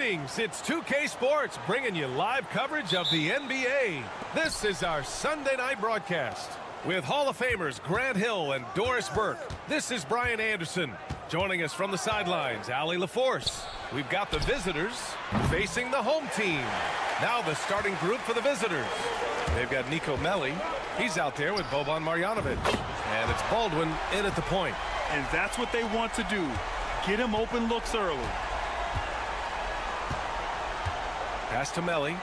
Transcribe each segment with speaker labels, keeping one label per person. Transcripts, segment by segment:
Speaker 1: Greetings, it's 2K Sports bringing you live coverage of the NBA. This is our Sunday night broadcast with Hall of Famers Grant Hill and Doris Burke. This is Brian Anderson. Joining us from the sidelines, Allie LaForce. We've got the visitors facing the home team. Now the starting group for the visitors. They've got Nico Melli. He's out there with Boban Marjanovic. And it's Baldwin in at the point.
Speaker 2: And that's what they want to do. Get him open looks early.
Speaker 1: Pass to Melli.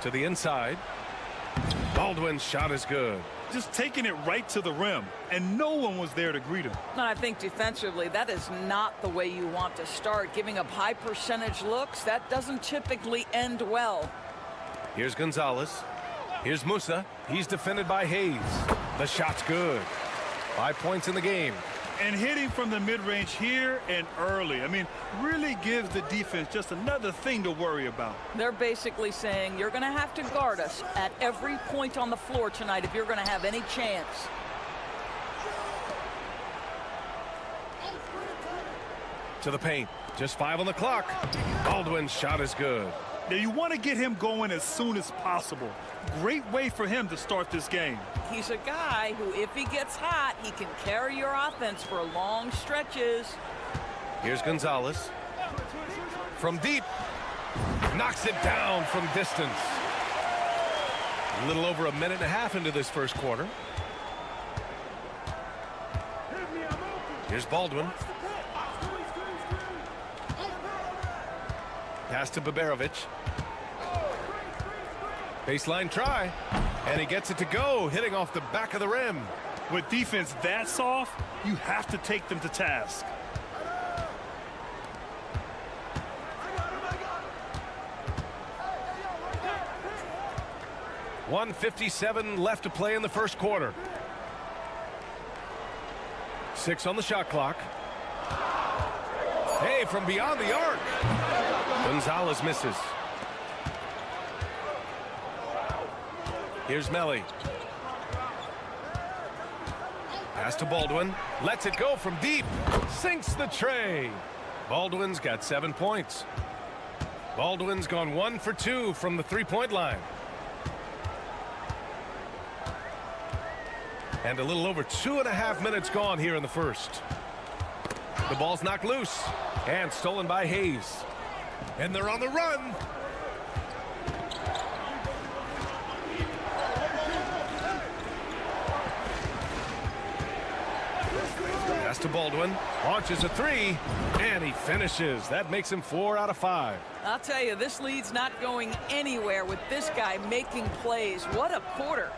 Speaker 1: To the inside. Baldwin's shot is good.
Speaker 2: Just taking it right to the rim, and no one was there to greet him.
Speaker 3: And I think defensively, that is not the way you want to start. Giving up high percentage looks, that doesn't typically end well.
Speaker 1: Here's Gonzalez. Here's Musa. He's defended by Hayes. The shot's good. 5 points in the game.
Speaker 2: And hitting from the mid-range here and early. I mean, really gives the defense just another thing to worry about.
Speaker 3: They're basically saying you're going to have to guard us at every point on the floor tonight if you're going to have any chance.
Speaker 1: To the paint. Just 5 on the clock. Baldwin's shot is good.
Speaker 2: Now, you want to get him going as soon as possible. Great way for him to start this game.
Speaker 3: He's a guy who, if he gets hot, he can carry your offense for long stretches.
Speaker 1: Here's Gonzalez. From deep. Knocks it down from distance. A little over a minute and a half into this first quarter. Here's Baldwin. Pass to Baberovic. Baseline try. And he gets it to go, hitting off the back of the rim.
Speaker 2: With defense that soft, you have to take them to task.
Speaker 1: .157 left to play in the first quarter. 6 on the shot clock. Hey, from beyond the arc. Gonzalez misses. Here's Melli. Pass to Baldwin. Lets it go from deep. Sinks the tray. Baldwin's got 7 points. Baldwin's gone 1 for 2 from the three-point line. And a little over 2.5 minutes gone here in the first. The ball's knocked loose and stolen by Hayes. And they're on the run. Pass to Baldwin. Launches a three. And he finishes. That makes him 4 out of 5.
Speaker 3: I'll tell you, this lead's not going anywhere with this guy making plays. What a quarter.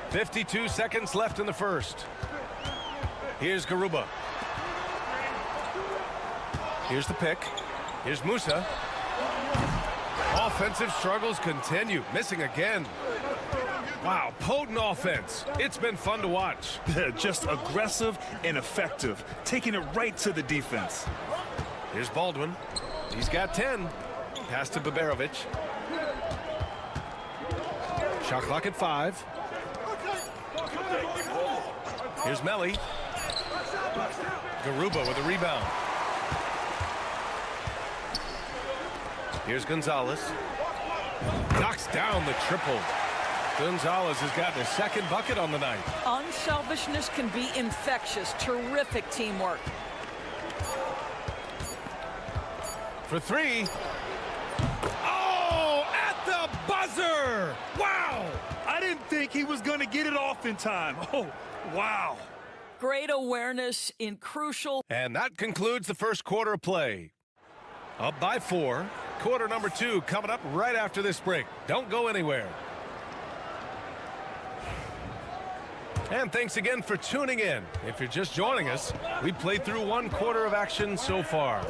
Speaker 1: 52 seconds left in the first. Here's Garuba. Here's the pick. Here's Musa. Offensive struggles continue. Missing again. Wow, potent offense. It's been fun to watch.
Speaker 2: Just aggressive and effective. Taking it right to the defense.
Speaker 1: Here's Baldwin. He's got 10. Pass to Baberovic. Shot clock at 5. Here's Melli. Garuba with a rebound. Here's Gonzalez. Knocks down the triple. Gonzalez has got their second bucket on the night.
Speaker 3: Unselfishness can be infectious. Terrific teamwork.
Speaker 1: For 3. Oh, at the buzzer! Wow!
Speaker 2: I didn't think he was going to get it off in time. Oh, wow.
Speaker 3: Great awareness in crucial.
Speaker 1: And that concludes the first quarter of play. Up by 4. Quarter number 2 coming up right after this break. Don't go anywhere. And thanks again for tuning in. If you're just joining us, we played through 1 quarter of action so far.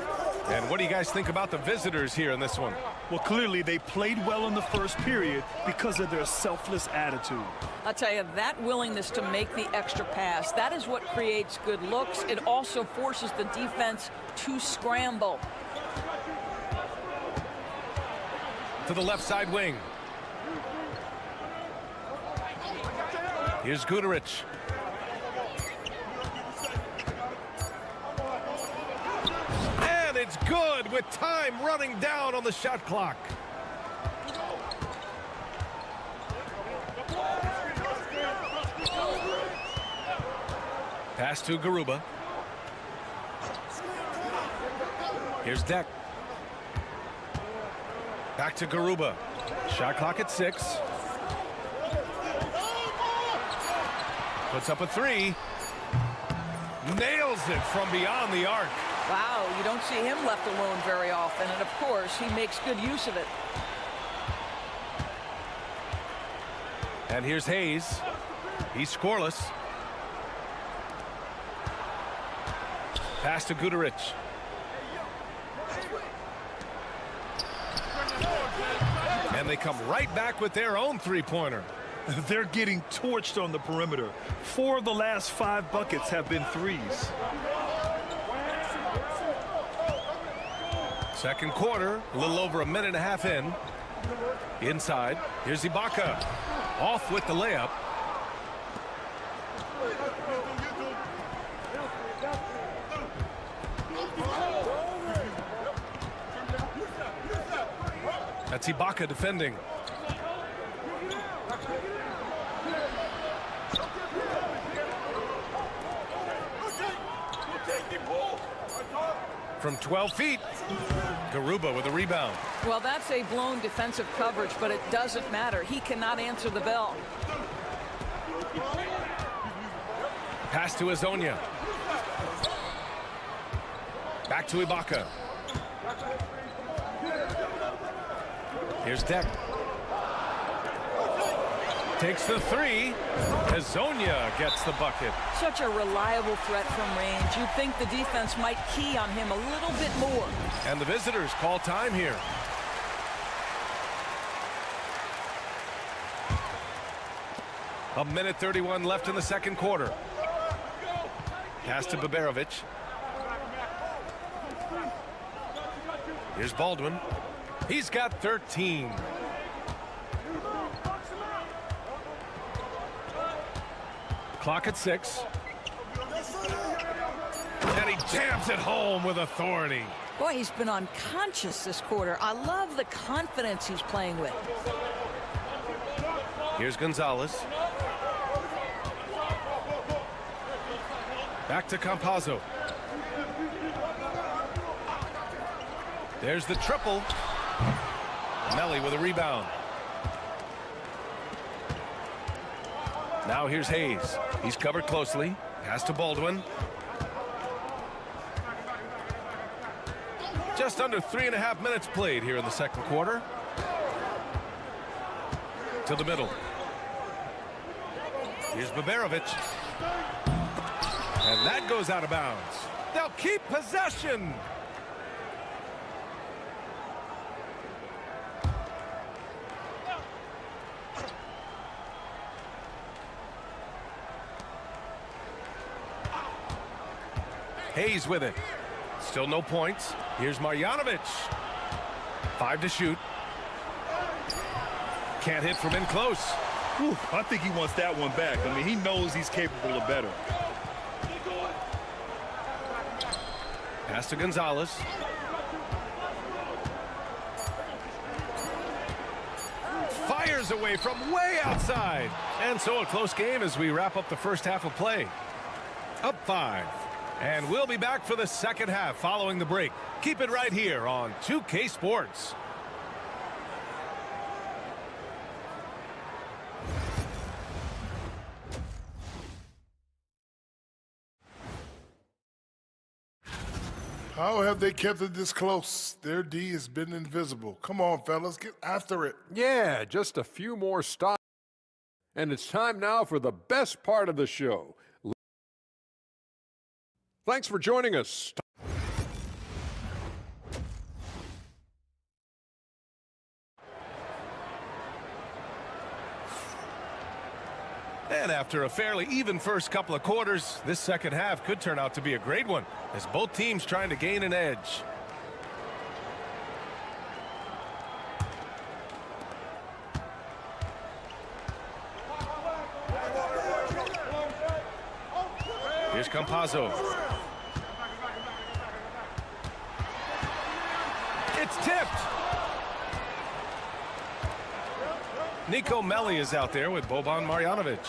Speaker 1: And what do you guys think about the visitors here in this one?
Speaker 2: Well, clearly they played well in the first period because of their selfless attitude.
Speaker 3: I'll tell you, that willingness to make the extra pass, that is what creates good looks. It also forces the defense to scramble. To
Speaker 1: the left side wing. Here's Guduric. And it's good with time running down on the shot clock. Pass to Garuba. Here's Deck. Back to Garuba. Shot clock at 6. Puts up a 3. Nails it from beyond the arc.
Speaker 3: Wow, you don't see him left alone very often, and of course he makes good use of it.
Speaker 1: And here's Hayes. He's scoreless. Pass to Guduric. And they come right back with their own three-pointer.
Speaker 2: They're getting torched on the perimeter. 4 of the last 5 buckets have been threes.
Speaker 1: Second quarter, a little over a minute and a half in. Inside, here's Ibaka. Off with the layup. That's Ibaka defending. From 12 feet, Garuba with a rebound.
Speaker 3: Well, that's a blown defensive coverage, but it doesn't matter. He cannot answer the bell.
Speaker 1: Pass to Azonia. Back to Ibaka. Here's Deck. Takes the 3. Azonia gets the bucket.
Speaker 3: Such a reliable threat from range. You'd think the defense might key on him a little bit more.
Speaker 1: And the visitors call time here. A minute 31 left in the second quarter. Pass to Baberovic. Here's Baldwin. He's got 13. Clock at 6. And he jams it home with authority.
Speaker 3: Boy, he's been unconscious this quarter. I love the confidence he's playing with.
Speaker 1: Here's Gonzalez. Back to Campazzo. There's the triple. Melly with a rebound. Now here's Hayes. He's covered closely. Pass to Baldwin. Just under 3.5 minutes played here in the second quarter. To the middle. Here's Baberovic. And that goes out of bounds. They'll keep possession. Hayes with it. Still no points. Here's Marjanovic. 5 to shoot. Can't hit from in close.
Speaker 2: Whew, I think he wants that one back. I mean, he knows he's capable of better.
Speaker 1: Pass to Gonzalez. Fires away from way outside. And so a close game as we wrap up the first half of play. Up 5. And we'll be back for the second half following the break. Keep it right here on 2K Sports.
Speaker 4: How have they kept it this close? Their D has been invisible. Come on, fellas, get after it.
Speaker 5: Yeah, just a few more stops. And it's time now for the best part of the show. Thanks for joining us.
Speaker 1: And after a fairly even first couple of quarters, this second half could turn out to be a great one as both teams trying to gain an edge. Here's Campazzo. It's tipped. Nico Melli is out there with Boban Marjanovic.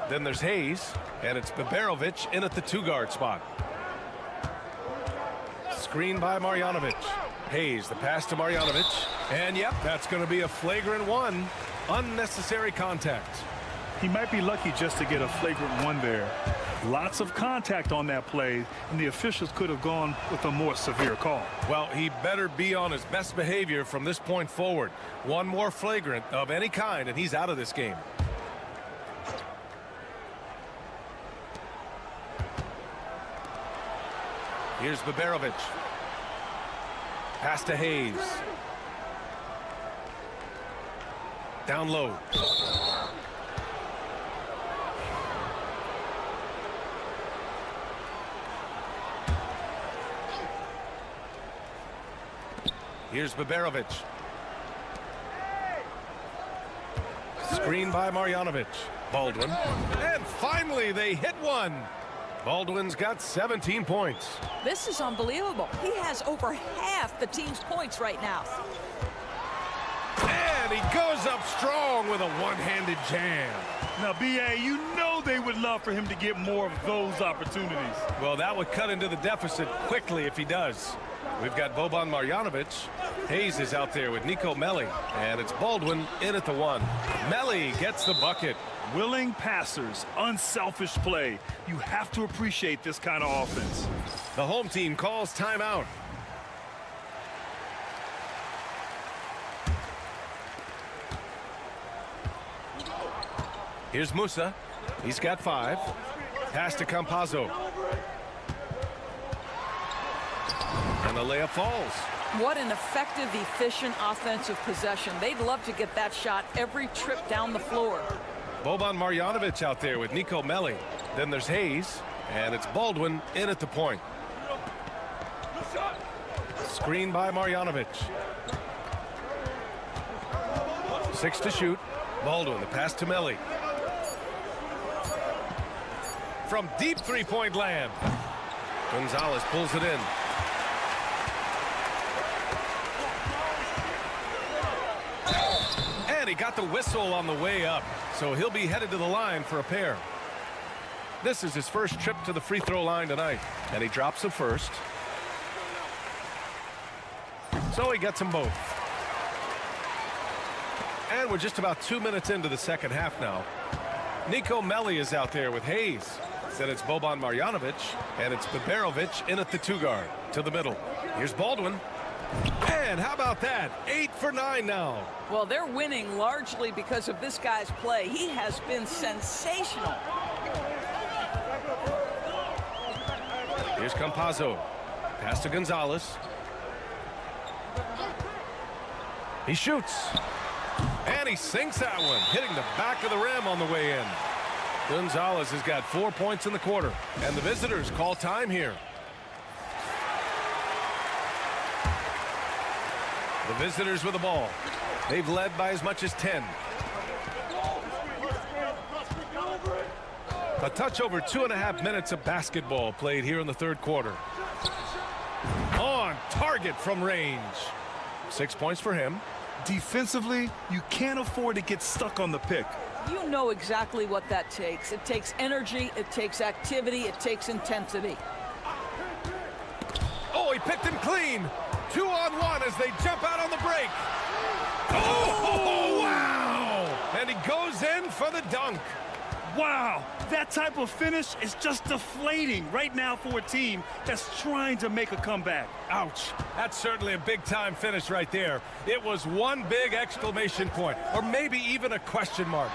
Speaker 1: Then there's Hayes, and it's Biberovic in at the 2-guard spot. Screen by Marjanovic. Hayes, the pass to Marjanovic. And yep, that's going to be a flagrant one. Unnecessary contact.
Speaker 2: He might be lucky just to get a flagrant one there. Lots of contact on that play, and the officials could have gone with a more severe call.
Speaker 1: Well, he better be on his best behavior from this point forward. One more flagrant of any kind, and he's out of this game. Here's Biberovic. Pass to Hayes. Down low. Here's Biberovic. Screen by Marjanovic. Baldwin. And finally, they hit one. Baldwin's got 17 points.
Speaker 3: This is unbelievable. He has over half the team's points right now.
Speaker 1: And he goes up strong with a one-handed jam.
Speaker 2: Now, B.A., you know they would love for him to get more of those opportunities.
Speaker 1: Well, that would cut into the deficit quickly if he does. We've got Boban Marjanovic. Hayes is out there with Nico Melli. And it's Baldwin in at the 1. Melli gets the bucket.
Speaker 2: Willing passers, unselfish play. You have to appreciate this kind of offense.
Speaker 1: The home team calls timeout. Here's Musa. He's got 5. Pass to Campazzo. And the layup falls.
Speaker 3: What an effective, efficient offensive possession. They'd love to get that shot every trip down the floor.
Speaker 1: Boban Marjanovic out there with Nico Melli. Then there's Hayes, and it's Baldwin in at the point. Screen by Marjanovic. 6 to shoot. Baldwin, the pass to Melli. From deep three-point land. Gonzalez pulls it in. And he got the whistle on the way up, so he'll be headed to the line for a pair. This is his first trip to the free throw line tonight, and he drops the first. So he gets them both. And we're just about 2 minutes into the second half now. Nico Melli is out there with Hayes. Then it's Boban Marjanovic, and it's Biberovic in at the 2-guard to the middle. Here's Baldwin. And how about that? 8 for 9 now.
Speaker 3: Well, they're winning largely because of this guy's play. He has been sensational.
Speaker 1: Here's Campazzo. Pass to Gonzalez. He shoots. And he sinks that one, hitting the back of the rim on the way in. Gonzalez has got 4 points in the quarter, and the visitors call time here. The visitors with the ball. They've led by as much as 10. A touch over 2.5 minutes of basketball played here in the third quarter. On target from range. 6 points for him.
Speaker 2: Defensively, you can't afford to get stuck on the pick.
Speaker 3: You know exactly what that takes. It takes energy, it takes activity, it takes intensity.
Speaker 1: Oh, he picked him clean. 2-on-1 as they jump out on the break. Oh, wow! And he goes in for the dunk.
Speaker 2: Wow, that type of finish is just deflating right now for a team that's trying to make a comeback.
Speaker 1: Ouch. That's certainly a big-time finish right there. It was one big exclamation point, or maybe even a question mark.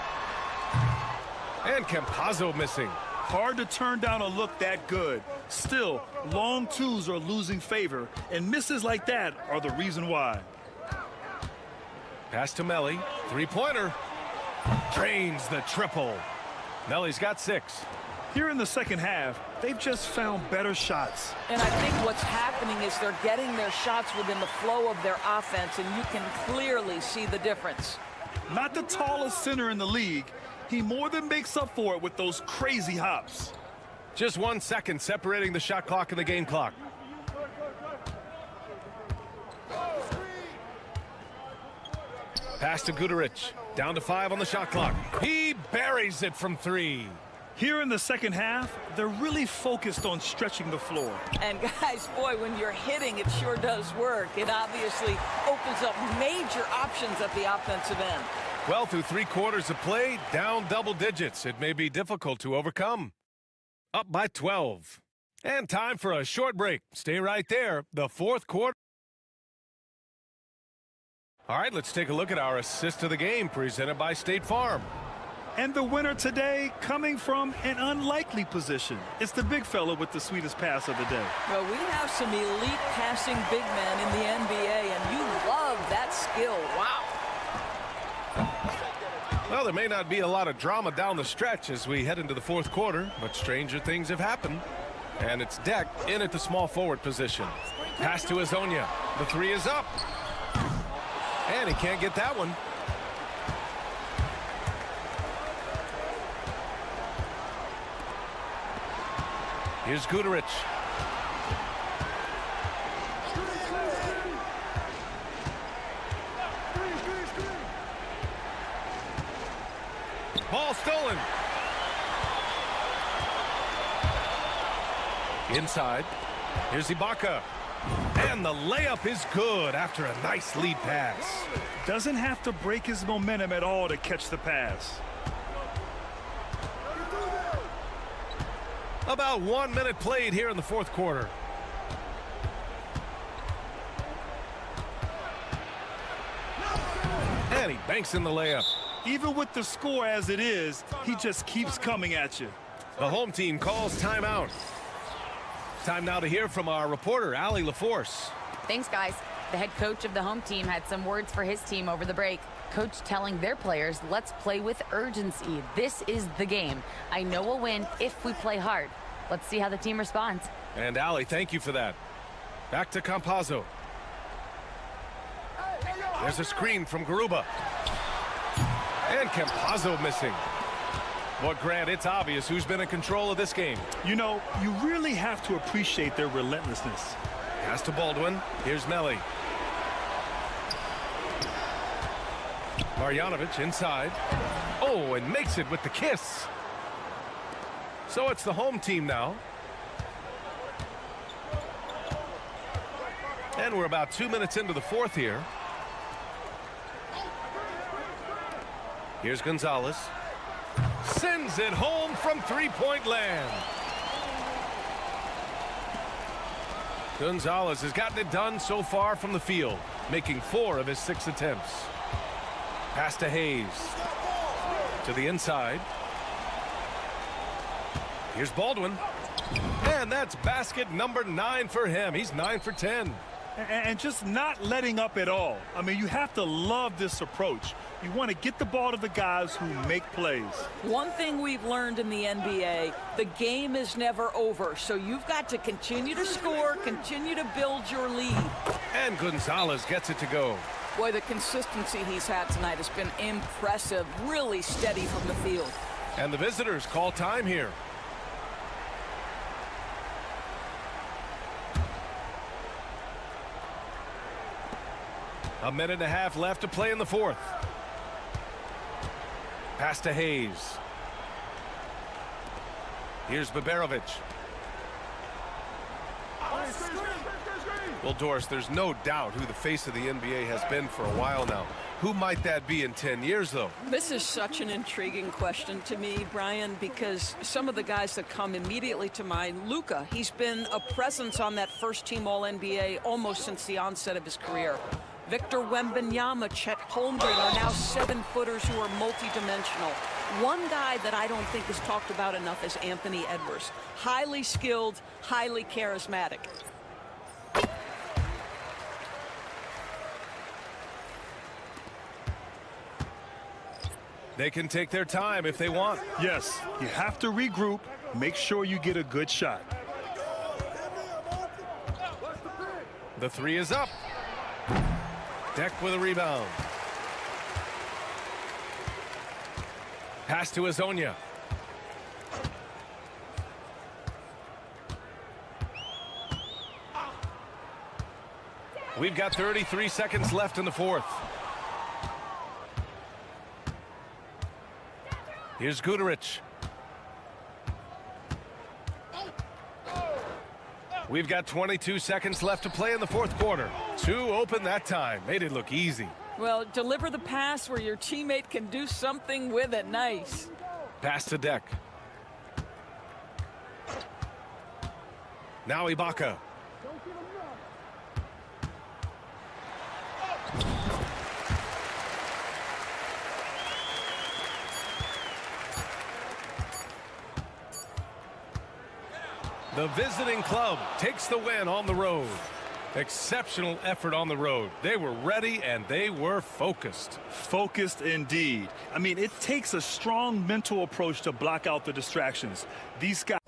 Speaker 1: And Campazzo missing.
Speaker 2: Hard to turn down a look that good. Still, long twos are losing favor, and misses like that are the reason why.
Speaker 1: Pass to Melli. Three-pointer. Drains the triple. Melli's got 6.
Speaker 2: Here in the second half, they've just found better shots.
Speaker 3: And I think what's happening is they're getting their shots within the flow of their offense, and you can clearly see the difference.
Speaker 2: Not the tallest center in the league, he more than makes up for it with those crazy hops.
Speaker 1: Just 1 second separating the shot clock and the game clock. Pass to Guduric. Down to 5 on the shot clock. He buries it from 3.
Speaker 2: Here in the second half, they're really focused on stretching the floor.
Speaker 3: And guys, boy, when you're hitting, it sure does work. It obviously opens up major options at the offensive end.
Speaker 1: Well, through 3 quarters of play, down double digits. It may be difficult to overcome. Up by 12. And time for a short break. Stay right there. The 4th quarter. All right, let's take a look at our assist of the game presented by State Farm.
Speaker 2: And the winner today coming from an unlikely position. It's the big fella with the sweetest pass of the day.
Speaker 3: Well, we have some elite passing big men in the NBA, and you love that skill. Wow.
Speaker 1: Well, there may not be a lot of drama down the stretch as we head into the 4th quarter, but stranger things have happened. And it's Deck in at the small forward position. Pass to Azonia. The 3 is up. And he can't get that one. Here's Guduric. Ball stolen. Inside. Here's Ibaka. And the layup is good after a nice lead pass.
Speaker 2: Doesn't have to break his momentum at all to catch the pass.
Speaker 1: About 1 minute played here in the 4th quarter. And he banks in the layup.
Speaker 2: Even with the score as it is, he just keeps coming at you.
Speaker 1: The home team calls timeout. Time now to hear from our reporter, Allie LaForce.
Speaker 6: Thanks, guys. The head coach of the home team had some words for his team over the break. Coach telling their players, let's play with urgency. This is the game. I know we'll win if we play hard. Let's see how the team responds.
Speaker 1: And Allie, thank you for that. Back to Campazzo. There's a screen from Garuba. And Campazzo missing. But Grant, it's obvious who's been in control of this game.
Speaker 2: You know, you really have to appreciate their relentlessness.
Speaker 1: Pass to Baldwin. Here's Melly. Marjanovic inside. Oh, and makes it with the kiss. So it's the home team now. And we're about 2 minutes into the 4th here. Here's Gonzalez. Sends it home from 3-point land. Gonzalez has gotten it done so far from the field, making 4 of his 6 attempts. Pass to Hayes. To the inside. Here's Baldwin. And that's basket number 9 for him. He's 9 for 10.
Speaker 2: And just not letting up at all. I mean, you have to love this approach. You want to get the ball to the guys who make plays.
Speaker 3: One thing we've learned in the NBA, the game is never over. So you've got to continue to score, continue to build your lead.
Speaker 1: And Gonzalez gets it to go.
Speaker 3: Boy, the consistency he's had tonight has been impressive. Really steady from the field.
Speaker 1: And the visitors call time here. A minute and a half left to play in the 4th. Pass to Hayes. Here's Baberovic. Well, Doris, there's no doubt who the face of the NBA has been for a while now. Who might that be in 10 years, though?
Speaker 3: This is such an intriguing question to me, Brian, because some of the guys that come immediately to mind, Luka, he's been a presence on that first-team All-NBA almost since the onset of his career. Victor Wembanyama, Chet Holmgren are now 7-footers who are multidimensional. One guy that I don't think is talked about enough is Anthony Edwards. Highly skilled, highly charismatic.
Speaker 1: They can take their time if they want.
Speaker 2: Yes, you have to regroup. Make sure you get a good shot.
Speaker 1: The 3 is up. Deck with a rebound. Pass to Azonia. We've got 33 seconds left in the fourth. Here's Guduric. We've got 22 seconds left to play in the fourth quarter. 2 open that time. Made it look easy.
Speaker 3: Well, deliver the pass where your teammate can do something with it. Nice.
Speaker 1: Pass to Deck. Now Ibaka. The visiting club takes the win on the road. Exceptional effort on the road. They were ready and they were focused.
Speaker 2: Focused indeed. I mean, it takes a strong mental approach to block out the distractions. These guys.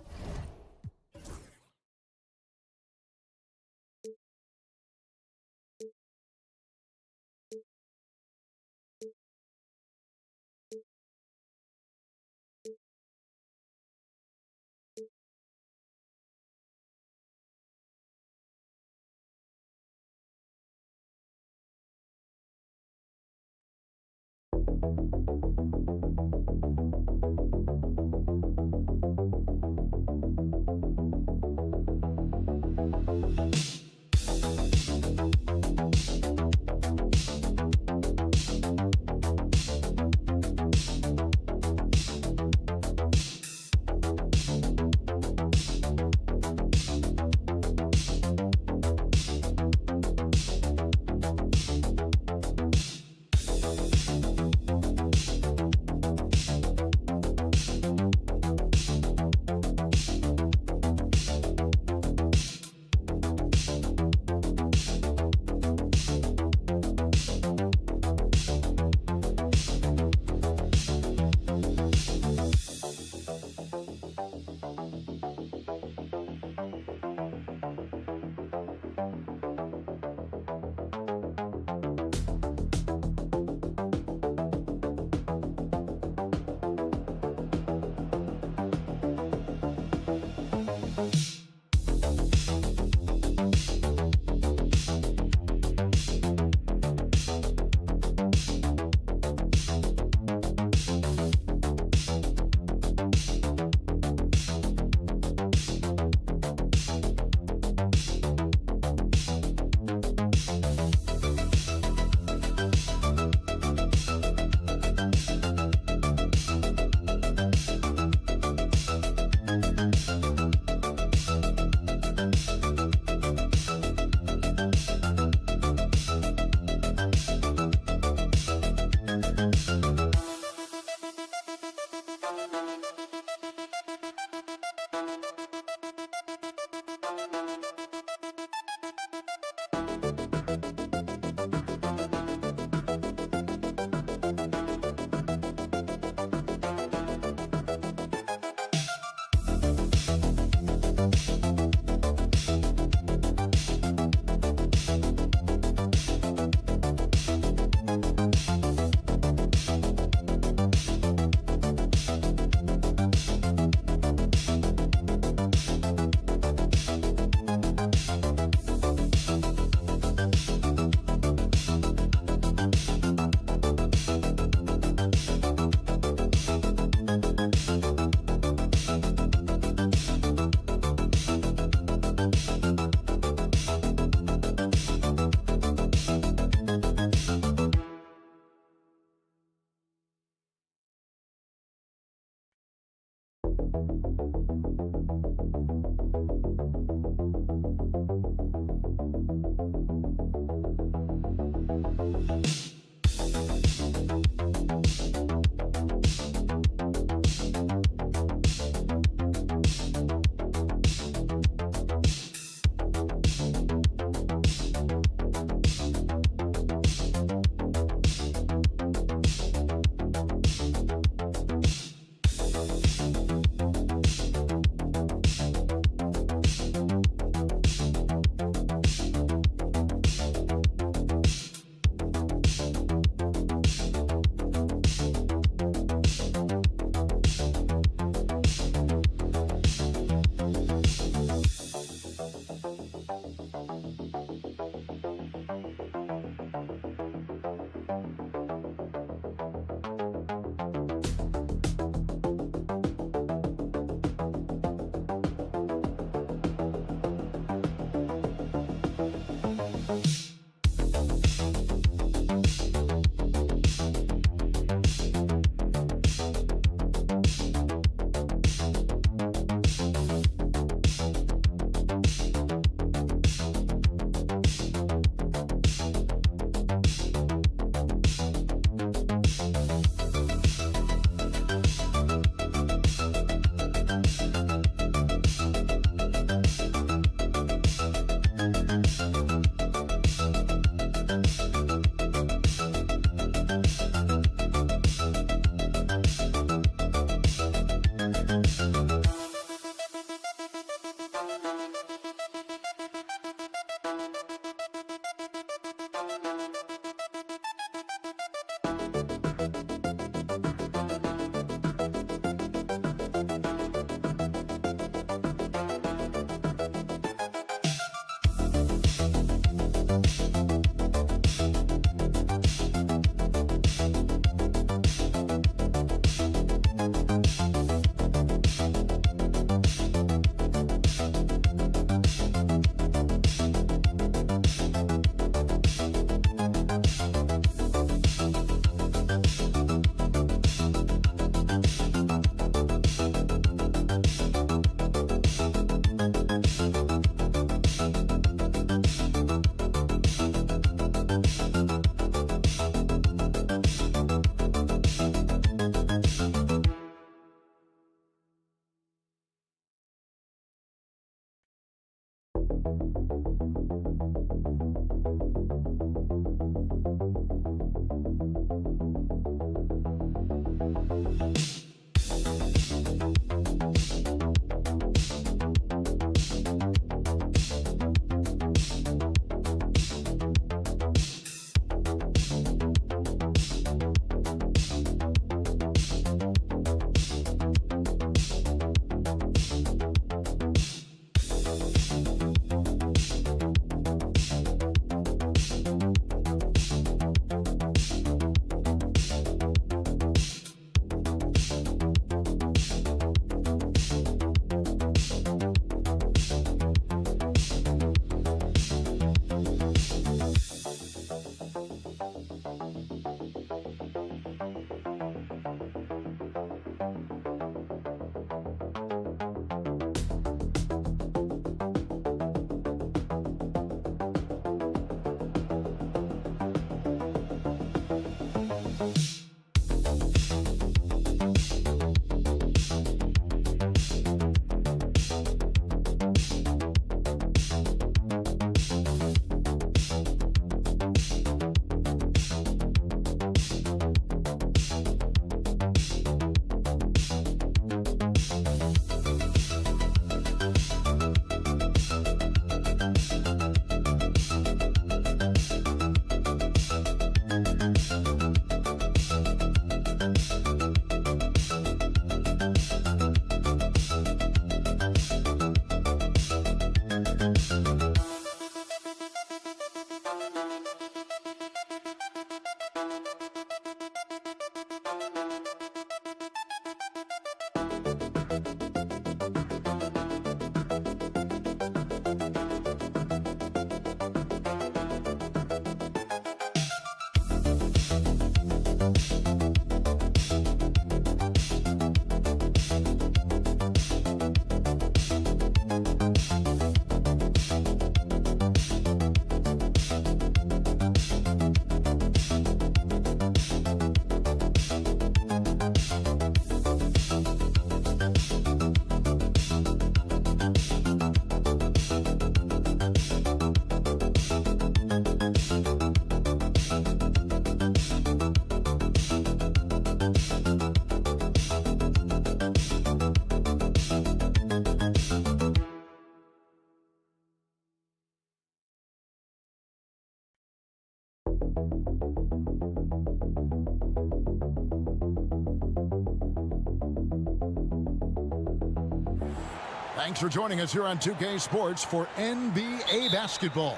Speaker 7: Thanks for joining us here on 2K Sports for NBA basketball.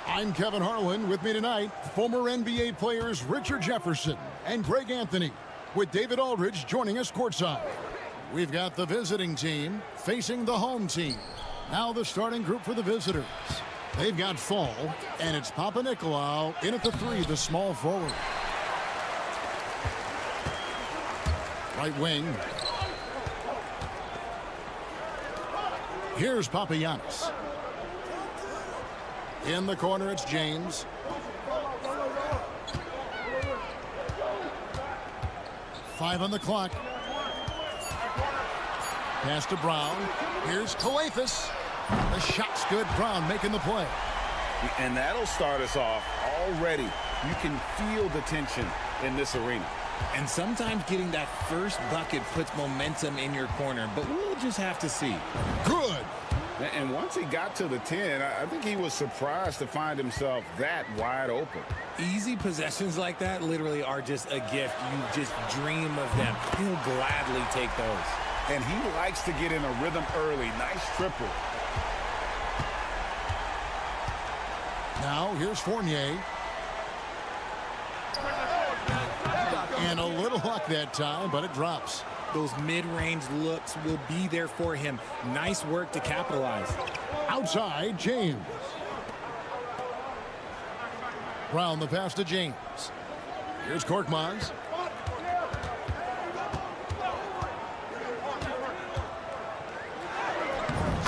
Speaker 7: I'm Kevin Harlan. With me tonight, former NBA players Richard Jefferson and Greg Anthony, with David Aldridge joining us courtside. We've got the visiting team facing the home team. Now the starting group for the visitors. They've got Fall, and it's Papanikolaou in at the three, the small forward. Right wing. Here's Papagiannis. In the corner, it's James. Five on the clock. Pass to Brown. Here's Coathis. The shot's good. Brown making the play.
Speaker 8: And that'll start us off already. You can feel the tension in this arena.
Speaker 9: And sometimes getting that first bucket puts momentum in your corner, but we'll just have to see.
Speaker 7: Good.
Speaker 8: And once he got to the 10, I think he was surprised to find himself that wide open.
Speaker 9: Easy possessions like that literally are just a gift. You just dream of them. He'll gladly take those.
Speaker 8: And he likes to get in a rhythm early. Nice triple.
Speaker 7: Now here's Fournier. And a little luck that time, but it drops.
Speaker 9: Those mid-range looks will be there for him. Nice work to capitalize.
Speaker 7: Outside, James. Round the pass to James. Here's Korkmaz.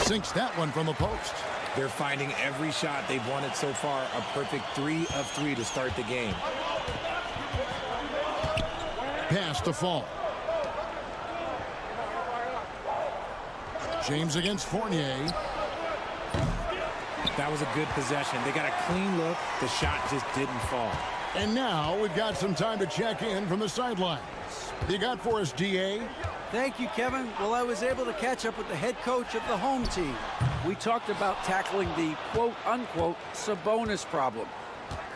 Speaker 7: Sinks that one from the post.
Speaker 9: They're finding every shot they've wanted so far. A perfect 3 of 3 to start the game.
Speaker 7: Pass to Fall. James against Fournier.
Speaker 9: That was a good possession. They got a clean look. The shot just didn't fall.
Speaker 7: And now we've got some time to check in from the sidelines. You got for us, DA?
Speaker 10: Thank you, Kevin. Well, I was able to catch up with the head coach of the home team. We talked about tackling the quote-unquote Sabonis problem.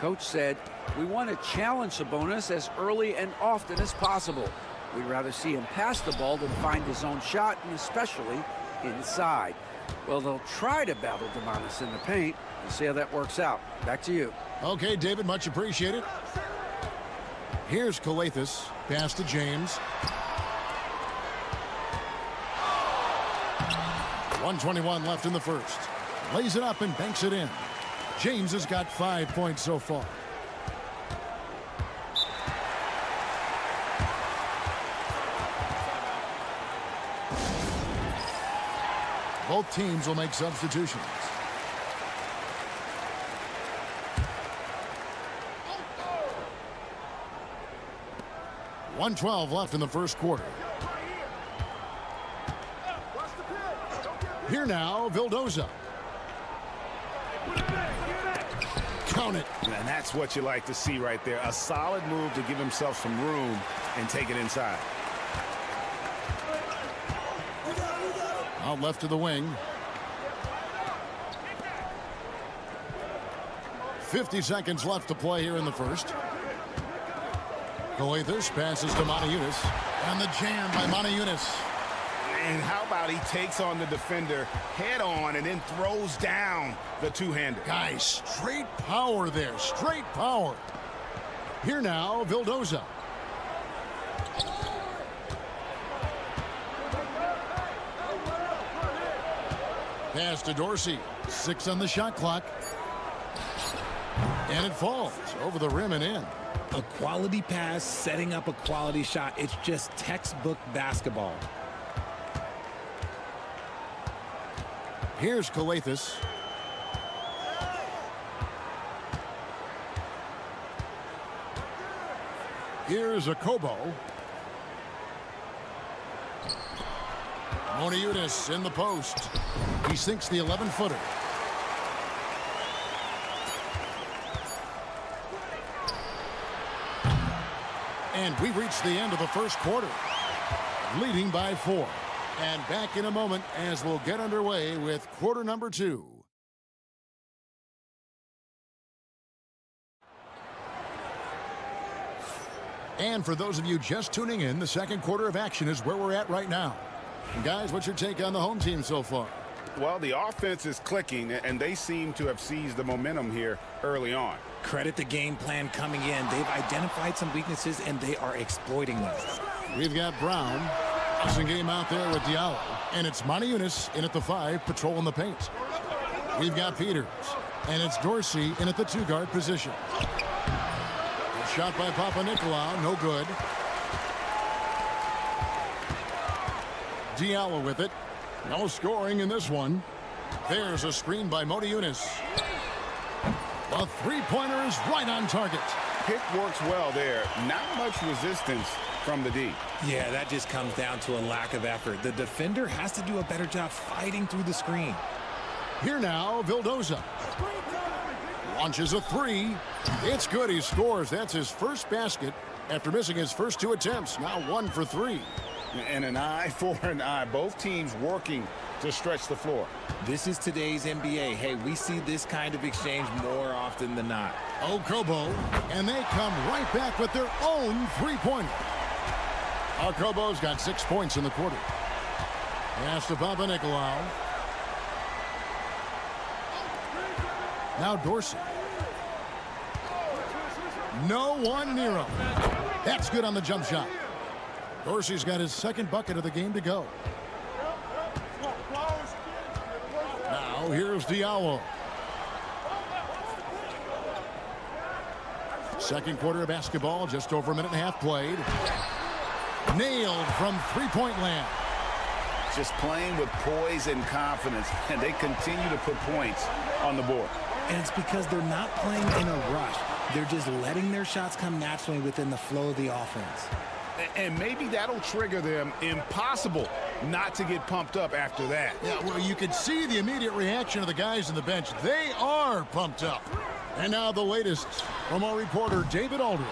Speaker 10: Coach said, we want to challenge Sabonis as early and often as possible. We'd rather see him pass the ball than find his own shot, and especially inside. Well, they'll try to battle Sabonis in the paint. We'll see how that works out. Back to you.
Speaker 7: Okay, David, much appreciated. Here's Calathis. Pass to James. 1:21 left in the first. Lays it up and banks it in. James has got 5 points so far. Both teams will make substitutions. .112 left in the first quarter. Here now, Vildoza. Count it.
Speaker 8: And that's what you like to see right there. A solid move to give himself some room and take it inside.
Speaker 7: Out left to the wing. 50 seconds left to play here in the first. Calathis passes to Moniunas. And the jam by Moniunas.
Speaker 8: And how about he takes on the defender head on and then throws down the two-hander.
Speaker 7: Guys, straight power there. Straight power. Here now, Vildoza. Pass to Dorsey. 6 on the shot clock. And it falls over the rim and in.
Speaker 9: A quality pass, setting up a quality shot. It's just textbook basketball.
Speaker 7: Here's Calathis. Here's Akobo. Moniunas in the post. He sinks the 11-footer. And we've reached the end of the first quarter, leading by 4. And back in a moment as we'll get underway with quarter number 2. And for those of you just tuning in, the second quarter of action is where we're at right now. And guys, what's your take on the home team so far?
Speaker 8: Well, the offense is clicking, and they seem to have seized the momentum here early on.
Speaker 9: Credit the game plan coming in. They've identified some weaknesses, and they are exploiting them.
Speaker 7: We've got Brown. Passing game out there with Diallo. And it's Moniunas in at the 5, patrolling the paint. We've got Peters. And it's Dorsey in at the 2-guard position. A shot by Papanikolaou, no good. Diallo with it. No scoring in this one. There's a screen by Moniunas. The three-pointer is right on target.
Speaker 8: Pick works well there. Not much resistance from the D.
Speaker 9: Yeah, that just comes down to a lack of effort. The defender has to do a better job fighting through the screen.
Speaker 7: Here now, Vildoza. Launches a 3. It's good. He scores. That's his first basket after missing his first 2 attempts. Now 1 for 3.
Speaker 8: And an eye for an eye. Both teams working to stretch the floor.
Speaker 9: This is today's NBA. Hey, we see this kind of exchange more often than not.
Speaker 7: Okobo, and they come right back with their own three-pointer. Okobo's got 6 points in the quarter. Pass to Papanikolaou. Now Dorsey. No one near him. That's good on the jump shot. Dorsey's got his second bucket of the game to go. Now here's Diallo. Second quarter of basketball, just over a minute and a half played. Nailed from three-point land.
Speaker 8: Just playing with poise and confidence, and they continue to put points on the board.
Speaker 9: And it's because they're not playing in a rush. They're just letting their shots come naturally within the flow of the offense.
Speaker 8: And maybe that'll trigger them. Impossible not to get pumped up after that.
Speaker 7: Yeah, well, you could see the immediate reaction of the guys on the bench. They are pumped up. And now the latest from our reporter, David Aldridge.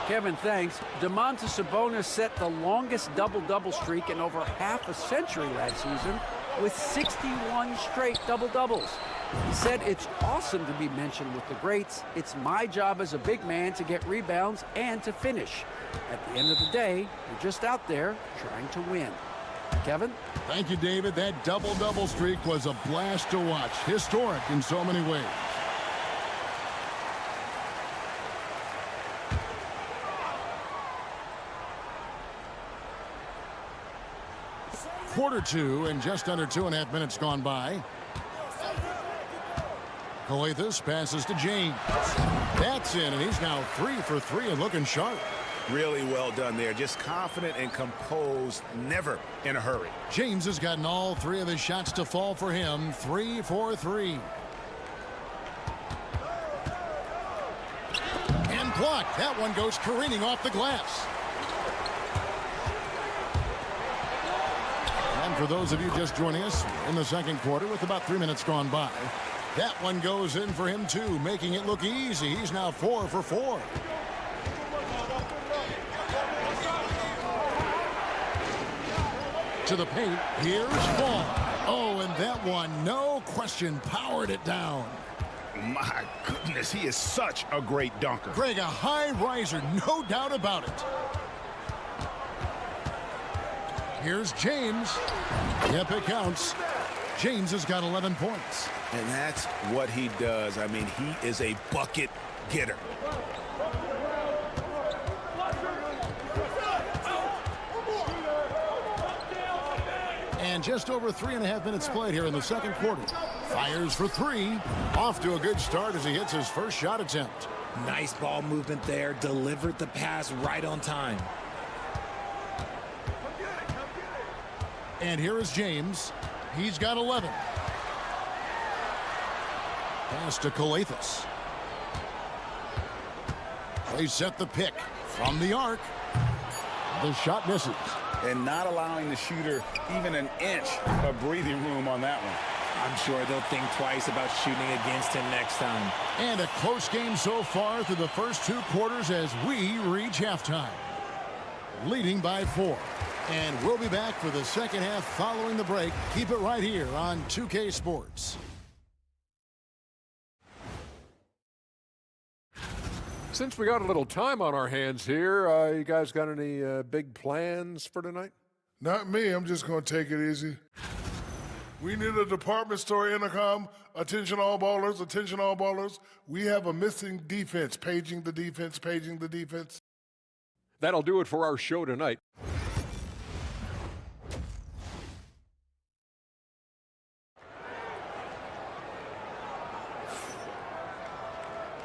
Speaker 10: Kevin, thanks. Domantas Sabonis set the longest double-double streak in over half a century last season with 61 straight double-doubles. He said it's awesome to be mentioned with the greats. It's my job as a big man to get rebounds and to finish. At the end of the day, we're just out there trying to win. Kevin?
Speaker 7: Thank you, David. That double-double streak was a blast to watch. Historic in so many ways. Quarter two and just under 2.5 minutes gone by. Calathes passes to James. That's in, and he's now 3 for 3 and looking sharp.
Speaker 8: Really well done there. Just confident and composed, never in a hurry.
Speaker 7: James has gotten all 3 of his shots to fall for him. 3 for 3. And blocked. That one goes careening off the glass. And for those of you just joining us in the second quarter with about 3 minutes gone by, that one goes in for him too, making it look easy. He's now 4 for 4. To the paint, here's Ball. Oh, and that one, no question, powered it down.
Speaker 8: My goodness, he is such a great dunker.
Speaker 7: Greg, a high riser, no doubt about it. Here's James. Yep, it counts. James has got 11 points.
Speaker 8: And that's what he does. I mean, he is a bucket getter.
Speaker 7: And just over 3.5 minutes played here in the second quarter. Fires for 3. Off to a good start as he hits his first shot attempt.
Speaker 9: Nice ball movement there. Delivered the pass right on time.
Speaker 7: And here is James. He's got 11. Pass to Calathes. They set the pick from the arc. The shot misses.
Speaker 8: And not allowing the shooter even an inch of breathing room on that one.
Speaker 9: I'm sure they'll think twice about shooting against him next time.
Speaker 7: And a close game so far through the first 2 quarters as we reach halftime. Leading by 4. And we'll be back for the second half following the break. Keep it right here on 2K Sports.
Speaker 5: Since we got a little time on our hands here, you guys got any big plans for tonight?
Speaker 4: Not me. I'm just going to take it easy. We need a department store intercom. Attention all ballers. Attention all ballers. We have a missing defense. Paging the defense. Paging the defense.
Speaker 5: That'll do it for our show tonight.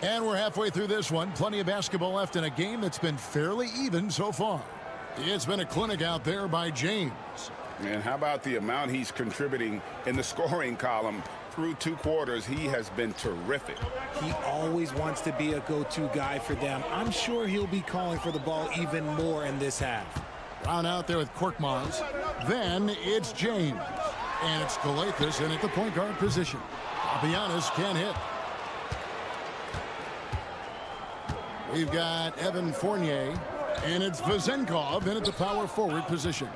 Speaker 7: And we're halfway through this one. Plenty of basketball left in a game that's been fairly even so far. It's been a clinic out there by James.
Speaker 8: And how about the amount he's contributing in the scoring column through 2 quarters? He has been terrific.
Speaker 9: He always wants to be a go-to guy for them. I'm sure he'll be calling for the ball even more in this half.
Speaker 7: Brown out there with Korkmaz. Then it's James. And it's Calathes in at the point guard position. Papagiannis can't hit. We've got Evan Fournier, and it's Vezenkov in at the power forward position.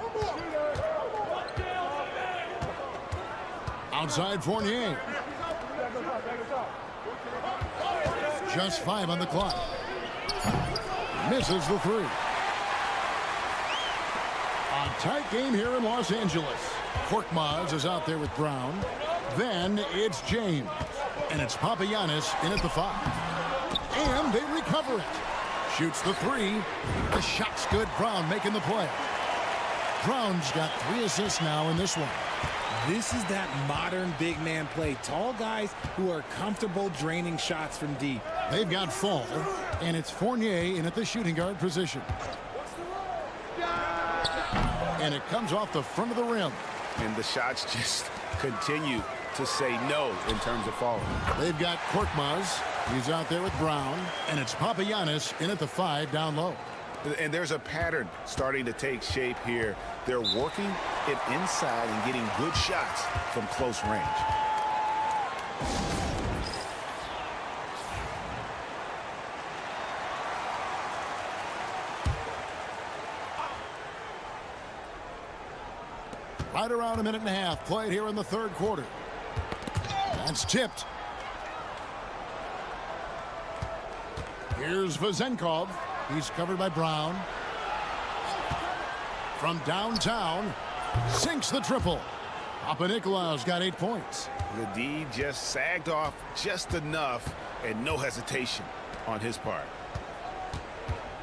Speaker 7: Outside Fournier. Just 5 on the clock. Misses the 3. A tight game here in Los Angeles. Korkmaz is out there with Brown. Then it's James, and it's Papagiannis in at the 5. And they recover it. Shoots the 3. The shot's good. Brown making the play. Brown's got 3 assists now in this one.
Speaker 9: This is that modern big man play. Tall guys who are comfortable draining shots from deep.
Speaker 7: They've got Fall, and it's Fournier in at the shooting guard position. And it comes off the front of the rim.
Speaker 8: And the shots just continue to say no in terms of falling.
Speaker 7: They've got Korkmaz. He's out there with Brown. And it's Papagiannis in at the 5 down low.
Speaker 8: And there's a pattern starting to take shape here. They're working it inside and getting good shots from close range.
Speaker 7: Right around a minute and a half played here in the third quarter. That's tipped. Here's Vezenkov. He's covered by Brown. From downtown, sinks the triple. Papanikolaou's got 8 points.
Speaker 8: The D just sagged off just enough, and no hesitation on his part.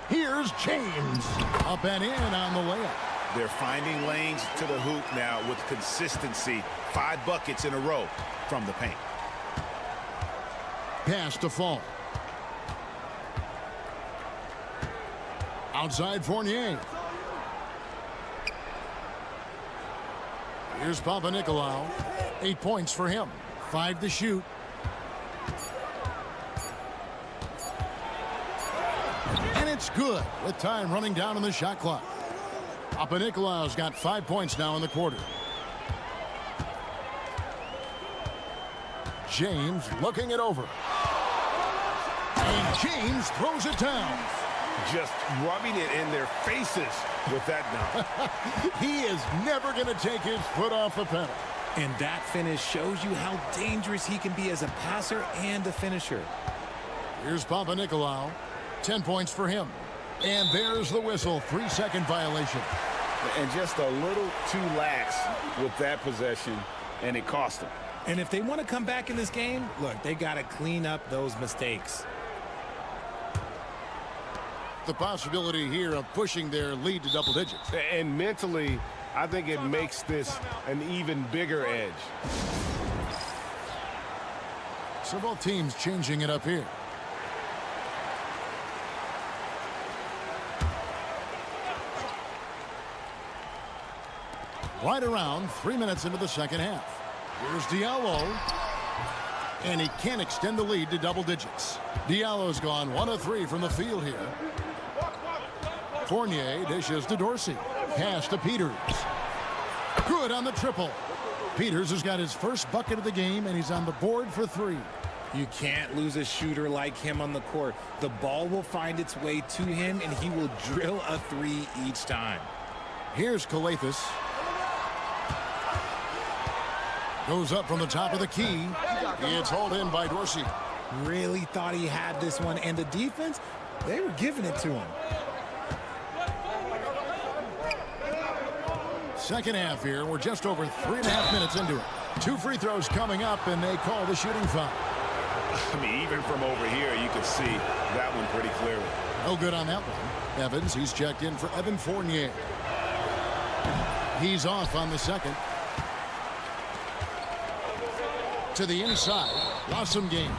Speaker 7: Here's James. Up and in on the layup.
Speaker 8: They're finding lanes to the hoop now with consistency. 5 buckets in a row from the paint.
Speaker 7: Pass to Fall. Outside Fournier. Here's Papanikolaou. 8 points for him. 5 to shoot. And it's good with time running down on the shot clock. Papanikolaou's got 5 points now in the quarter. James looking it over. And James throws it down.
Speaker 8: Just rubbing it in their faces with that dunk.
Speaker 7: He is never going to take his foot off the pedal.
Speaker 9: And that finish shows you how dangerous he can be as a passer and a finisher.
Speaker 7: Here's Papanikolaou. 10 points for him. And there's the whistle. 3-second violation.
Speaker 8: And just a little too lax with that possession, and it cost them.
Speaker 9: And if they want to come back in this game, look, they got to clean up those mistakes.
Speaker 7: The possibility here of pushing their lead to double digits.
Speaker 8: And mentally, I think it makes this an even bigger edge.
Speaker 7: So both teams changing it up here. Right around 3 minutes into the second half. Here's Diallo. And he can't extend the lead to double digits. Diallo's gone 1 of 3 from the field here. Fournier dishes to Dorsey. Pass to Peters. Good on the triple. Peters has got his first bucket of the game, and he's on the board for 3.
Speaker 9: You can't lose a shooter like him on the court. The ball will find its way to him, and he will drill a 3 each time.
Speaker 7: Here's Kalathis. Goes up from the top of the key. It's hauled in by Dorsey.
Speaker 9: Really thought he had this one, and the defense, they were giving it to him.
Speaker 7: Second half here. We're just over 3.5 minutes into it. 2 free throws coming up, and they call the shooting foul.
Speaker 8: I mean, even from over here, you can see that one pretty clearly.
Speaker 7: No good on that one. Evans, he's checked in for Evan Fournier. He's off on the second. To the inside. Lost some game.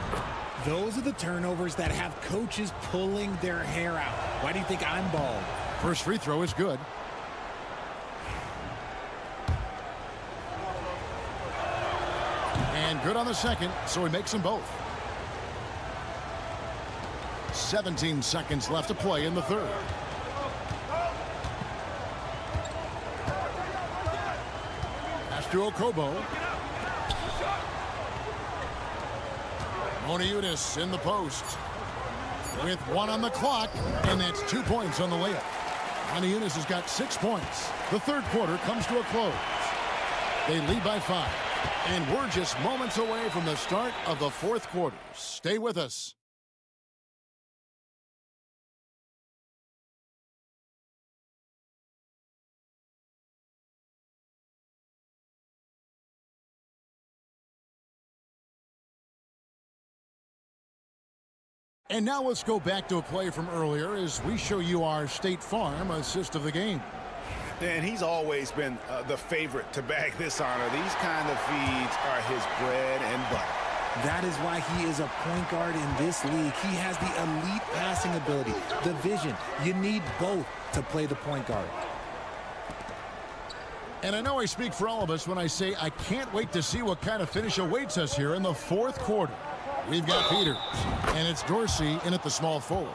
Speaker 9: Those are the turnovers that have coaches pulling their hair out. Why do you think I'm bald?
Speaker 7: First free throw is good. And good on the second, so he makes them both. 17 seconds left to play in the third. Pass to Okobo. Moniutis in the post. With 1 on the clock, and that's 2 points on the layup. Moniutis has got 6 points. The third quarter comes to a close. They lead by 5. And we're just moments away from the start of the fourth quarter. Stay with us. And now let's go back to a play from earlier as we show you our State Farm assist of the game.
Speaker 8: And he's always been the favorite to bag this honor. These kind of feeds are his bread and butter.
Speaker 9: That is why he is a point guard in this league. He has the elite passing ability, the vision. You need both to play the point guard.
Speaker 7: And I know I speak for all of us when I say I can't wait to see what kind of finish awaits us here in the fourth quarter. We've got Peters, and it's Dorsey in at the small forward.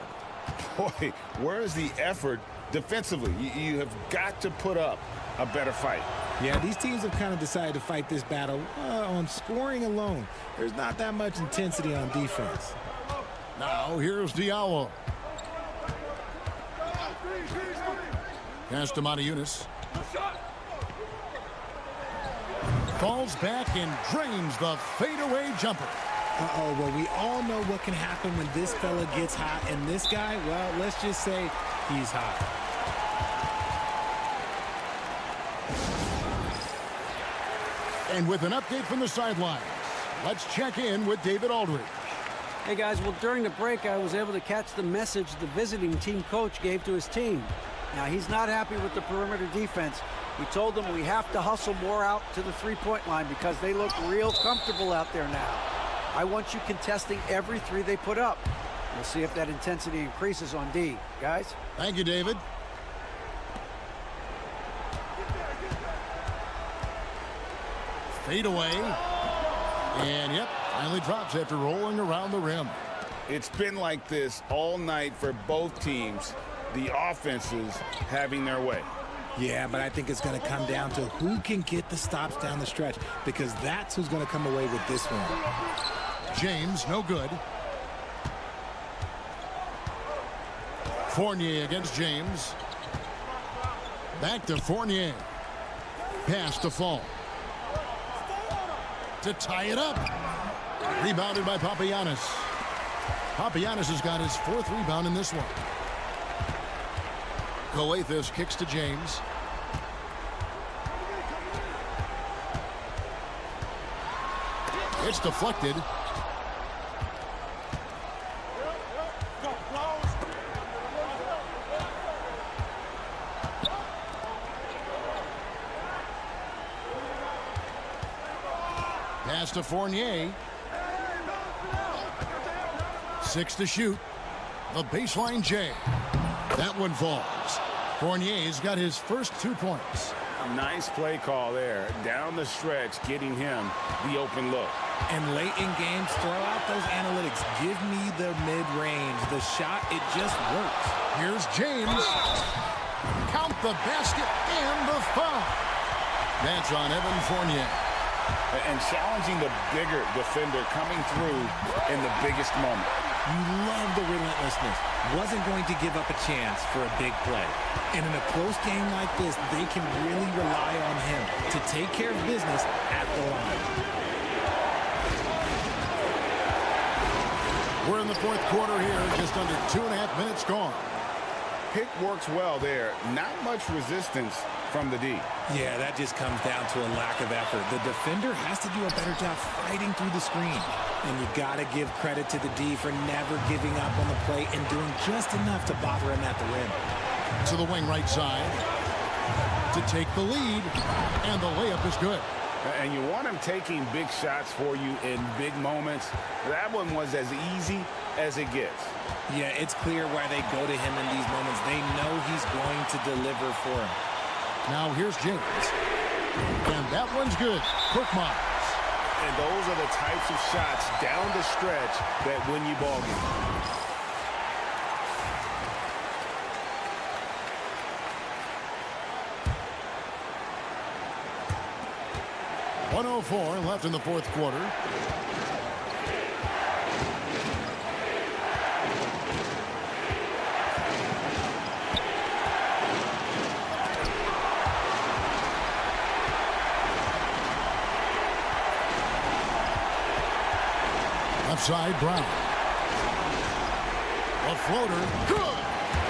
Speaker 8: Boy, where's the effort defensively? You have got to put up a better fight.
Speaker 9: Yeah, these teams have kind of decided to fight this battle on scoring alone. There's not that much intensity on defense.
Speaker 7: Now here's Diallo. Pass to Matajunas. Falls back and drains the fadeaway jumper.
Speaker 9: Uh-oh, well, we all know what can happen when this fella gets hot, and this guy, well, let's just say he's hot.
Speaker 7: And with an update from the sidelines, let's check in with David Aldridge.
Speaker 10: Hey, guys, well, during the break, I was able to catch the message the visiting team coach gave to his team. Now, he's not happy with the perimeter defense. He told them we have to hustle more out to the three-point line because they look real comfortable out there now. I want you contesting every three they put up. We'll see if that intensity increases on D. Guys?
Speaker 7: Thank you, David. Fade away. And, yep, finally drops after rolling around the rim.
Speaker 8: It's been like this all night for both teams. The offenses having their way.
Speaker 9: Yeah, but I think it's going to come down to who can get the stops down the stretch, because that's who's going to come away with this one.
Speaker 7: James, no good. Fournier against James. Back to Fournier. Pass to Fall. To tie it up. Rebounded by Papagiannis. Papagiannis has got his fourth rebound in this one. Efes kicks to James. It's deflected. Pass to Fournier. 6 to shoot. The baseline J. That one falls. Fournier's got his first 2 points.
Speaker 8: A nice play call there. Down the stretch, getting him the open look.
Speaker 9: And late in games, throw out those analytics. Give me the mid-range. The shot, it just works.
Speaker 7: Here's James. Count the basket and the foul. That's on Evan Fournier.
Speaker 8: And challenging the bigger defender coming through in the biggest moment.
Speaker 9: You love the relentlessness. Wasn't going to give up a chance for a big play. And in a close game like this, they can really rely on him to take care of business at the line.
Speaker 7: We're in the fourth quarter here, just under 2.5 minutes gone.
Speaker 8: Pick works well there. Not much resistance from the D.
Speaker 9: Yeah, that just comes down to a lack of effort. The defender has to do a better job fighting through the screen. And you got to give credit to the D for never giving up on the play and doing just enough to bother him at the rim.
Speaker 7: To the wing right side to take the lead, and the layup is good.
Speaker 8: And you want him taking big shots for you in big moments. That one was as easy as it gets.
Speaker 9: Yeah, it's clear why they go to him in these moments. They know he's going to deliver for him.
Speaker 7: Now here's James. And that one's good. Quick Miles.
Speaker 8: And those are the types of shots down the stretch that win you ball games.
Speaker 7: .104 left in the fourth quarter. Side Brown. A floater. Good.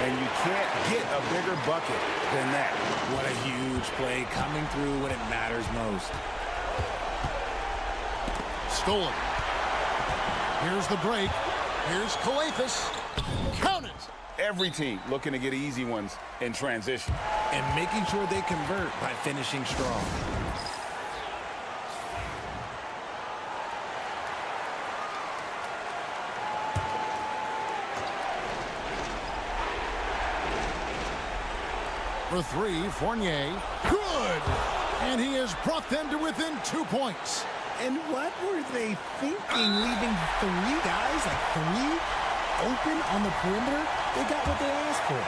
Speaker 8: And you can't get a bigger bucket than that.
Speaker 9: What a huge play coming through when it matters most.
Speaker 7: Stolen. Here's the break. Here's Efes. Count it.
Speaker 8: Every team looking to get easy ones in transition.
Speaker 9: And making sure they convert by finishing strong.
Speaker 7: For 3, Fournier. Good! And he has brought them to within 2 points.
Speaker 9: And what were they thinking, leaving 3 guys, like 3? open on the perimeter, they got what they asked for.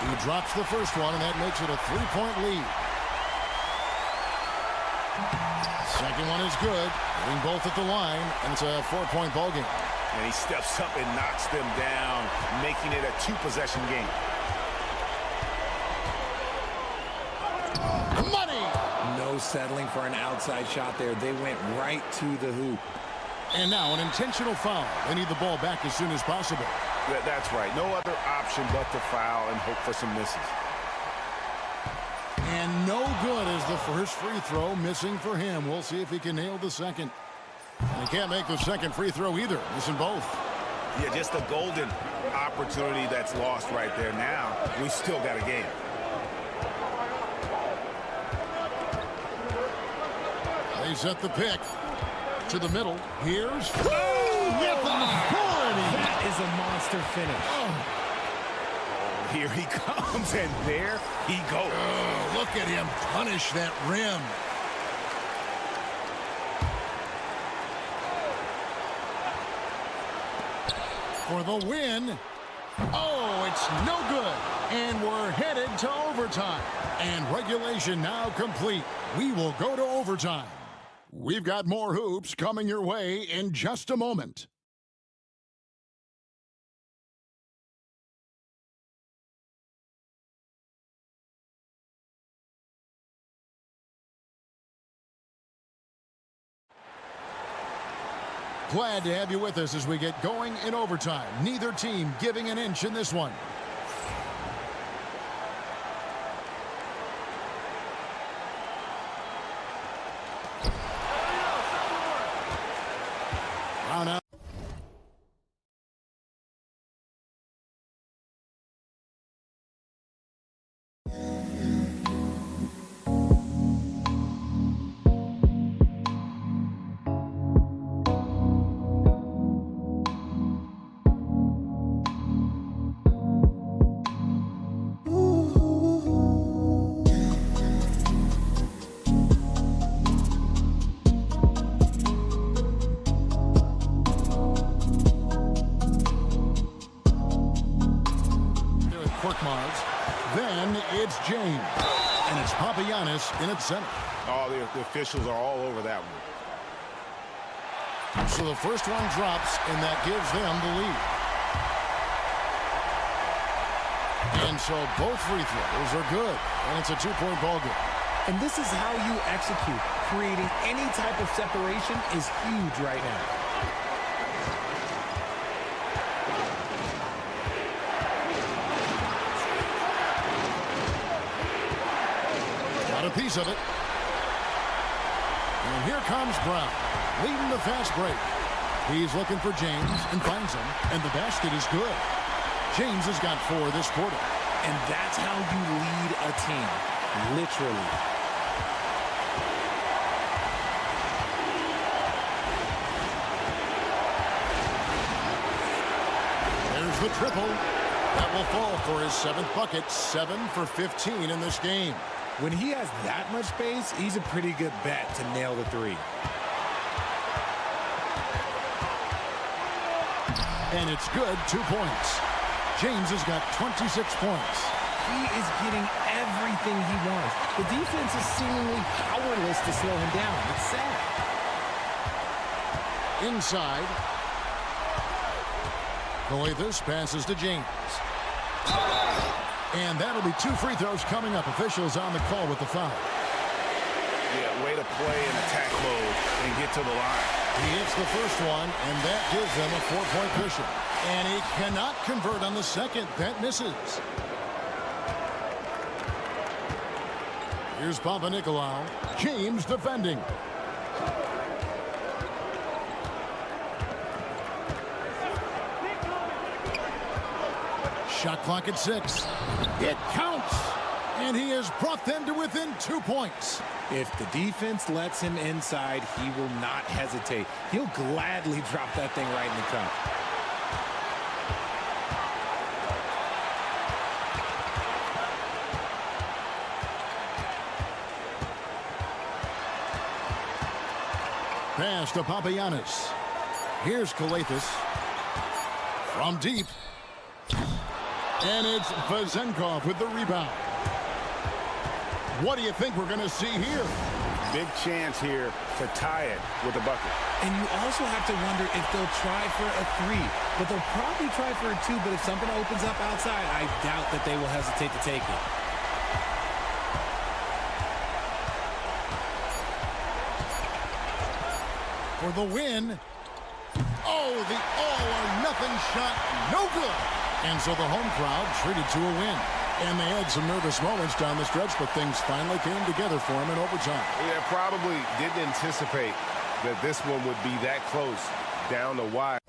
Speaker 7: He drops the first one, and that makes it a 3-point lead. Second one is good. Hitting both at the line, and it's a 4-point ball game.
Speaker 8: And he steps up and knocks them down, making it a 2-possession game.
Speaker 7: Money!
Speaker 9: No settling for an outside shot there. They went right to the hoop.
Speaker 7: And now an intentional foul. They need the ball back as soon as possible.
Speaker 8: That's right. No other option but to foul and hope for some misses.
Speaker 7: And no good as the first free throw missing for him. We'll see if he can nail the second. And he can't make the second free throw either. Missing both.
Speaker 8: Yeah, just a golden opportunity that's lost right there. Now, we've still got a game.
Speaker 7: They set the pick to the middle. Here's with authority.
Speaker 9: That is a monster finish.
Speaker 8: Here he comes, and there he goes.
Speaker 7: Oh, look at him punish that rim. For the win. Oh, it's no good. And we're headed to overtime. And regulation now complete. We will go to overtime. We've got more hoops coming your way in just a moment. Glad to have you with us as we get going in overtime. Neither team giving an inch in this one. Out. Then it's James. And it's Papagiannis in its center.
Speaker 8: Oh, the officials are all over that one.
Speaker 7: So the first one drops, and that gives them the lead. And so both free throws are good. And it's a 2-point ball game.
Speaker 9: And this is how you execute. Creating any type of separation is huge right now.
Speaker 7: Got a piece of it. And here comes Brown, leading the fast break. He's looking for James and finds him, and the basket is good. James has got 4 this quarter.
Speaker 9: And that's how you lead a team, literally.
Speaker 7: There's the triple. That will fall for his 7th bucket, 7 for 15 in this game.
Speaker 9: When he has that much space, he's a pretty good bet to nail the 3.
Speaker 7: And it's good, 2 points. James has got 26 points.
Speaker 9: He is getting everything he wants. The defense is seemingly powerless to slow him down. It's sad.
Speaker 7: Inside. Coathus passes to James. And that'll be 2 free throws coming up. Officials on the call with the foul.
Speaker 8: Yeah, way to play in attack mode and get to the line.
Speaker 7: He hits the first one, and that gives them a 4-point cushion. And he cannot convert on the second. That misses. Here's Papanikolaou. James defending. Shot clock at 6. It counts. And he has brought them to within 2 points.
Speaker 9: If the defense lets him inside, he will not hesitate. He'll gladly drop that thing right in the cup.
Speaker 7: Pass to Papagiannis. Here's Kalathis. From deep. And it's Vezenkov with the rebound. What do you think we're going to see here?
Speaker 8: Big chance here to tie it with a bucket.
Speaker 9: And you also have to wonder if they'll try for a 3. But they'll probably try for a 2. But if something opens up outside, I doubt that they will hesitate to take it.
Speaker 7: For the win. Oh, the all-or-nothing shot. No good. And so the home crowd treated to a win. And they had some nervous moments down the stretch, but things finally came together for them in overtime.
Speaker 8: Yeah, probably didn't anticipate that this one would be that close down the wire.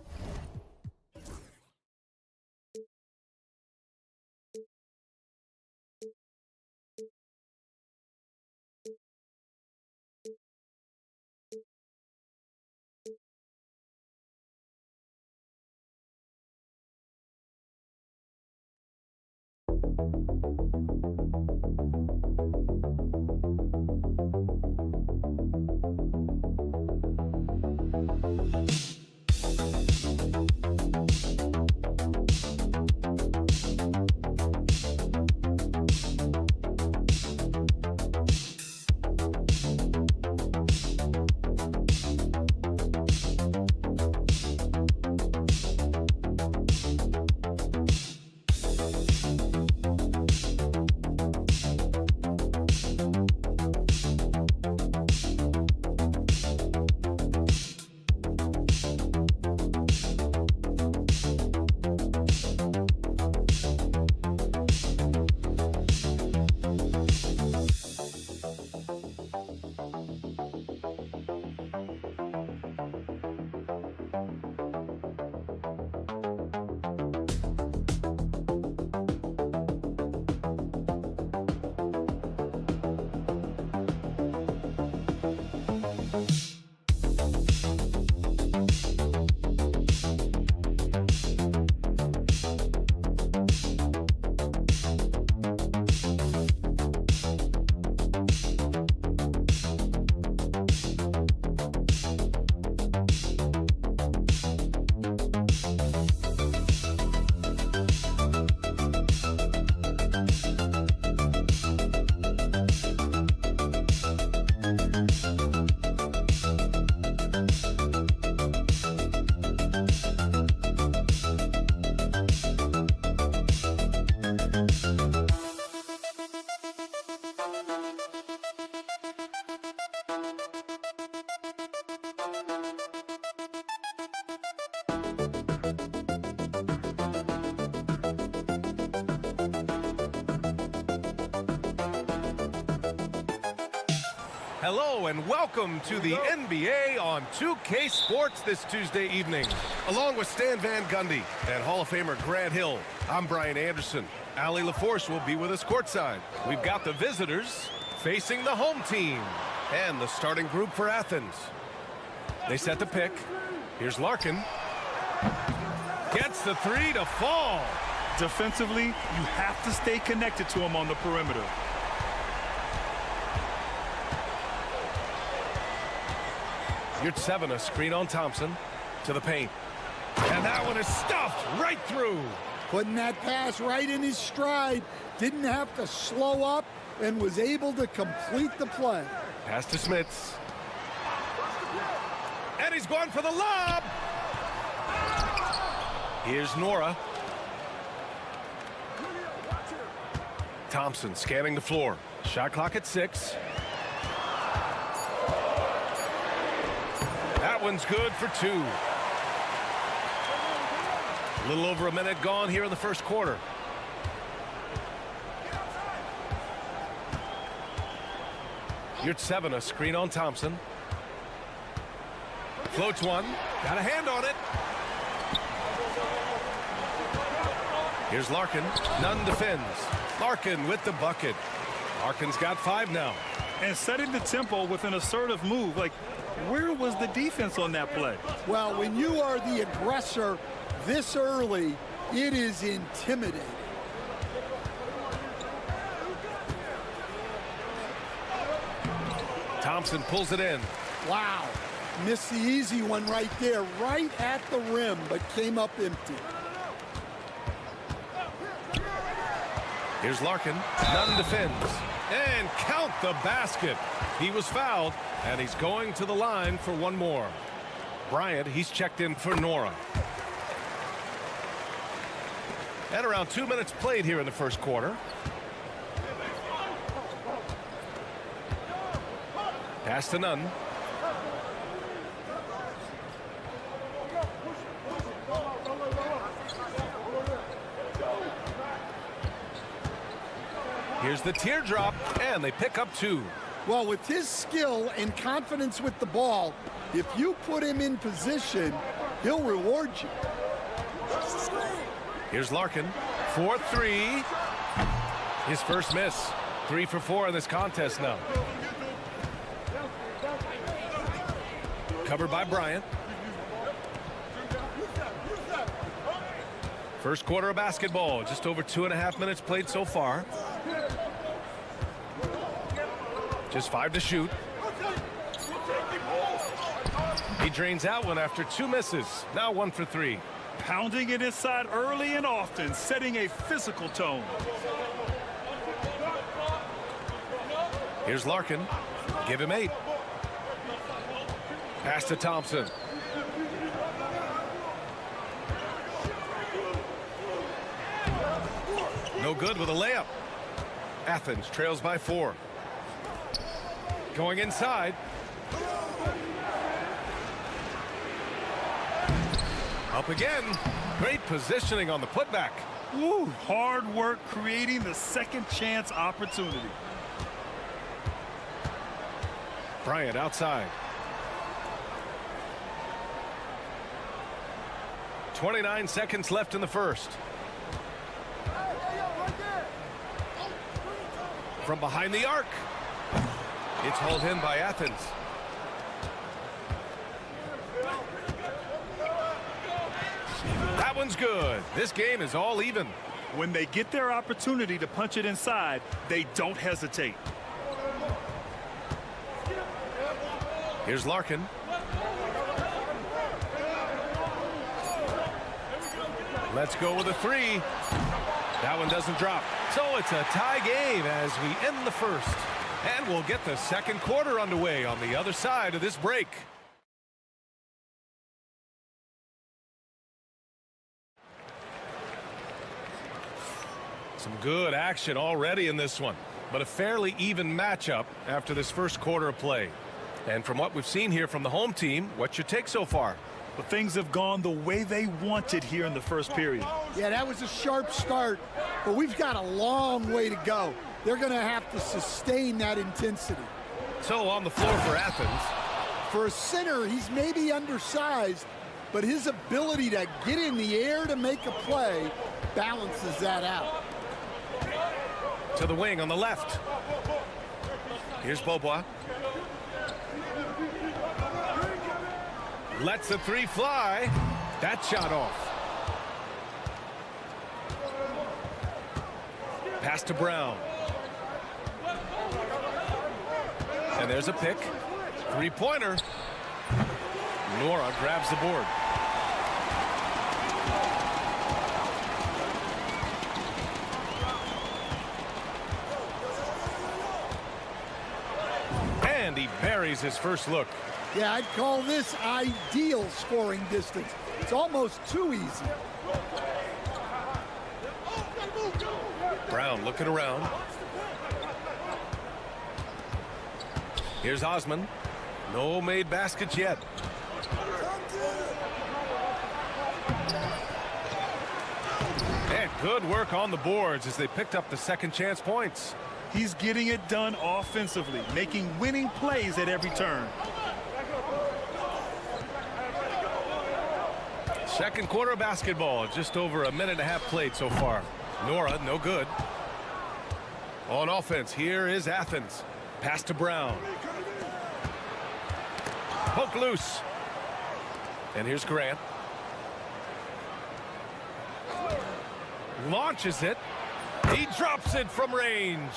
Speaker 1: Hello and welcome to the NBA on 2K Sports this Tuesday evening. Along with Stan Van Gundy and Hall of Famer Grant Hill, I'm Brian Anderson. Ali LaForce will be with us courtside. We've got the visitors facing the home team and the starting group for Athens. They set the pick. Here's Larkin. Gets the 3 to fall.
Speaker 2: Defensively, you have to stay connected to him on the perimeter.
Speaker 1: Yurtseven, a screen on Thompson to the paint. And that one is stuffed right through.
Speaker 11: Putting that pass right in his stride. Didn't have to slow up and was able to complete the play.
Speaker 1: Pass to Smits. And he's going for the lob. Here's Nora. Thompson scanning the floor. Shot clock at 6. That one's good for 2. A little over a minute gone here in the first quarter. Yurtseven, a screen on Thompson. Floats one. Got a hand on it. Here's Larkin. Nunn defends. Larkin with the bucket. Larkin's got 5 now.
Speaker 2: And setting the tempo with an assertive move. Like, where was the defense on that play?
Speaker 11: Well, when you are the aggressor this early, it is intimidating.
Speaker 1: Thompson pulls it in.
Speaker 11: Wow. Missed the easy one right there, right at the rim, but came up empty.
Speaker 1: Here's Larkin. Nunn defends. And count the basket. He was fouled, and he's going to the line for one more. Bryant, he's checked in for Nora. And around 2 minutes played here in the first quarter. Pass to Nunn. Here's the teardrop, and they pick up 2.
Speaker 11: Well, with his skill and confidence with the ball, if you put him in position, he'll reward you.
Speaker 1: Here's Larkin. 4-3. His first miss. 3 for 4 in this contest now. Covered by Bryant. First quarter of basketball. Just over 2.5 minutes played so far. Just 5 to shoot. He drains out one after 2 misses. Now 1 for 3.
Speaker 2: Pounding it inside early and often, setting a physical tone.
Speaker 1: Here's Larkin. Give him 8. Pass to Thompson. No good with a layup. Athens trails by 4. Going inside. Up again. Great positioning on the putback.
Speaker 2: Woo, hard work creating the second chance opportunity.
Speaker 1: Bryant outside. 29 seconds left in the first. From behind the arc. It's hauled in by Athens. That one's good. This game is all even.
Speaker 2: When they get their opportunity to punch it inside, they don't hesitate.
Speaker 1: Here's Larkin. Let's go with a 3. That one doesn't drop. So it's a tie game as we end the first. And we'll get the second quarter underway on the other side of this break. Some good action already in this one, but a fairly even matchup after this first quarter of play. And from what we've seen here from the home team, what's your take so far?
Speaker 2: But things have gone the way they wanted here in the first period.
Speaker 11: Yeah, that was a sharp start, but we've got a long way to go. They're going to have to sustain that intensity.
Speaker 1: So on the floor for Athens.
Speaker 11: For a center, he's maybe undersized, but his ability to get in the air to make a play balances that out.
Speaker 1: To the wing on the left. Here's Beaubois. Lets the 3 fly. That shot off. Pass to Brown. And there's a pick. 3-pointer. Nora grabs the board. And he buries his first look.
Speaker 11: Yeah, I'd call this ideal scoring distance. It's almost too easy.
Speaker 1: Brown looking around. Here's Osman. No made baskets yet. And good work on the boards as they picked up the second chance points.
Speaker 2: He's getting it done offensively, making winning plays at every turn.
Speaker 1: Second quarter of basketball, just over a minute and a half played so far. Nora, no good. On offense, here is Athens. Pass to Brown. Poke loose. And here's Grant. Launches it. He drops it from range.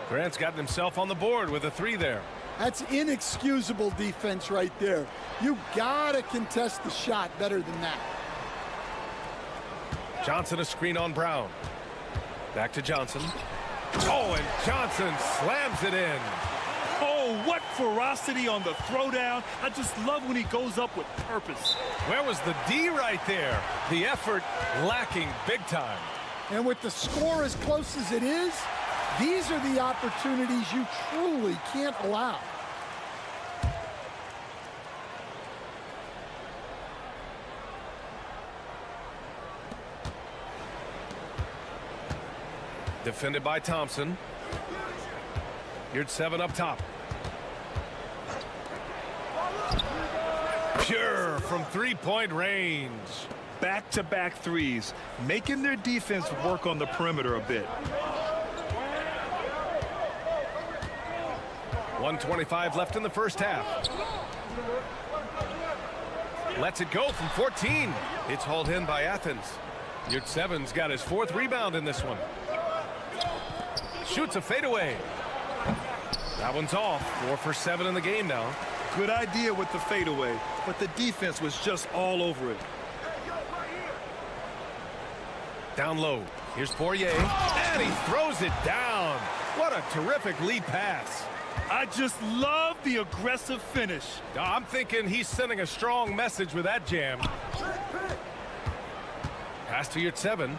Speaker 1: Grant's gotten himself on the board with a 3 there.
Speaker 11: That's inexcusable defense right there. You gotta contest the shot better than that.
Speaker 1: Johnson a screen on Brown. Back to Johnson. Oh, and Johnson slams it in.
Speaker 2: Oh, what ferocity on the throwdown. I just love when he goes up with purpose.
Speaker 1: Where was the D right there? The effort lacking big time.
Speaker 11: And with the score as close as it is, these are the opportunities you truly can't allow.
Speaker 1: Defended by Thompson. Here's 7 up top. Pure from three-point range.
Speaker 2: Back-to-back threes, making their defense work on the perimeter a bit.
Speaker 1: 1:25 left in the first half. Lets it go from 14. It's hauled in by Athens. Yurtseven's got his 4th rebound in this one. Shoots a fadeaway. That one's off. 4 for 7 in the game now.
Speaker 2: Good idea with the fadeaway, but the defense was just all over it.
Speaker 1: Down low. Here's Poirier. And he throws it down. What a terrific lead pass.
Speaker 2: I just love the aggressive finish.
Speaker 1: I'm thinking he's sending a strong message with that jam. Pass to Yurtseven.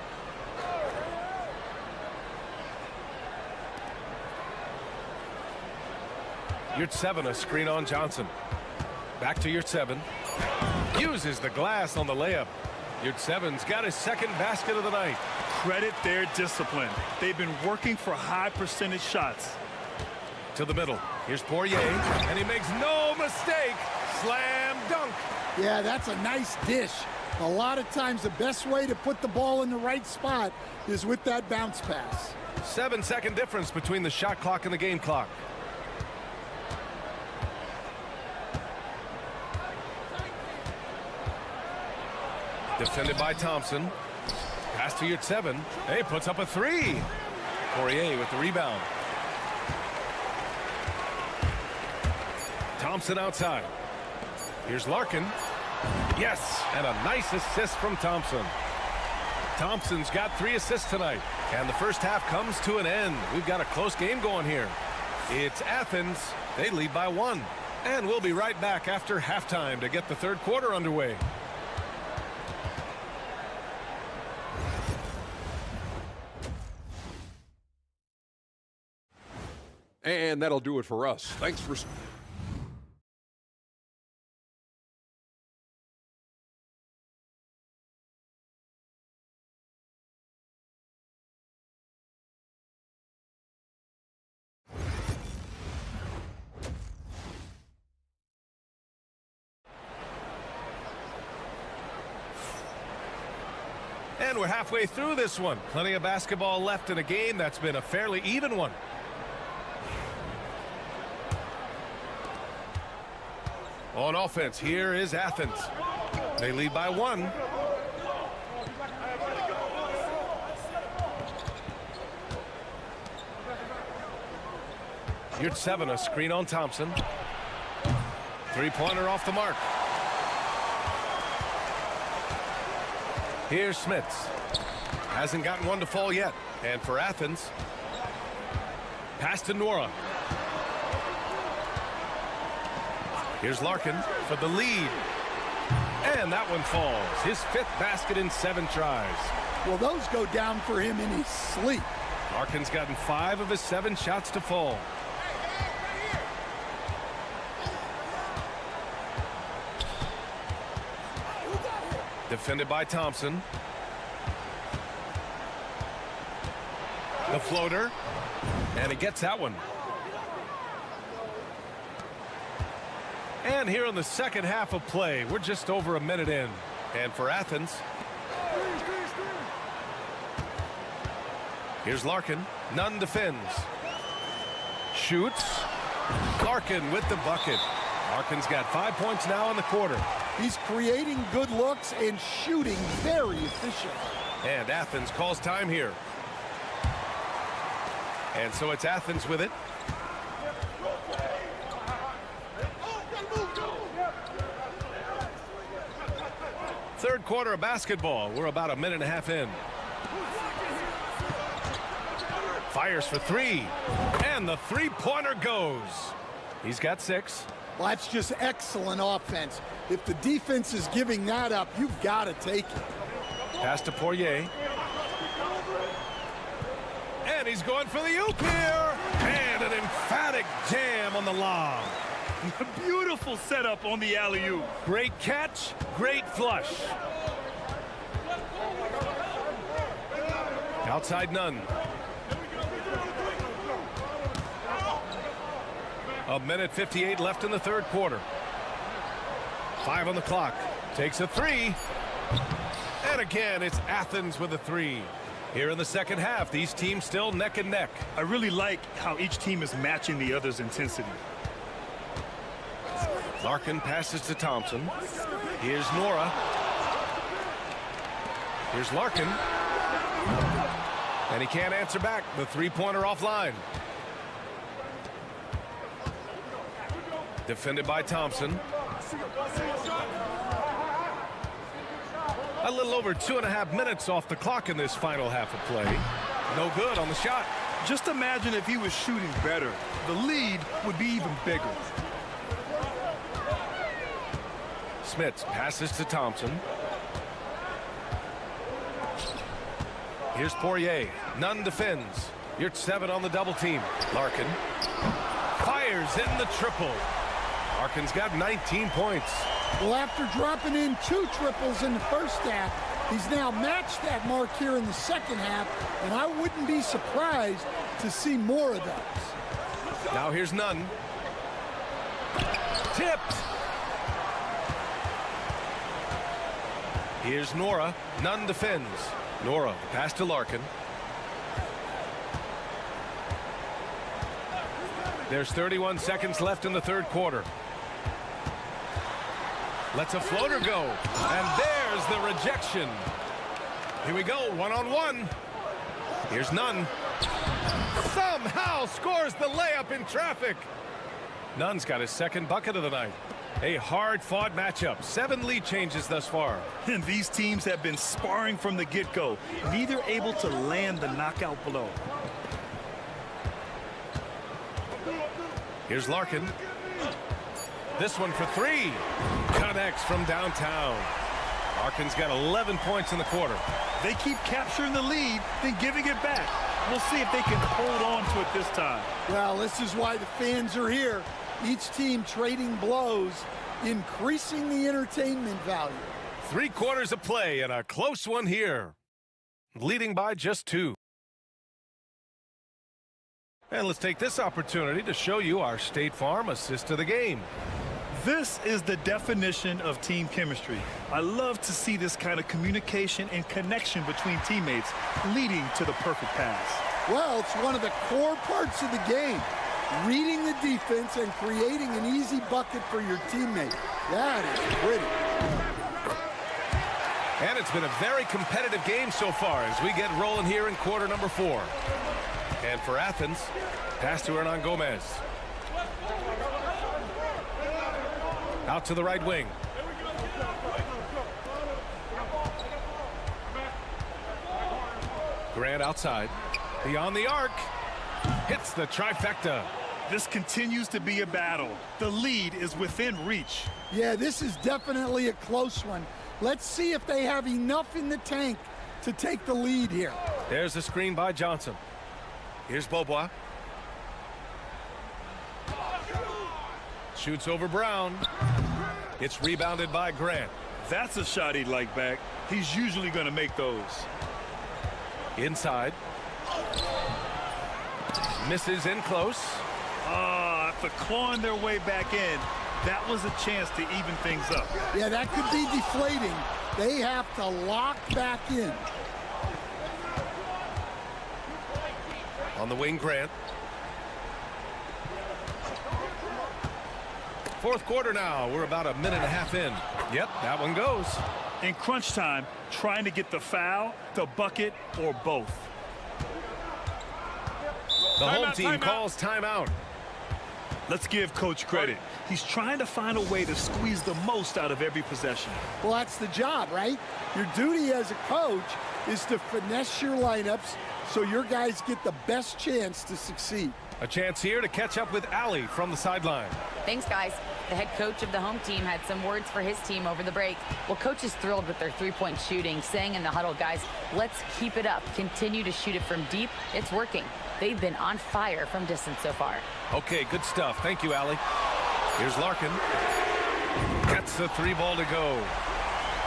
Speaker 1: Yurtseven a screen on Johnson. Back to Yurtseven. Uses the glass on the layup. Yurtseven's got his 2nd basket of the night.
Speaker 2: Credit their discipline. They've been working for high percentage shots.
Speaker 1: To the middle. Here's Poirier, and he makes no mistake. Slam dunk.
Speaker 11: Yeah, that's a nice dish. A lot of times the best way to put the ball in the right spot is with that bounce pass.
Speaker 1: 7-second difference between the shot clock and the game clock. Defended by Thompson. Pass to Yurtseven. Hey, puts up a 3. Poirier with the rebound. Thompson outside. Here's Larkin. Yes, and a nice assist from Thompson. Thompson's got 3 assists tonight, and the first half comes to an end. We've got a close game going here. It's Athens. They lead by 1. And we'll be right back after halftime to get the 3rd quarter underway.
Speaker 5: And that'll do it for us. Thanks for...
Speaker 1: And we're halfway through this one. Plenty of basketball left in a game that's been a fairly even one. On offense, here is Athens. They lead by 1. Yurtseven a screen on Thompson. 3-pointer off the mark. Here's Smits. Hasn't gotten one to fall yet. And for Athens, pass to Nora. Here's Larkin for the lead. And that one falls. His 5th basket in 7 tries.
Speaker 11: Well, those go down for him in his sleep.
Speaker 1: Larkin's gotten 5 of his 7 shots to fall. Defended by Thompson. The floater. And he gets that one. And here in the second half of play, we're just over a minute in. And for Athens, here's Larkin. Nunn defends. Shoots. Larkin with the bucket. Larkin's got 5 points now in the quarter.
Speaker 11: He's creating good looks and shooting very efficient.
Speaker 1: And Athens calls time here. And so it's Athens with it. Third quarter of basketball. We're about a minute and a half in. Fires for three. And the three-pointer goes. He's got 6.
Speaker 11: Well, that's just excellent offense. If the defense is giving that up, you've got to take it.
Speaker 1: Pass to Poirier. And he's going for the oop here. And an emphatic jam on the lob.
Speaker 2: Beautiful setup on the alley-oop.
Speaker 1: Great catch, great flush. Outside none. A minute 58 left in the third quarter. 5 on the clock. Takes a 3. And again, it's Athens with a 3. Here in the second half, these teams still neck and neck.
Speaker 2: I really like how each team is matching the other's intensity.
Speaker 1: Larkin passes to Thompson. Here's Nora. Here's Larkin. And he can't answer back. The three-pointer offline. Defended by Thompson. A little over 2.5 minutes off the clock in this final half of play. No good on the shot.
Speaker 2: Just imagine if he was shooting better. The lead would be even bigger.
Speaker 1: Smits passes to Thompson. Here's Poirier. Nunn defends. You're 7 on the double team. Larkin fires in the triple. Larkin's got 19 points.
Speaker 11: Well, after dropping in 2 triples in the first half, he's now matched that mark here in the second half, and I wouldn't be surprised to see more of those.
Speaker 1: Now here's Nunn. Tipped. Here's Nora. Nunn defends. Nora, pass to Larkin. There's 31 seconds left in the third quarter. Lets a floater go. And there's the rejection. Here we go, one-on-one. Here's Nunn. Somehow scores the layup in traffic. Nunn's got his second bucket of the night. A hard-fought matchup. 7 lead changes thus far.
Speaker 2: And these teams have been sparring from the get-go. Neither able to land the knockout blow.
Speaker 1: Here's Larkin. This one for 3. Connects from downtown. Larkin's got 11 points in the quarter.
Speaker 2: They keep capturing the lead, then giving it back. We'll see if they can hold on to it this time.
Speaker 11: Well, this is why the fans are here. Each team trading blows, increasing the entertainment value.
Speaker 1: 3 quarters of play and a close one here. Leading by just 2. And let's take this opportunity to show you our State Farm assist of the game.
Speaker 2: This is the definition of team chemistry. I love to see this kind of communication and connection between teammates leading to the perfect pass.
Speaker 11: Well, it's one of the core parts of the game. Reading the defense and creating an easy bucket for your teammate. That is pretty.
Speaker 1: And it's been a very competitive game so far as we get rolling here in quarter number 4. And for Athens, pass to Hernan Gomez. Out to the right wing. Grant outside. Beyond the arc. Hits the trifecta.
Speaker 2: This continues to be a battle. The lead is within reach.
Speaker 11: Yeah, this is definitely a close one. Let's see if they have enough in the tank to take the lead here.
Speaker 1: There's a screen by Johnson. Here's Beaubois. Shoots over Brown. It's rebounded by Grant.
Speaker 2: That's a shot he'd like back. He's usually going to make those.
Speaker 1: Inside. Misses in close.
Speaker 2: After clawing their way back in, that was a chance to even things up.
Speaker 11: Yeah, that could be deflating. They have to lock back in.
Speaker 1: On the wing, Grant. Fourth quarter now. We're about a minute and a half in. Yep, that one goes.
Speaker 2: In crunch time, trying to get the foul, the bucket, or both.
Speaker 1: The home team calls timeout.
Speaker 2: Let's give Coach credit. He's trying to find a way to squeeze the most out of every possession.
Speaker 11: Well, that's the job, right? Your duty as a coach is to finesse your lineups so your guys get the best chance to succeed.
Speaker 1: A chance here to catch up with Allie from the sideline.
Speaker 6: Thanks, guys. The head coach of the home team had some words for his team over the break. Well, coach is thrilled with their three-point shooting, saying in the huddle, guys, let's keep it up. Continue to shoot it from deep. It's working. They've been on fire from distance so far.
Speaker 1: Okay, good stuff. Thank you, Allie. Here's Larkin. Gets the three ball to go.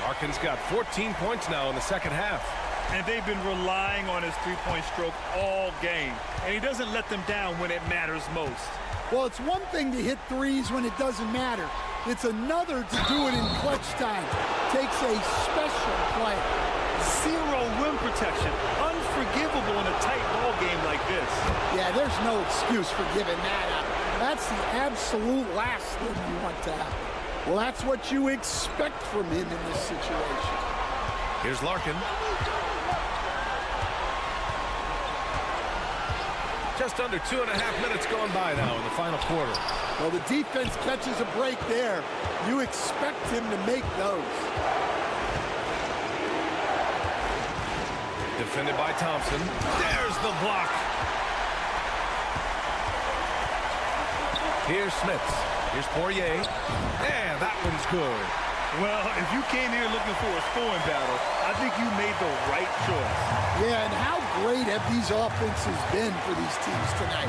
Speaker 1: Larkin's got 14 points now in the second half.
Speaker 2: And they've been relying on his three-point stroke all game. And he doesn't let them down when it matters most.
Speaker 11: Well, it's one thing to hit threes when it doesn't matter. It's another to do it in clutch time. Takes a special player.
Speaker 2: Zero rim protection. Unforgivable in a tight ball game like this.
Speaker 11: Yeah, there's no excuse for giving that up. That's the absolute last thing you want to happen. Well, that's what you expect from him in this situation.
Speaker 1: Here's Larkin. Just under 2.5 minutes gone by now in the final quarter.
Speaker 11: Well, the defense catches a break there. You expect him to make those.
Speaker 1: Defended by Thompson. There's the block. Here's Smits. Here's Poirier. And that one's good.
Speaker 2: Well, if you came here looking for a scoring battle, I think you made the right choice.
Speaker 11: Yeah, and how great have these offenses been for these teams tonight?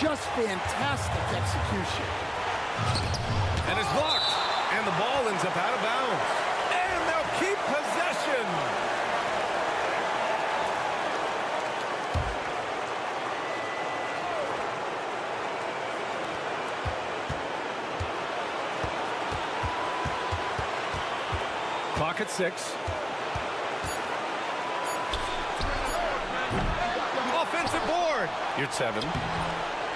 Speaker 11: Just fantastic execution.
Speaker 1: And it's blocked. And the ball ends up out of bounds. And they'll keep possession. Clock at 6. Offensive board. You're at 7.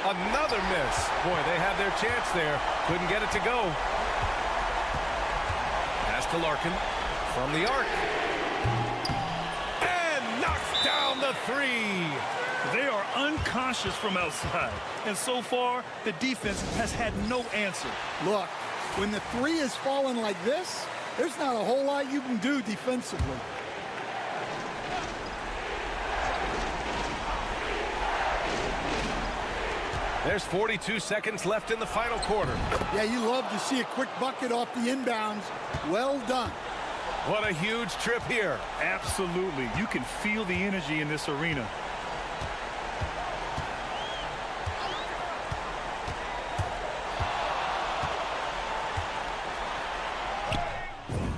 Speaker 1: Another miss. Boy, they had their chance there. Couldn't get it to go. Pass to Larkin from the arc. And knocks down the 3.
Speaker 2: They are unconscious from outside. And so far, the defense has had no answer.
Speaker 11: Look, when the 3 is falling like this, there's not a whole lot you can do defensively.
Speaker 1: There's 42 seconds left in the final quarter.
Speaker 11: Yeah, you love to see a quick bucket off the inbounds. Well done.
Speaker 1: What a huge trip here.
Speaker 2: Absolutely. You can feel the energy in this arena.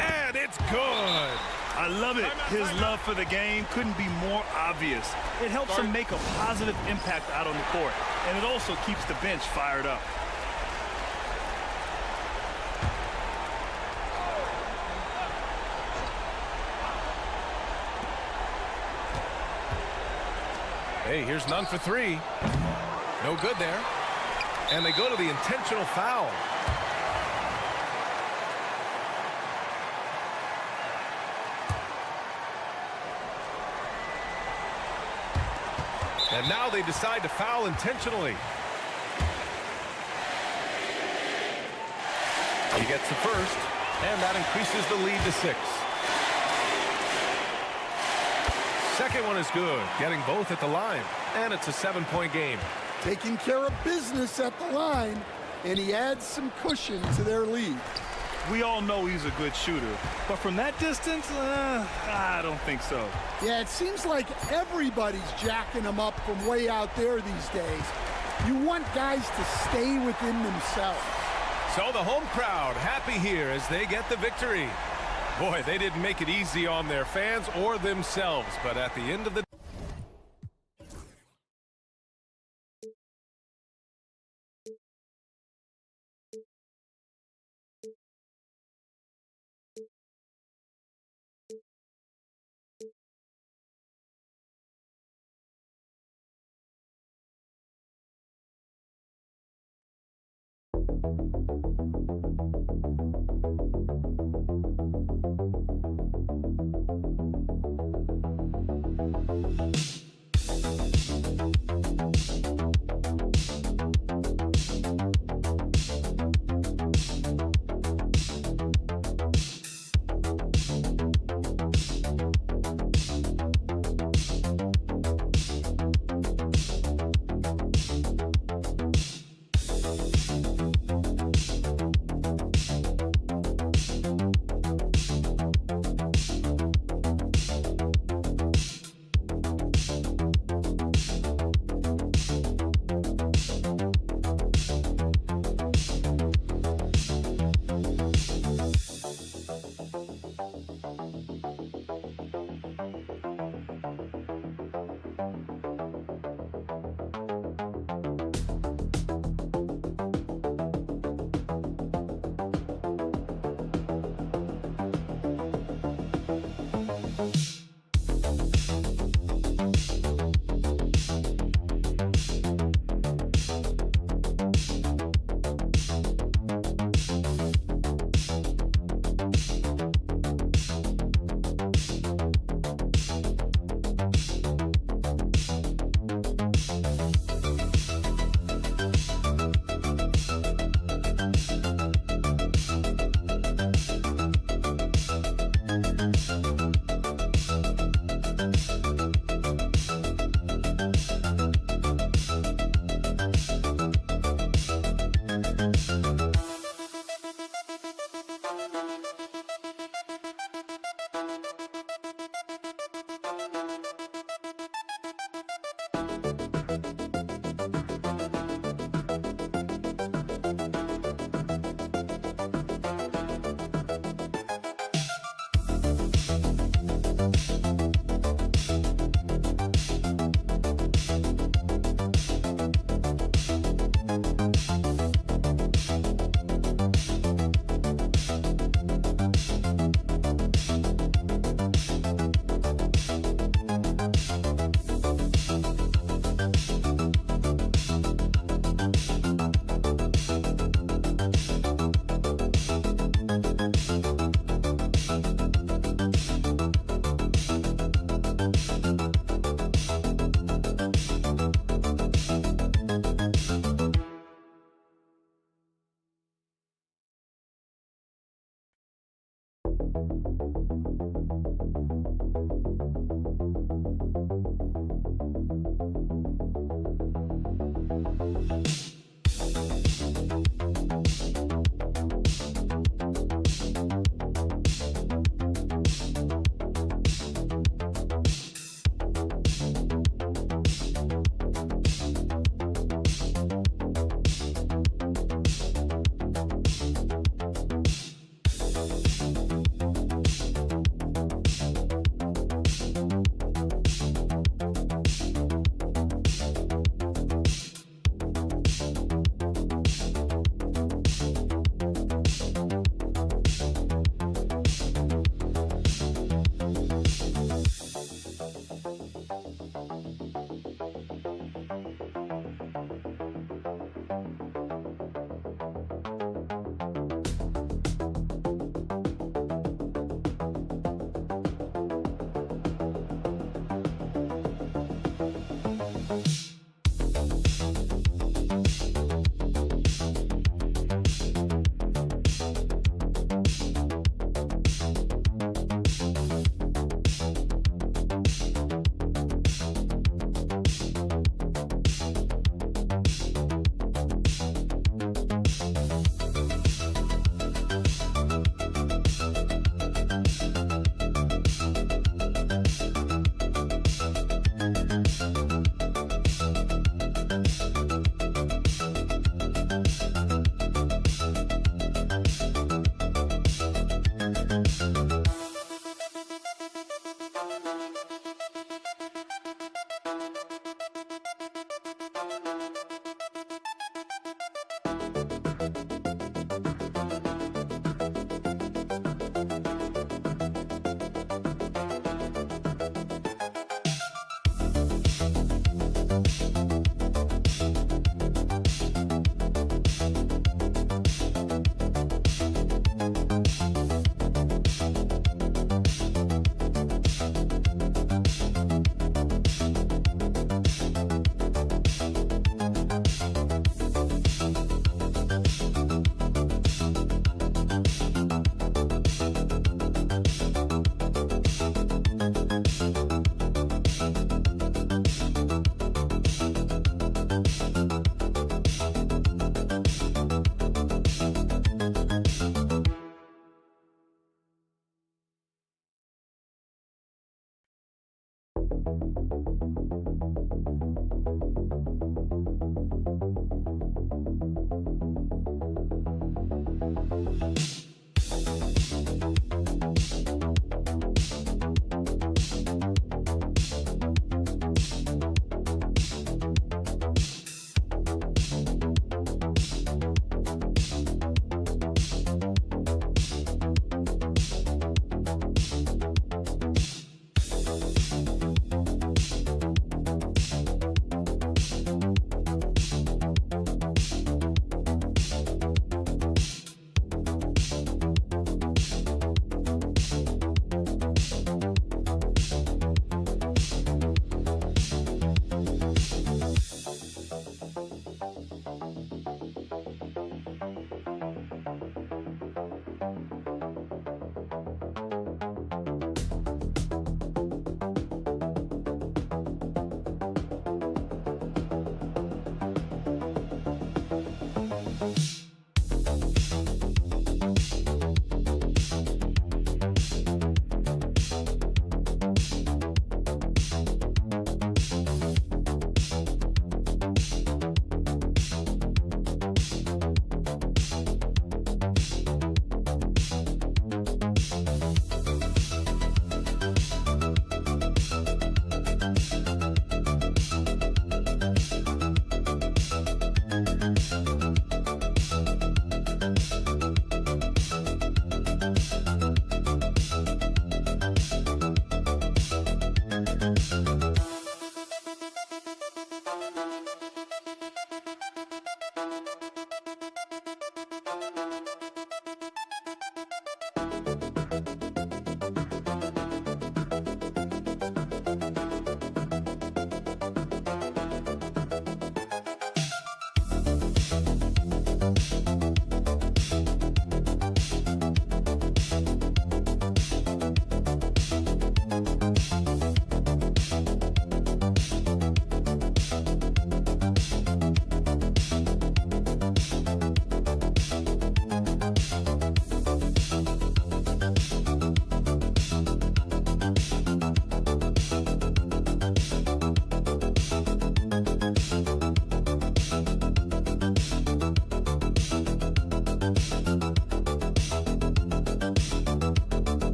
Speaker 1: And it's good.
Speaker 2: I love it. His love for the game couldn't be more obvious. It helps him make a positive impact out on the court, and it also keeps the bench fired up.
Speaker 1: Hey, here's none for 3. No good there. And they go to the intentional foul. And now they decide to foul intentionally. He gets the first, and that increases the lead to 6. Second one is good, getting both at the line, and it's a 7-point game.
Speaker 11: Taking care of business at the line, and he adds some cushion to their lead.
Speaker 2: We all know he's a good shooter, but from that distance, I don't think so.
Speaker 11: Yeah, it seems like everybody's jacking him up from way out there these days. You want guys to stay within themselves.
Speaker 1: So the home crowd happy here as they get the victory. Boy, they didn't make it easy on their fans or themselves, but at the end of the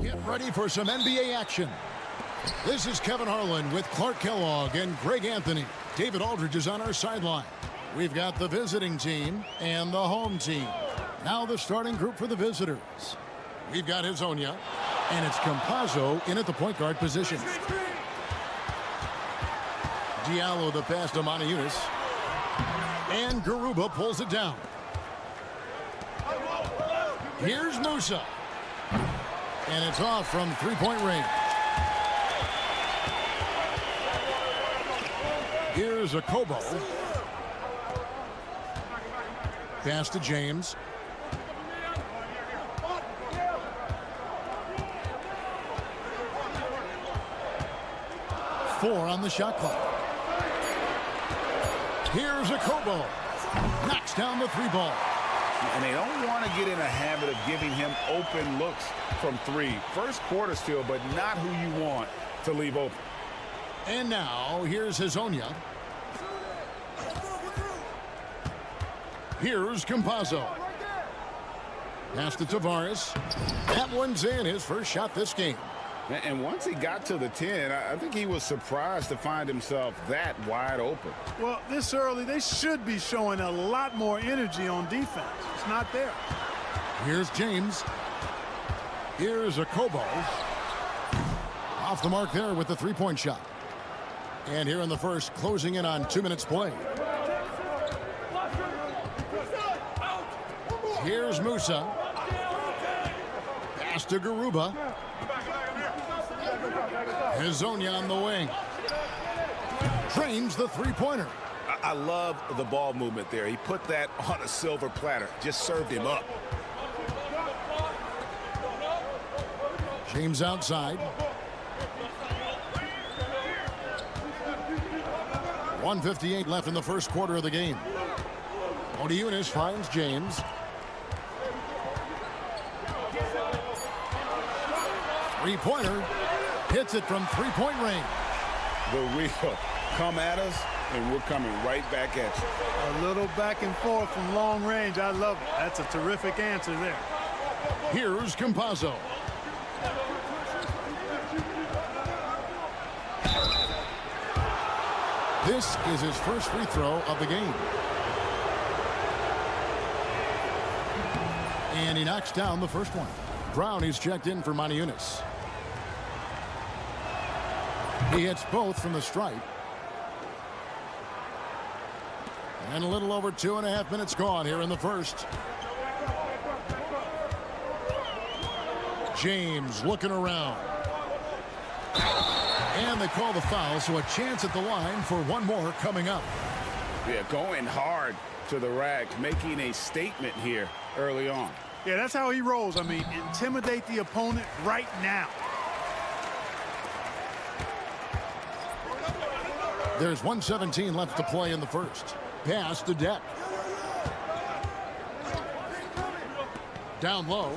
Speaker 7: Get ready for some NBA action. This is Kevin Harlan with Clark Kellogg and Greg Anthony. David Aldridge is on our sideline. We've got the visiting team and the home team. Now the starting group for the visitors. We've got Hezonja, and it's Campazzo in at the point guard position. Diallo the pass to Moniunas. And Garuba pulls it down. Here's Musa. And it's off from three-point range. Here's a Kobo. Pass to James. Four on the shot clock. Here's a Kobo. Knocks down the three ball.
Speaker 8: And they don't want to get in a habit of giving him open looks from three. First quarter still, but not who you want to leave open.
Speaker 7: And now, here's Hezonja. Here's Campazzo. Pass to Tavares. That one's in, his first shot this game.
Speaker 8: And once he got to the 10, I think he was surprised to find himself that wide open.
Speaker 2: Well, this early, they should be showing a lot more energy on defense. It's not there.
Speaker 7: Here's James. Here's a Kobo. Off the mark there with the three-point shot. And here in the first, closing in on 2 minutes play. Here's Musa. Pass to Garuba. Hezonja on the wing. Trains the three-pointer.
Speaker 8: I love the ball movement there. He put that on a silver platter. Just served him up.
Speaker 7: James outside. 1:58 left in the first quarter of the game. Moniunas finds James. Three-pointer. Hits it from three-point range.
Speaker 8: The real come at us, and we're coming right back at you.
Speaker 2: A little back and forth from long range. I love it. That's a terrific answer there.
Speaker 7: Here's Campazzo. This is his first free throw of the game. And he knocks down the first one. Brown is checked in for Moniunas. He hits both from the stripe. And a little over 2.5 minutes gone here in the first. James looking around. And they call the foul, so a chance at the line for one more coming up.
Speaker 8: Yeah, going hard to the rack, making a statement here early on.
Speaker 2: Yeah, that's how he rolls. I mean, intimidate the opponent right now.
Speaker 7: There's 1:17 left to play in the first. Pass to Deck. Down low.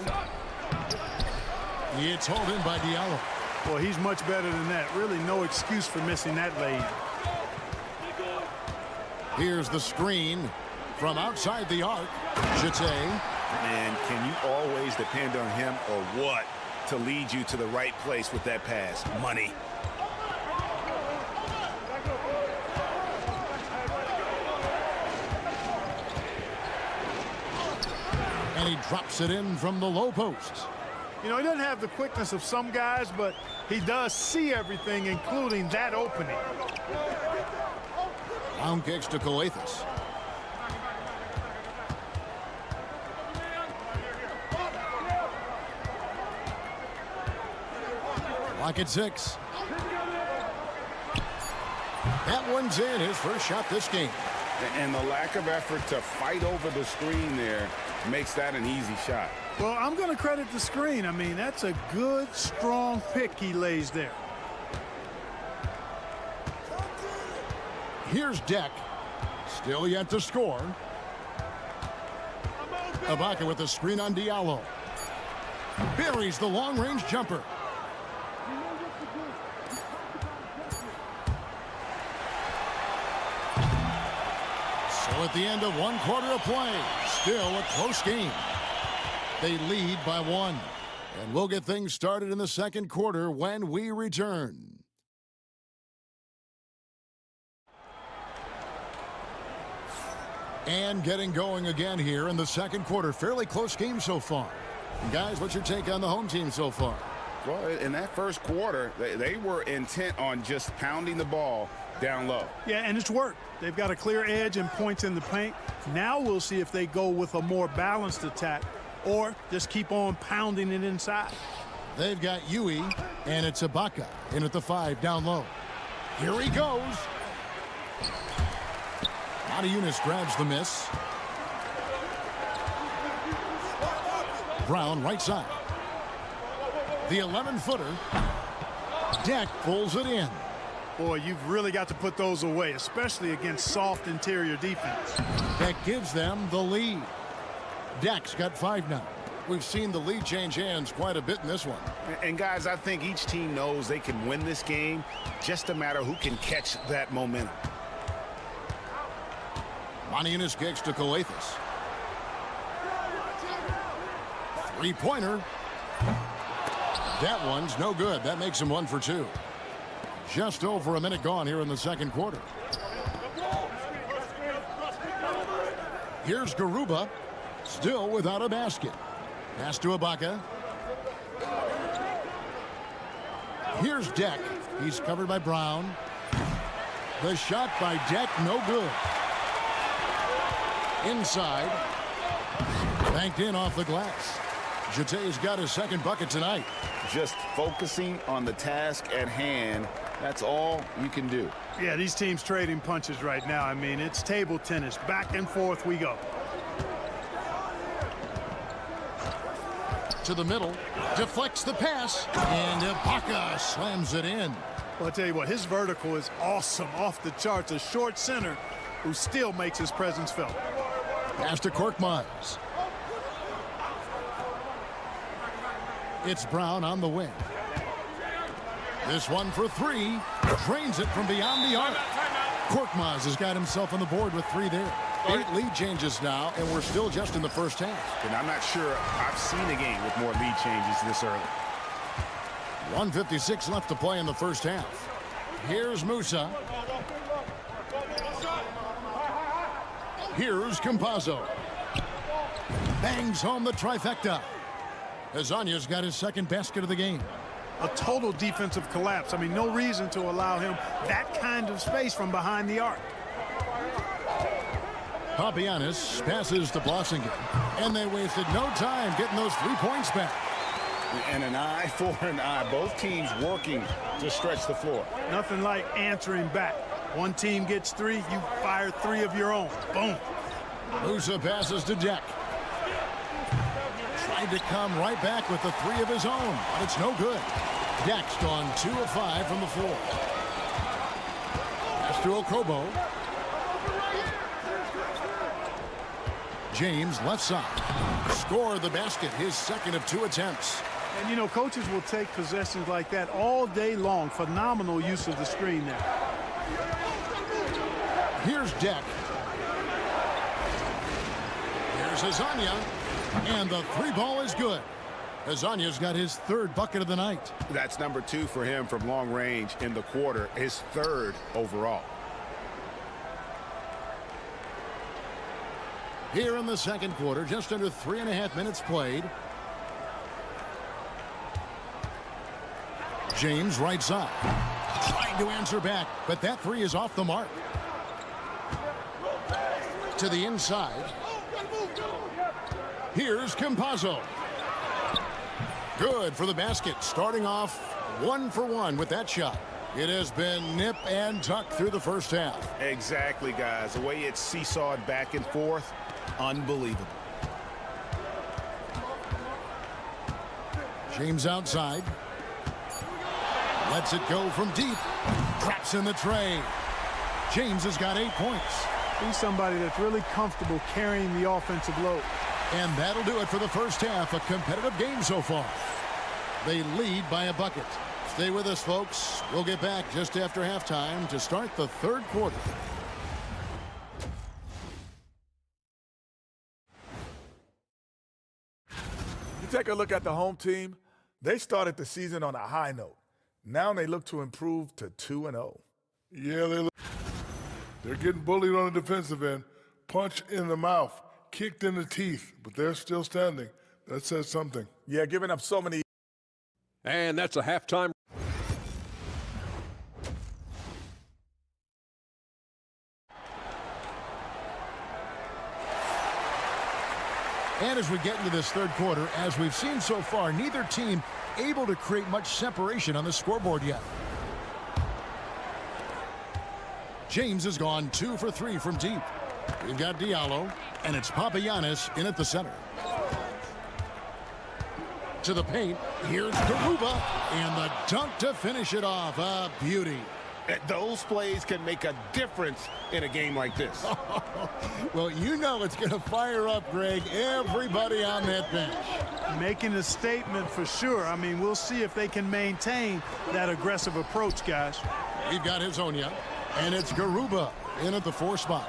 Speaker 7: It's hauled in by Diallo.
Speaker 2: Well, he's much better than that. Really no excuse for missing that lane.
Speaker 7: Here's the screen from outside the arc. Chete.
Speaker 8: And can you always depend on him or what to lead you to the right place with that pass? Money.
Speaker 7: And he drops it in from the low post.
Speaker 2: You know, he doesn't have the quickness of some guys, but he does see everything, including that opening.
Speaker 7: Down kicks to Coathis. Clock at 6. That one's in, his first shot this game.
Speaker 8: And the lack of effort to fight over the screen there makes that an easy shot.
Speaker 2: Well, I'm going to credit the screen. I mean, that's a good, strong pick he lays there.
Speaker 7: Here's Deck. Still yet to score. Ibaka with the screen on Diallo. Buries the long-range jumper. So at the end of 1 quarter of play, still a close game. They lead by 1. And we'll get things started in the second quarter when we return. And getting going again here in the second quarter. Fairly close game so far. And guys, what's your take on the home team so far?
Speaker 8: Well, in that first quarter, they were intent on just pounding the ball down low.
Speaker 2: Yeah, and it's worked. They've got a clear edge and points in the paint. Now we'll see if they go with a more balanced attack or just keep on pounding it inside.
Speaker 7: They've got Yui, and it's Ibaka in at the 5 down low. Here he goes. Yunus grabs the miss. Brown right side. The 11-footer. Deck pulls it in.
Speaker 2: Boy, you've really got to put those away, especially against soft interior defense.
Speaker 7: That gives them the lead. Deck's got 5 now. We've seen the lead change hands quite a bit in this one.
Speaker 8: And guys, I think each team knows they can win this game. Just a matter who can catch that momentum.
Speaker 7: Yunus kicks to Coathis. 3-pointer. That one's no good. That makes him 1 for 2. Just over a minute gone here in the second quarter. Here's Garuba, still without a basket. Pass to Ibaka. Here's Deck. He's covered by Brown. The shot by Deck, no good. Inside. Banked in off the glass. Jette's got his second bucket tonight.
Speaker 8: Just focusing on the task at hand. That's all you can do.
Speaker 2: Yeah, these teams trading punches right now. I mean, it's table tennis. Back and forth we go.
Speaker 7: To the middle. Deflects the pass. And Ibaka slams it in.
Speaker 2: Well, I'll tell you what, his vertical is awesome, off the charts. A short center who still makes his presence felt.
Speaker 7: Pass to Korkmaz. It's Brown on the wing. This one for 3. Drains it from beyond the arc. Korkmaz has got himself on the board with 3 there. 8 lead changes now, and we're still just in the first half.
Speaker 8: And I'm not sure I've seen a game with more lead changes this early.
Speaker 7: 1:56 left to play in the first half. Here's Musa. Here's Campazzo. Bangs home the trifecta. Hezonja's got his second basket of the game.
Speaker 2: A total defensive collapse. I mean, no reason to allow him that kind of space from behind the arc.
Speaker 7: Papianis passes to Blossinger. And they wasted no time getting those 3 points back.
Speaker 8: And an eye for an eye. Both teams working to stretch the floor.
Speaker 2: Nothing like answering back. One team gets 3, you fire 3 of your own. Boom.
Speaker 7: Musa passes to Deck. Tried to come right back with the 3 of his own, but it's no good. Deck's gone 2 of 5 from the floor. Pass to Okobo. James left side. Score the basket, his second of 2 attempts.
Speaker 2: And, you know, coaches will take possessions like that all day long. Phenomenal use of the screen there.
Speaker 7: Here's Deck. Here's Hezonja. And the 3 ball is good. Hezonja's got his 3rd bucket of the night.
Speaker 8: That's number 2 for him from long range in the quarter. His 3rd overall.
Speaker 7: Here in the second quarter, just under 3.5 minutes played. James right side. Trying to answer back, but that 3 is off the mark. To the inside. Here's Campazzo. Good for the basket. Starting off 1 for 1 with that shot. It has been nip and tuck through the first half.
Speaker 8: Exactly, guys. The way it's seesawed back and forth, unbelievable.
Speaker 7: James outside. Lets it go from deep. Traps in the tray. James has got 8 points.
Speaker 2: He's somebody that's really comfortable carrying the offensive load.
Speaker 7: And that'll do it for the first half. A competitive game so far. They lead by a bucket. Stay with us, folks. We'll get back just after halftime to start the third quarter.
Speaker 12: take a look at the home team, they started the season on a high note. Now they look to improve to 2-0.
Speaker 4: Yeah, they're getting bullied on the defensive end. Punch in the mouth, kicked in the teeth, but they're still standing. That says something.
Speaker 12: Yeah, giving up so many.
Speaker 5: And that's a halftime.
Speaker 7: And as we get into this third quarter, as we've seen so far, neither team able to create much separation on the scoreboard yet. James has gone 2 for 3 from deep. We've got Diallo, and it's Papagiannis in at the center. To the paint, here's Garuba, and the dunk to finish it off. A beauty.
Speaker 8: Those plays can make a difference in a game like this.
Speaker 7: Well, you know it's going to fire up, Greg, everybody on that bench.
Speaker 2: Making a statement for sure. I mean, we'll see if they can maintain that aggressive approach, guys.
Speaker 7: We've got Hezonja, and it's Garuba in at the 4 spot.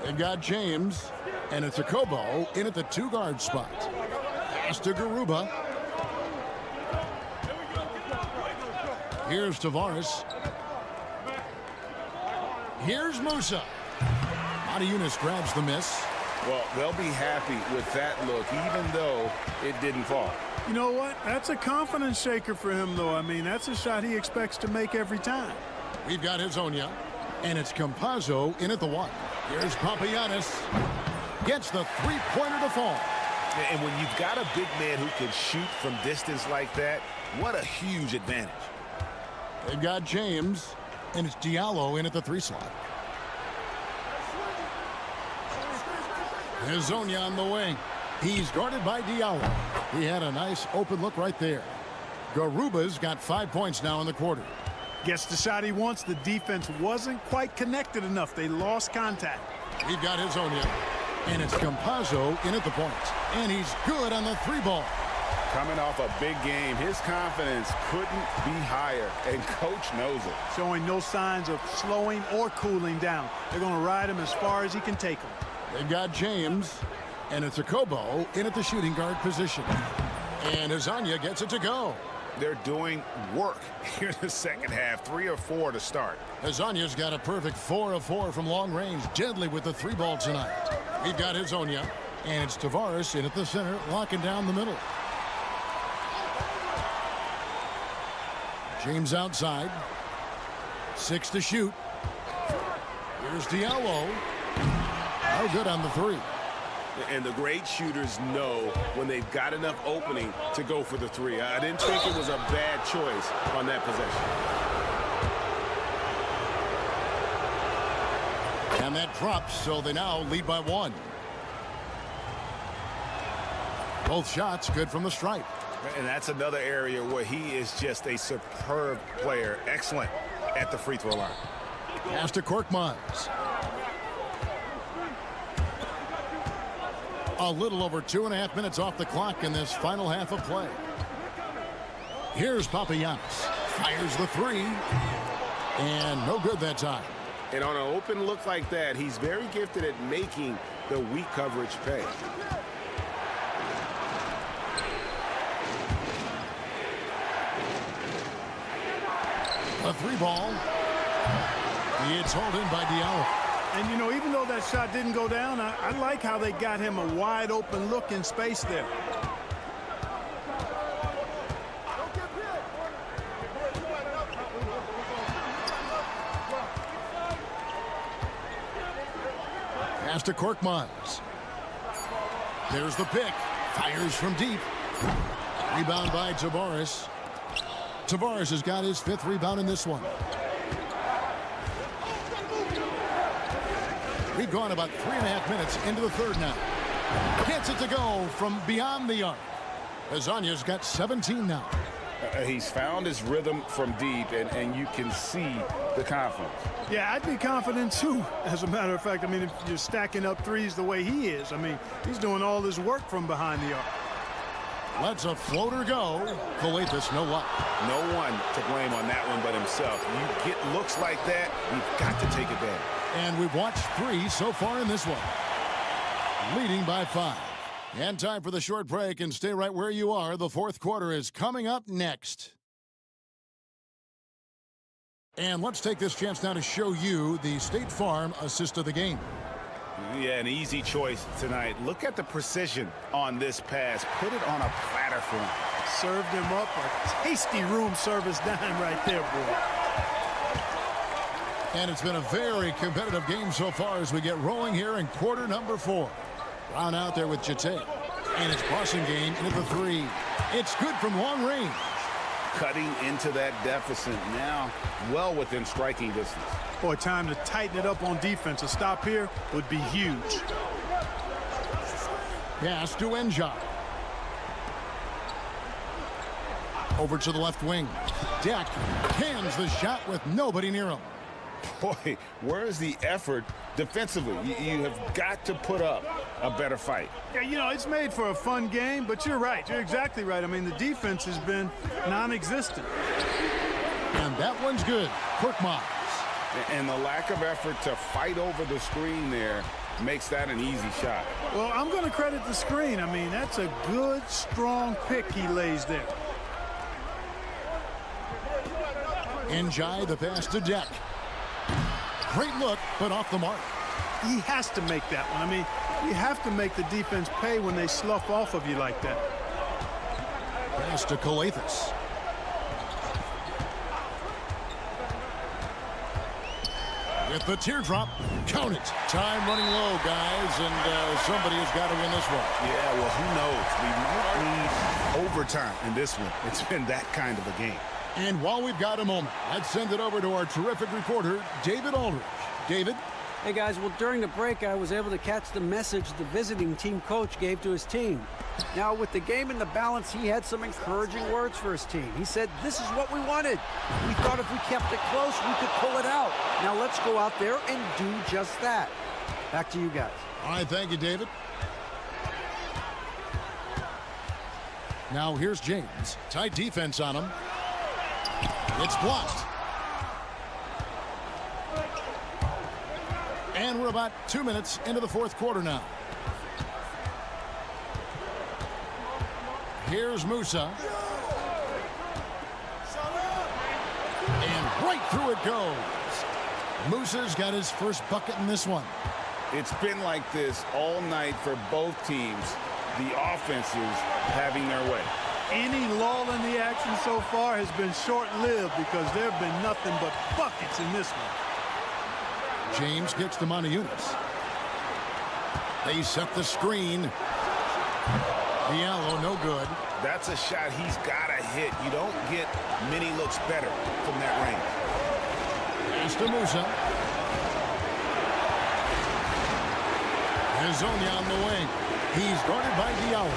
Speaker 7: They've got James, and it's Akobo in at the 2 guard spot. Pass to Garuba. Here's Tavares. Here's Musa. Matajunas grabs the miss.
Speaker 8: Well, they'll be happy with that look, even though it didn't fall.
Speaker 2: You know what? That's a confidence shaker for him, though. I mean, that's a shot he expects to make every time.
Speaker 7: We've got Hezonja, and it's Campazzo in at the 1. Here's Papagiannis. Gets the 3-pointer to fall.
Speaker 8: And when you've got a big man who can shoot from distance like that, what a huge advantage.
Speaker 7: They've got James, and it's Diallo in at the 3 slot. Hezonja on the wing. He's guarded by Diallo. He had a nice open look right there. Garuba's got 5 points now in the quarter.
Speaker 2: Gets the shot he wants. The defense wasn't quite connected enough. They lost contact.
Speaker 7: We've got Hezonja, and it's Campazzo in at the point. And he's good on the 3 ball.
Speaker 8: Coming off a big game, his confidence couldn't be higher, and coach knows it.
Speaker 2: Showing no signs of slowing or cooling down. They're going to ride him as far as he can take him.
Speaker 7: They've got James, and it's Akobo in at the shooting guard position. And Hezonja gets it to go.
Speaker 8: They're doing work here in the second half, 3 or 4 to start.
Speaker 7: Hezonja's got a perfect 4 of 4 from long range, deadly with the 3 ball tonight. We've got Hezonja, and it's Tavares in at the center, locking down the middle. James outside. 6 to shoot. Here's Diallo. No good on the 3.
Speaker 8: And the great shooters know when they've got enough opening to go for the 3. I didn't think it was a bad choice on that possession.
Speaker 7: And that drops, so they now lead by 1. Both shots good from the stripe.
Speaker 8: And that's another area where he is just a superb player. Excellent at the free throw line.
Speaker 7: Pass to Korkmaz. A little over 2.5 minutes off the clock in this final half of play. Here's Papagiannis. Fires the 3. And no good that time.
Speaker 8: And on an open look like that, he's very gifted at making the weak coverage pay.
Speaker 7: A 3 ball. It's hauled in by Diallo.
Speaker 2: And, you know, even though that shot didn't go down, I like how they got him a wide open look in space there.
Speaker 7: Pass to Korkmaz. There's the pick. Fires from deep. Rebound by Tavares. Tavares has got his 5th rebound in this one. We've gone about 3.5 minutes into the third now. Gets it to go from beyond the arc. Hezonja's got 17 now.
Speaker 8: He's found his rhythm from deep, and you can see the confidence.
Speaker 2: Yeah, I'd be confident too, as a matter of fact. I mean, if you're stacking up 3s the way he is, I mean, he's doing all this work from behind the arc.
Speaker 7: Lets a floater go. Coletas, no luck.
Speaker 8: No one to blame on that one but himself. You get looks like that, you've got to take advantage.
Speaker 7: And we've watched 3 so far in this one. Leading by 5. And time for the short break, and stay right where you are. The fourth quarter is coming up next. And let's take this chance now to show you the State Farm assist of the game.
Speaker 8: Yeah, an easy choice tonight. Look at the precision on this pass. Put it on a platter for him.
Speaker 2: Served him up a tasty room service dime right there, boy.
Speaker 7: And it's been a very competitive game so far as we get rolling here in quarter number 4. Brown out there with Jete. And it's Bossingame into the 3. It's good from long range.
Speaker 8: Cutting into that deficit now, well within striking distance.
Speaker 2: Boy, time to tighten it up on defense. A stop here would be huge.
Speaker 7: Pass to Njai. Over to the left wing. Deck cans the shot with nobody near him.
Speaker 8: Boy, where is the effort defensively? You have got to put up a better fight.
Speaker 2: Yeah, you know, it's made for a fun game, but you're right. You're exactly right. I mean, the defense has been non-existent.
Speaker 7: And that one's good. Korkmaz.
Speaker 8: And the lack of effort to fight over the screen there makes that an easy shot.
Speaker 2: Well, I'm going to credit the screen. I mean, that's a good, strong pick he lays there.
Speaker 7: Njai, the pass to Deck. Great look, but off the mark.
Speaker 2: He has to make that one. I mean, you have to make the defense pay when they slough off of you like that.
Speaker 7: Pass to Kalathis. With the teardrop, count it. Time running low, guys, and somebody has got to win this one.
Speaker 8: Yeah, well, who knows? We might need overtime in this one. It's been that kind of a game.
Speaker 7: And while we've got a moment, let's send it over to our terrific reporter, David Aldridge. David?
Speaker 10: Hey, guys, well, during the break, I was able to catch the message the visiting team coach gave to his team. Now, with the game in the balance, he had some encouraging words for his team. He said, this is what we wanted. We thought if we kept it close, we could pull it out. Now, let's go out there and do just that. Back to you guys.
Speaker 7: All right, thank you, David. Now, here's James. Tight defense on him. It's blocked. And we're about 2 minutes into the fourth quarter now. Here's Musa. And right through it goes. Musa's got his first bucket in this one.
Speaker 8: It's been like this all night for both teams. The offenses having their way.
Speaker 2: Any lull in the action so far has been short-lived because there have been nothing but buckets in this one.
Speaker 7: James gets to Moniunas. They set the screen. Diallo, no good.
Speaker 8: That's a shot he's got to hit. You don't get many looks better from that range.
Speaker 7: Pass to Musa. Hezonja on the wing. He's guarded by Diallo.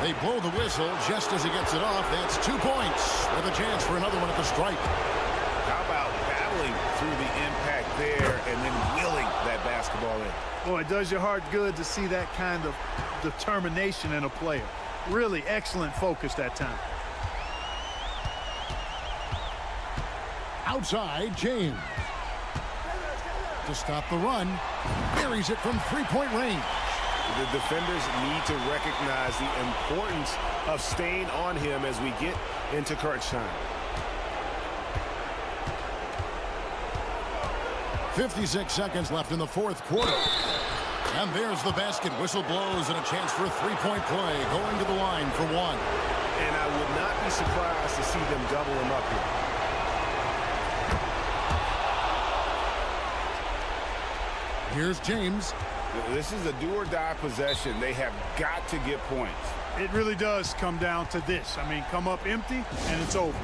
Speaker 7: They blow the whistle just as he gets it off. That's 2 points with a chance for another one at the stripe.
Speaker 8: How about battling through the impact there and then wheeling that basketball in?
Speaker 2: Boy, it does your heart good to see that kind of determination in a player. Really excellent focus that time.
Speaker 7: Outside, James. To stop the run. Buries it from three-point range.
Speaker 8: The defenders need to recognize the importance of staying on him as we get into crunch time.
Speaker 7: 56 seconds left in the fourth quarter. And there's the basket. Whistle blows and a chance for a three-point play. Going to the line for one.
Speaker 8: And I would not be surprised to see them double him up here.
Speaker 7: Here's James.
Speaker 8: This is a do-or-die possession. They have got to get points.
Speaker 2: It really does come down to this. I mean, come up empty, and it's over.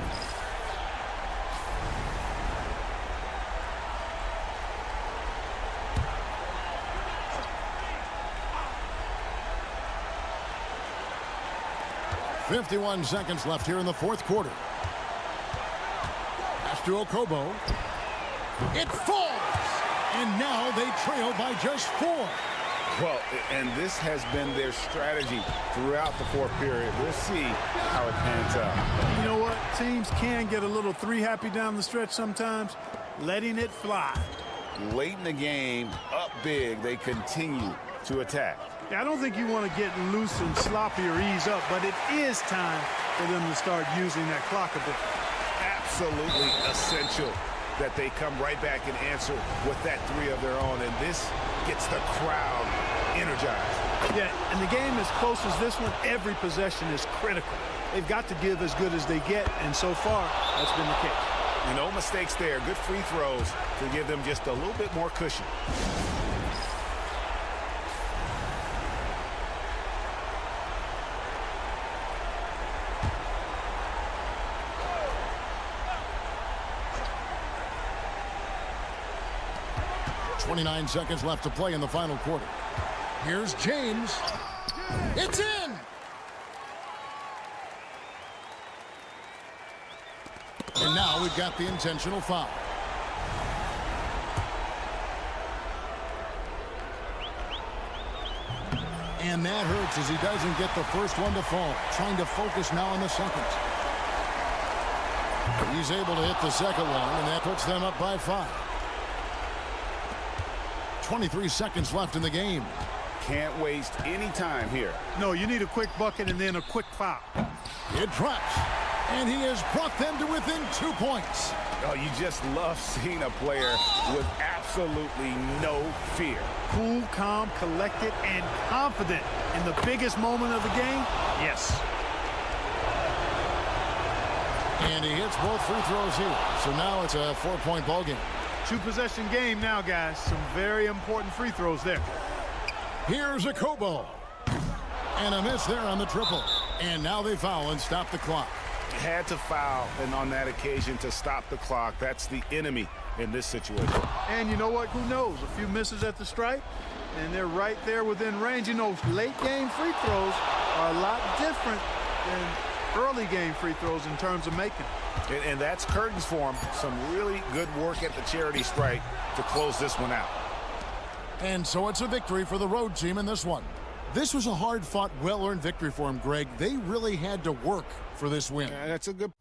Speaker 7: .51 seconds left here in the fourth quarter. Pass to Okobo. It falls! And now they trail by just 4.
Speaker 8: Well, and this has been their strategy throughout the fourth period. We'll see how it pans out.
Speaker 2: You know what? Teams can get a little three-happy down the stretch sometimes. Letting it fly.
Speaker 8: Late in the game, up big, they continue to attack.
Speaker 2: Yeah, I don't think you want to get loose and sloppy or ease up, but it is time for them to start using that clock a bit.
Speaker 8: Absolutely essential that they come right back and answer with that three of their own, and this gets the crowd energized.
Speaker 2: Yeah, and the game as close as this one, every possession is critical. They've got to give as good as they get, and so far, that's been the case.
Speaker 8: No mistakes there. Good free throws to give them just a little bit more cushion.
Speaker 7: .29 seconds left to play in the final quarter. Here's James. It's in! And now we've got the intentional foul. And that hurts as he doesn't get the first one to fall. Trying to focus now on the second. He's able to hit the second one, and that puts them up by 5. 23 seconds left in the game.
Speaker 8: Can't waste any time here.
Speaker 2: No, you need a quick bucket and then a quick foul.
Speaker 7: It drops, and he has brought them to within 2 points.
Speaker 8: Oh, you just love seeing a player with absolutely no fear.
Speaker 2: Cool, calm, collected, and confident in the biggest moment of the game? Yes.
Speaker 7: And he hits both free throws here. So now it's a 4-point ball game.
Speaker 2: 2-possession game now, guys. Some very important free throws there.
Speaker 7: Here's a Kobo. And a miss there on the triple. And now they foul and stop the clock.
Speaker 8: Had to foul, and on that occasion to stop the clock. That's the enemy in this situation.
Speaker 2: And you know what? Who knows? A few misses at the stripe, and they're right there within range. You know, late game free throws are a lot different than early game free throws in terms of making.
Speaker 8: And that's curtains for him. Some really good work at the charity stripe to close this one out.
Speaker 7: And so it's a victory for the road team in this one. This was a hard-fought, well-earned victory for him, Greg. They really had to work for this win.
Speaker 8: That's a good...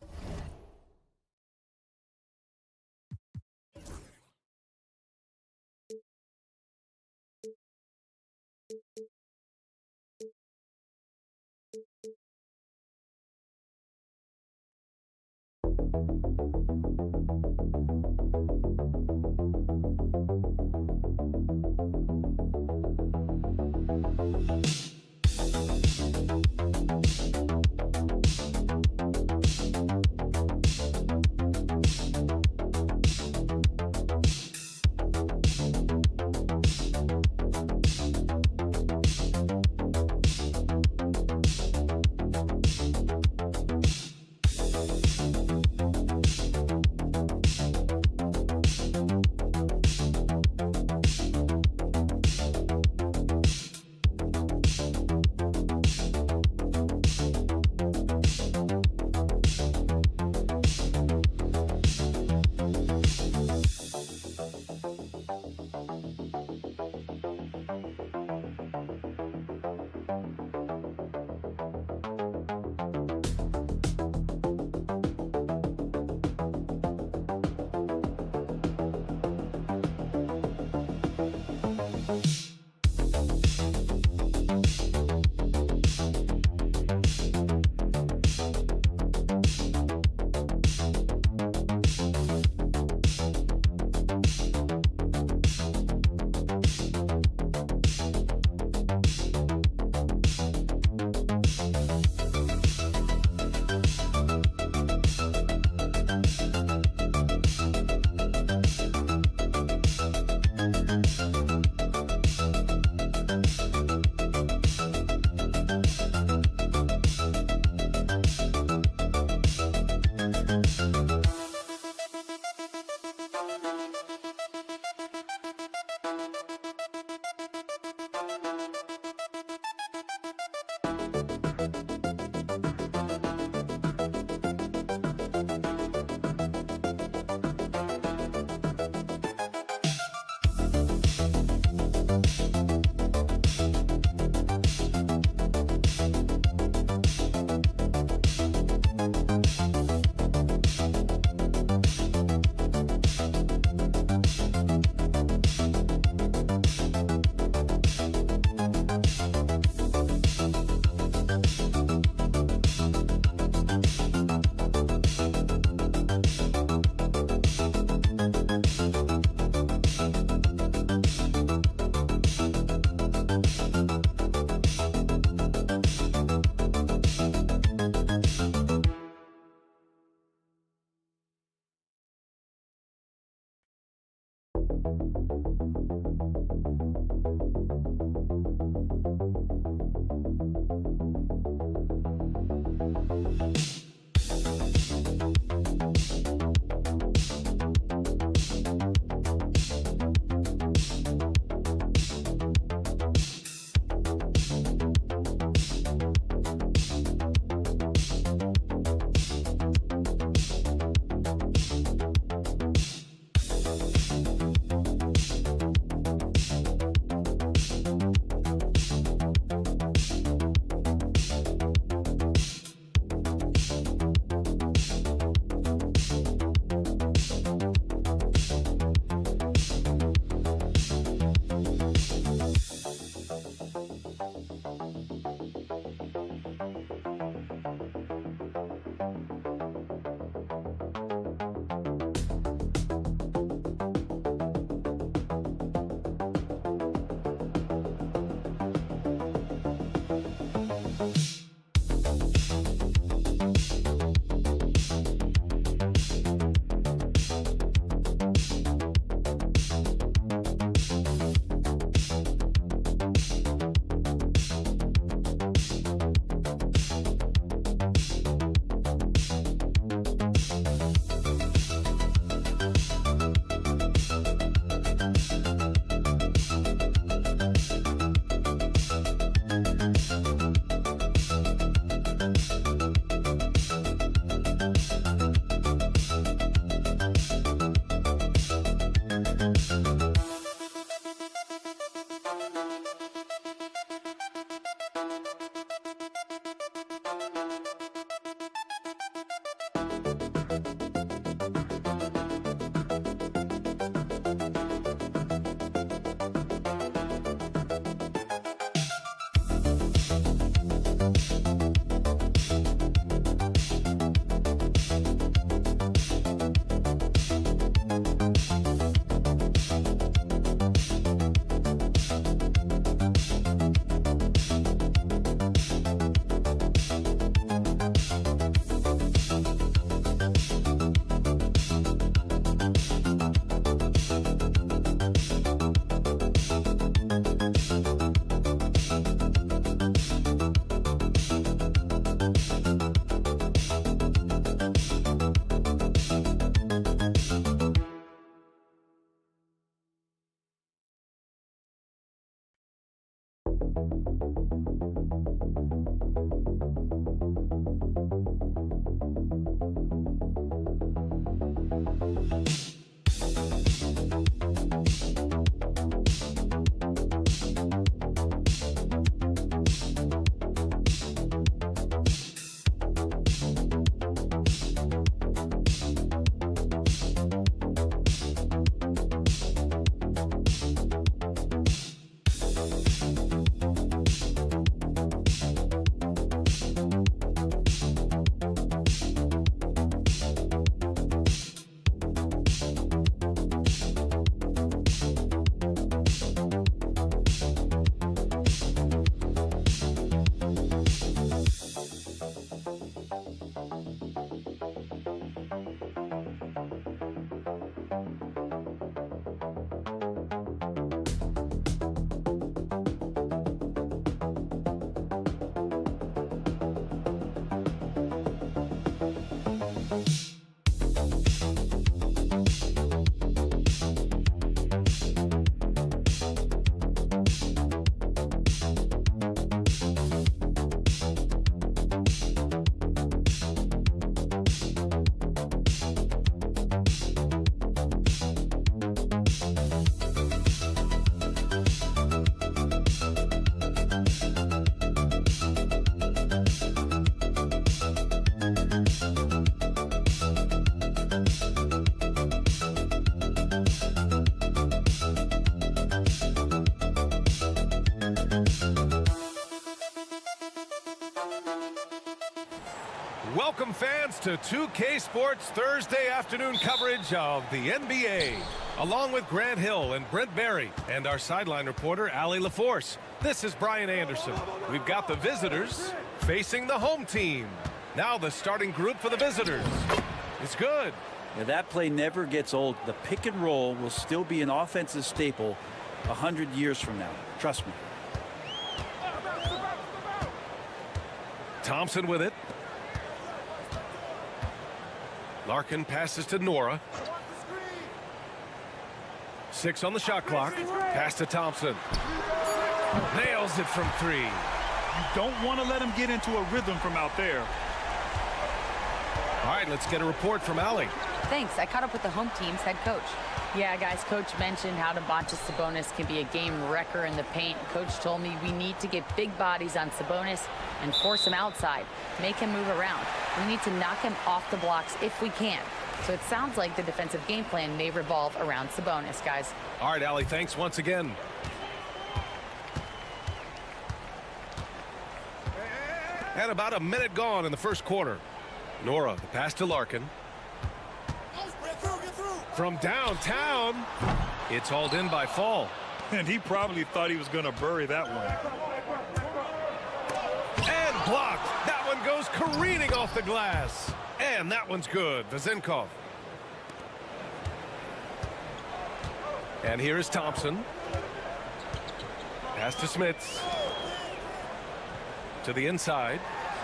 Speaker 1: Welcome, fans, to 2K Sports Thursday afternoon coverage of the NBA. Along with Grant Hill and Brent Barry and our sideline reporter, Allie LaForce, this is Brian Anderson. We've got the visitors facing the home team. Now the starting group for the visitors is good.
Speaker 10: Yeah, that play never gets old. The pick and roll will still be an offensive staple 100 years from now. Trust me.
Speaker 1: Thompson with it. Larkin passes to Nora. 6 on the shot clock. Pass to Thompson. Nails it from 3.
Speaker 13: You don't want to let him get into a rhythm from out there.
Speaker 1: All right, let's get a report from Allie.
Speaker 6: Thanks. I caught up with the home team's head coach. Yeah, guys, Coach mentioned how Domantas Sabonis can be a game wrecker in the paint. Coach told me we need to get big bodies on Sabonis and force him outside, make him move around. We need to knock him off the blocks if we can. So it sounds like the defensive game plan may revolve around Sabonis, guys.
Speaker 1: All right, Allie, thanks once again. And about a minute gone in the first quarter. Nora, the pass to Larkin. From downtown, it's hauled in by Fall.
Speaker 13: And he probably thought he was going to bury that one.
Speaker 1: And blocked. That one goes careening off the glass. And that one's good. Vezenkov. And here is Thompson. Pass to Smits. To the inside.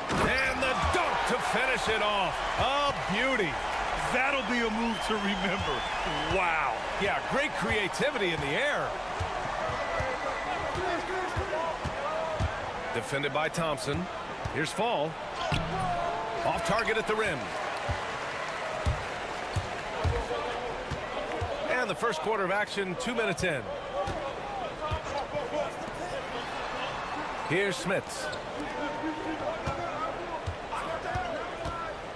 Speaker 1: And the dunk to finish it off. A beauty.
Speaker 13: That'll be a move to remember. Wow.
Speaker 1: Yeah, great creativity in the air. Defended by Thompson. Here's Fall. Off target at the rim. And the first quarter of action, 2 minutes in. Here's Smits.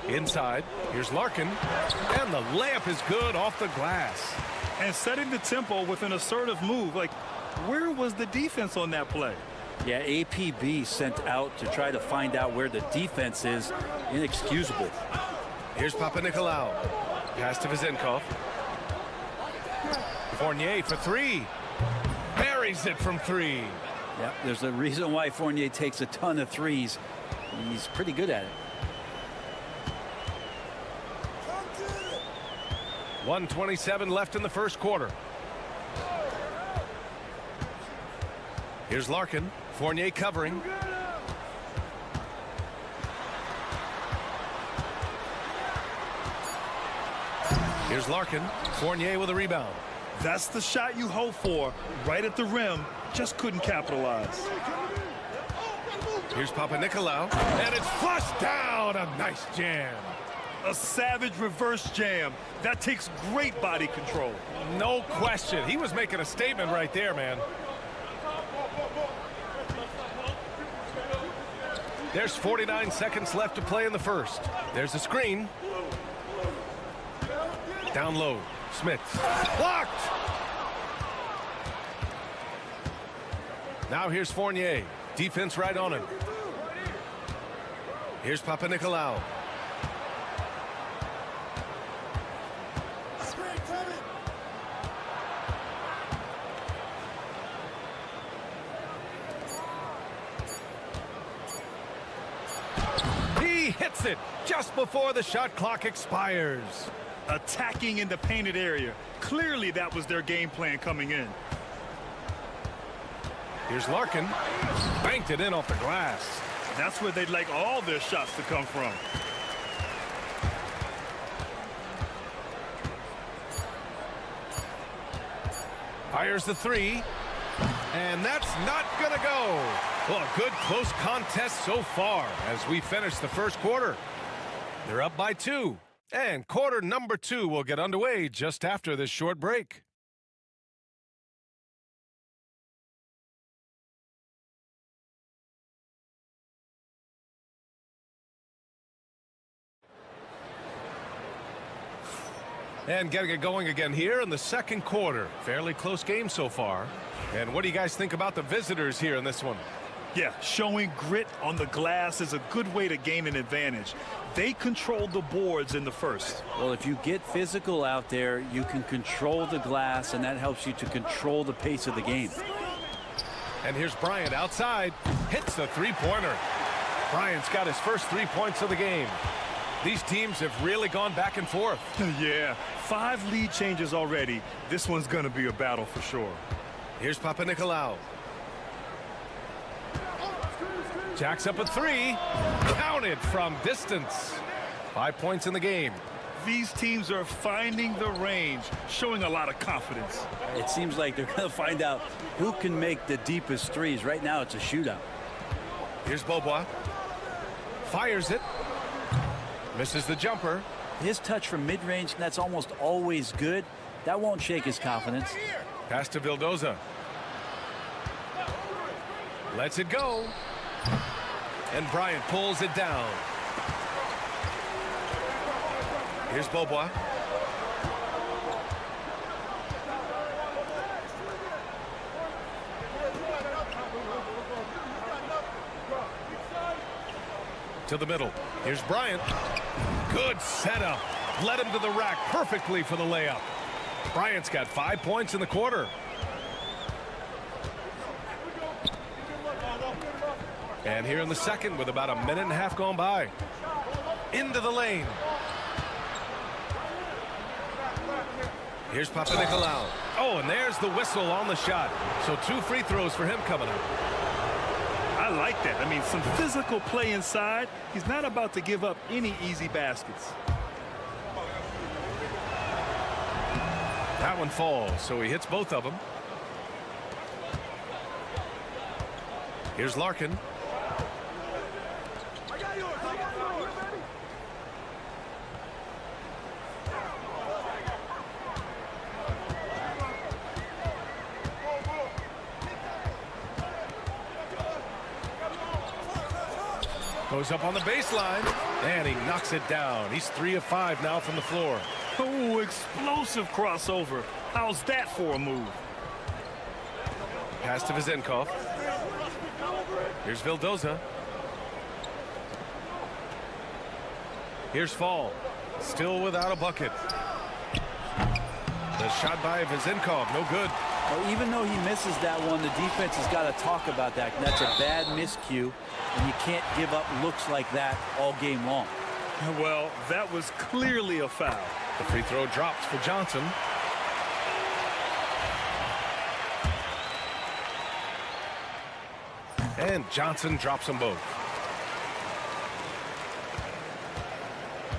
Speaker 1: Inside, here's Larkin, and the layup is good off the glass.
Speaker 13: And setting the tempo with an assertive move. Like, where was the defense on that play?
Speaker 10: Yeah, APB sent out to try to find out where the defense is. Inexcusable.
Speaker 1: Here's Papanikolaou. Pass to Vezenkov. Fournier for 3. Buries it from 3.
Speaker 10: Yeah, there's a reason why Fournier takes a ton of threes. He's pretty good at it.
Speaker 1: 1:27 left in the first quarter. Here's Larkin. Fournier covering. Here's Larkin. Fournier with a rebound.
Speaker 13: That's the shot you hope for. Right at the rim. Just couldn't capitalize.
Speaker 1: Here's Papanikolaou. And it's flushed down. A nice jam.
Speaker 13: A savage reverse jam. That takes great body control.
Speaker 1: No question. He was making a statement right there, man. There's 49 seconds left to play in the first. There's a screen. Down low. Smits. Blocked! Now here's Fournier. Defense right on him. Here's Papanikolaou. He hits it just before the shot clock expires.
Speaker 13: Attacking in the painted area. Clearly that was their game plan coming in.
Speaker 1: Here's Larkin. Banked it in off the glass.
Speaker 13: That's where they'd like all their shots to come from.
Speaker 1: Fires the 3. And that's not gonna go. Well, a good close contest so far as we finish the first quarter. They're up by 2. And quarter number 2 will get underway just after this short break. And getting it going again here in the second quarter. Fairly close game so far. And what do you guys think about the visitors here in this one?
Speaker 13: Yeah, showing grit on the glass is a good way to gain an advantage. They controlled the boards in the first.
Speaker 10: Well, if you get physical out there, you can control the glass, and that helps you to control the pace of the game.
Speaker 1: And here's Bryant outside. Hits the three-pointer. Bryant's got his first 3 points of the game. These teams have really gone back and forth.
Speaker 13: Yeah, 5 lead changes already. This one's going to be a battle for sure.
Speaker 1: Here's Papanikolaou. Jacks up a 3. Counted from distance. 5 points in the game.
Speaker 13: These teams are finding the range, showing a lot of confidence.
Speaker 14: It seems like they're going to find out who can make the deepest threes. Right now, it's a shootout.
Speaker 1: Here's Beaubois. Fires it. Misses the jumper.
Speaker 14: His touch from mid-range, that's almost always good. That won't shake his confidence.
Speaker 1: Pass to Vildoza. Lets it go. And Bryant pulls it down. Here's Beaubois. To the middle. Here's Bryant. Good setup. Led him to the rack perfectly for the layup. Bryant's got 5 points in the quarter. And here in the second with about a minute and a half gone by. Into the lane. Here's Papanikolaou. Oh, and there's the whistle on the shot. So 2 free throws for him coming up.
Speaker 13: I like that. I mean, some physical play inside. He's not about to give up any easy baskets.
Speaker 1: That one falls, so he hits both of them. Here's Larkin. Goes up on the baseline, and he knocks it down. He's 3 of 5 now from the floor.
Speaker 13: Oh, explosive crossover. How's that for a move?
Speaker 1: Pass to Vezenkov. Here's Vildoza. Here's Fall. Still without a bucket. The shot by Vezenkov, no good.
Speaker 14: Well, even though he misses that one, the defense has got to talk about that. That's a bad miscue, and you can't give up looks like that all game long.
Speaker 13: Well, that was clearly a foul.
Speaker 1: The free throw drops for Johnson. And Johnson drops them both.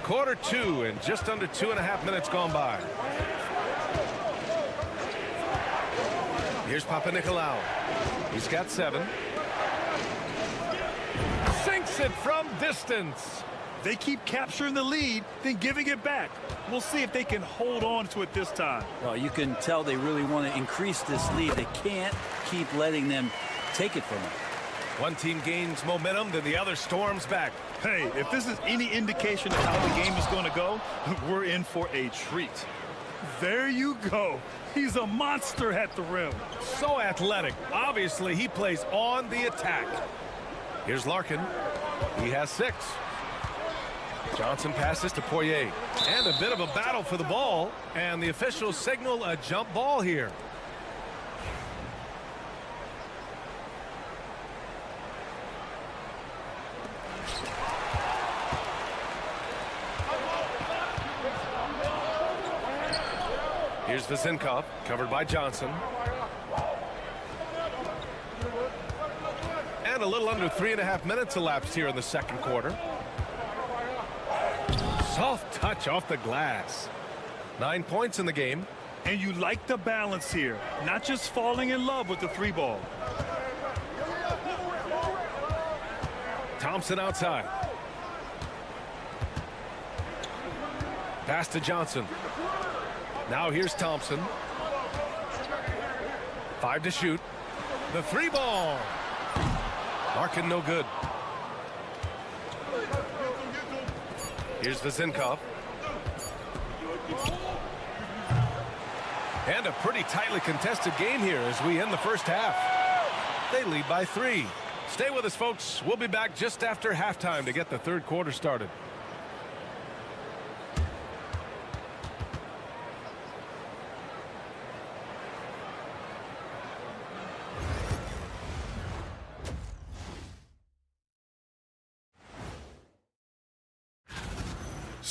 Speaker 1: Quarter 2 and just under 2.5 minutes gone by. Here's Papanikolaou. He's got 7. Sinks it from distance.
Speaker 13: They keep capturing the lead, then giving it back. We'll see if they can hold on to it this time.
Speaker 14: Well, you can tell they really want to increase this lead. They can't keep letting them take it from them.
Speaker 1: One team gains momentum, then the other storms back.
Speaker 13: Hey, if this is any indication of how the game is going to go, we're in for a treat. There you go. He's a monster at the rim.
Speaker 1: So athletic. Obviously, he plays on the attack. Here's Larkin. He has 6. Johnson passes to Poirier. And a bit of a battle for the ball. And the officials signal a jump ball here. Here's Vezenkov, covered by Johnson. And a little under 3.5 minutes elapsed here in the second quarter. Soft touch off the glass. 9 points in the game.
Speaker 13: And you like the balance here, not just falling in love with the 3 ball.
Speaker 1: Thompson outside. Pass to Johnson. Now here's Thompson. 5 to shoot. The 3 ball. Larkin no good. Here's Vezenkov. And a pretty tightly contested game here as we end the first half. They lead by 3. Stay with us, folks. We'll be back just after halftime to get the third quarter started.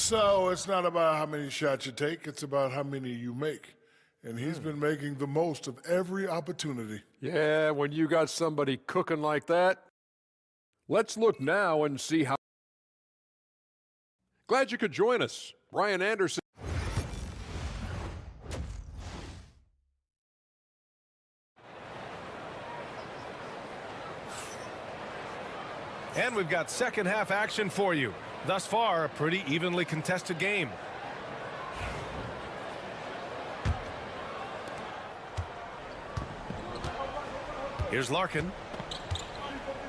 Speaker 4: So it's not about how many shots you take, it's about how many you make. And he's been making the most of every opportunity.
Speaker 5: Yeah, when you got somebody cooking like that. Let's look now and see how. Glad you could join us. Brian Anderson.
Speaker 1: And we've got second half action for you. Thus far, a pretty evenly contested game. Here's Larkin.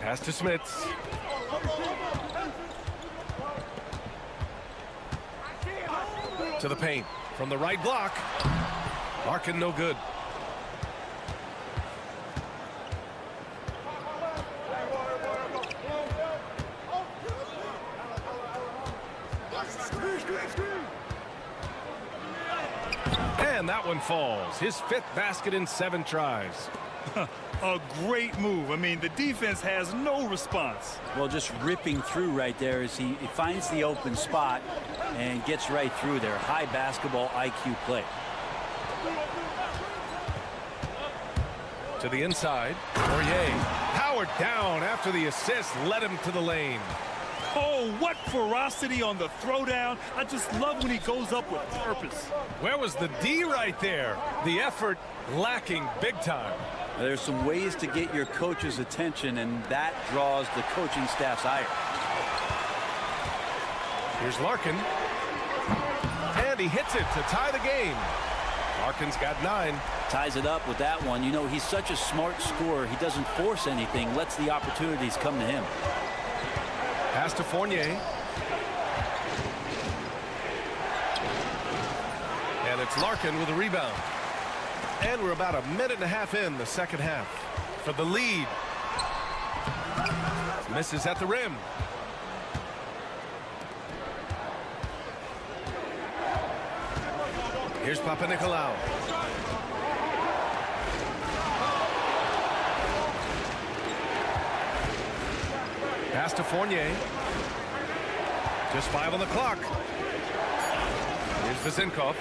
Speaker 1: Pass to Smits. To the paint. From the right block. Larkin no good. And that one falls. His 5th basket in 7 tries.
Speaker 13: A great move. I mean, the defense has no response.
Speaker 14: Well, just ripping through right there as he finds the open spot and gets right through there. High basketball IQ play.
Speaker 1: To the inside. Poirier. Powered down after the assist led him to the lane.
Speaker 13: Oh, what ferocity on the throwdown. I just love when he goes up with purpose.
Speaker 1: Where was the D right there? The effort lacking big time.
Speaker 14: There's some ways to get your coach's attention, and that draws the coaching staff's ire.
Speaker 1: Here's Larkin. And he hits it to tie the game. Larkin's got 9.
Speaker 14: Ties it up with that one. You know, he's such a smart scorer. He doesn't force anything, lets the opportunities come to him.
Speaker 1: Pass to Fournier. And it's Larkin with a rebound. And we're about a minute and a half in the second half. For the lead. Misses at the rim. Here's Papanikolaou. Pass to Fournier. Just 5 on the clock. Here's Vezenkov.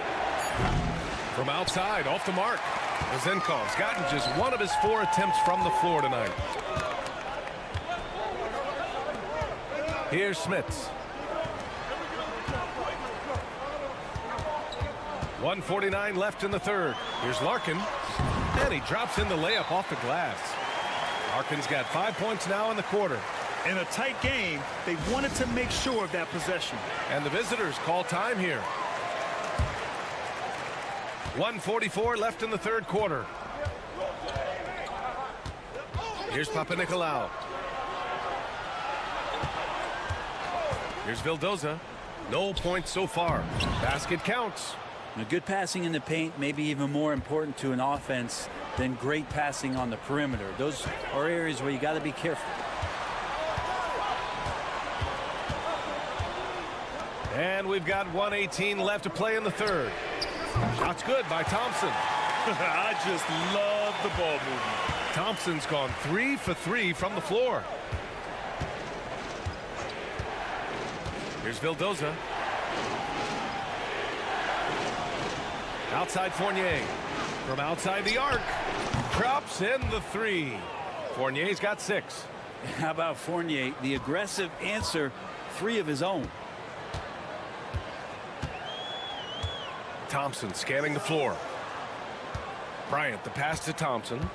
Speaker 1: From outside, off the mark. Vezenkov's gotten just 1 of his 4 attempts from the floor tonight. Here's Smits. 1:49 left in the third. Here's Larkin. And he drops in the layup off the glass. Larkin's got 5 points now in the quarter.
Speaker 13: In a tight game, they wanted to make sure of that possession.
Speaker 1: And the visitors call time here. 1:44 left in the third quarter. Here's Papanikolaou. Here's Vildoza. No points so far. Basket counts.
Speaker 14: Now, good passing in the paint may be even more important to an offense than great passing on the perimeter. Those are areas where you got to be careful.
Speaker 1: And we've got 1:18 left to play in the third. Shot's good by Thompson.
Speaker 13: I just love the ball movement.
Speaker 1: Thompson's gone 3 for 3 from the floor. Here's Vildoza. Outside Fournier. From outside the arc. Drops in the 3. Fournier's got 6.
Speaker 14: How about Fournier? The aggressive answer, 3 of his own.
Speaker 1: Thompson scanning the floor. Bryant, the pass to Thompson.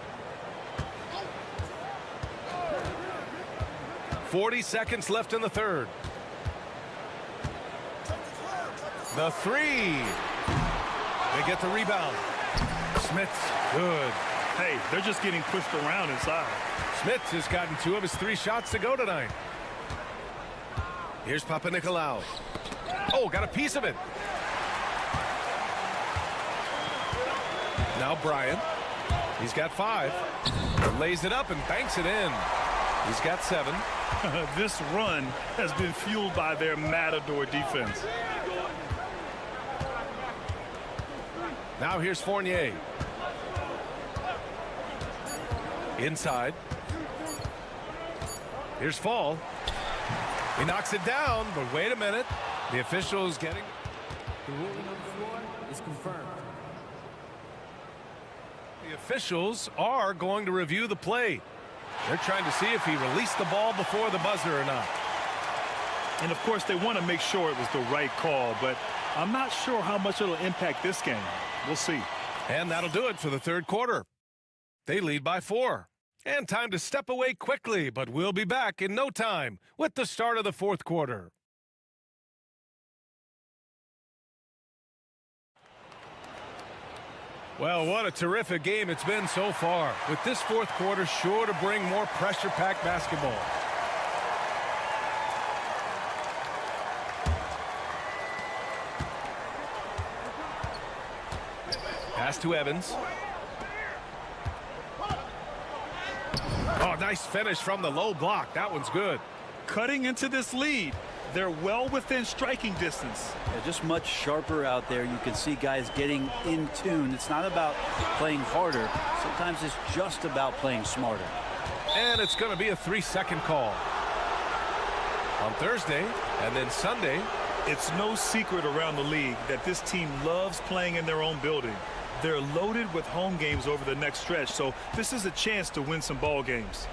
Speaker 1: 40 seconds left in the third. The 3. They get the rebound. Smits, good.
Speaker 13: Hey, they're just getting pushed around inside.
Speaker 1: Smits has gotten 2 of his 3 shots to go tonight. Here's Papanikolaou. Oh, got a piece of it. Now Bryant. He's got 5. Lays it up and banks it in. He's got 7.
Speaker 13: This run has been fueled by their Matador defense.
Speaker 1: Now here's Fournier. Inside. Here's Fall. He knocks it down, but wait a minute. The officials getting...
Speaker 15: The ruling on the floor is confirmed.
Speaker 1: The officials are going to review the play. They're trying to see if he released the ball before the buzzer or not.
Speaker 13: And, of course, they want to make sure it was the right call, but I'm not sure how much it'll impact this game. We'll see.
Speaker 1: And that'll do it for the third quarter. They lead by 4. And time to step away quickly, but we'll be back in no time with the start of the fourth quarter. Well, what a terrific game it's been so far, with this fourth quarter sure to bring more pressure-packed basketball. Pass to Evans. Oh, nice finish from the low block. That one's good.
Speaker 13: Cutting into this lead. They're well within striking distance.
Speaker 14: Yeah, just much sharper out there. You can see guys getting in tune. It's not about playing harder. Sometimes it's just about playing smarter.
Speaker 1: And it's going to be a 3-second call. On Thursday and then Sunday.
Speaker 13: It's no secret around the league that this team loves playing in their own building. They're loaded with home games over the next stretch, so this is a chance to win some ball games.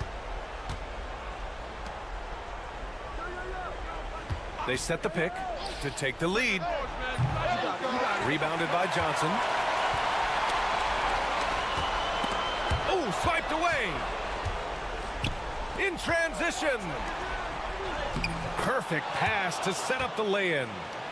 Speaker 1: They set the pick to take the lead. Rebounded by Johnson. Oh, swiped away. In transition. Perfect pass to set up the lay-in.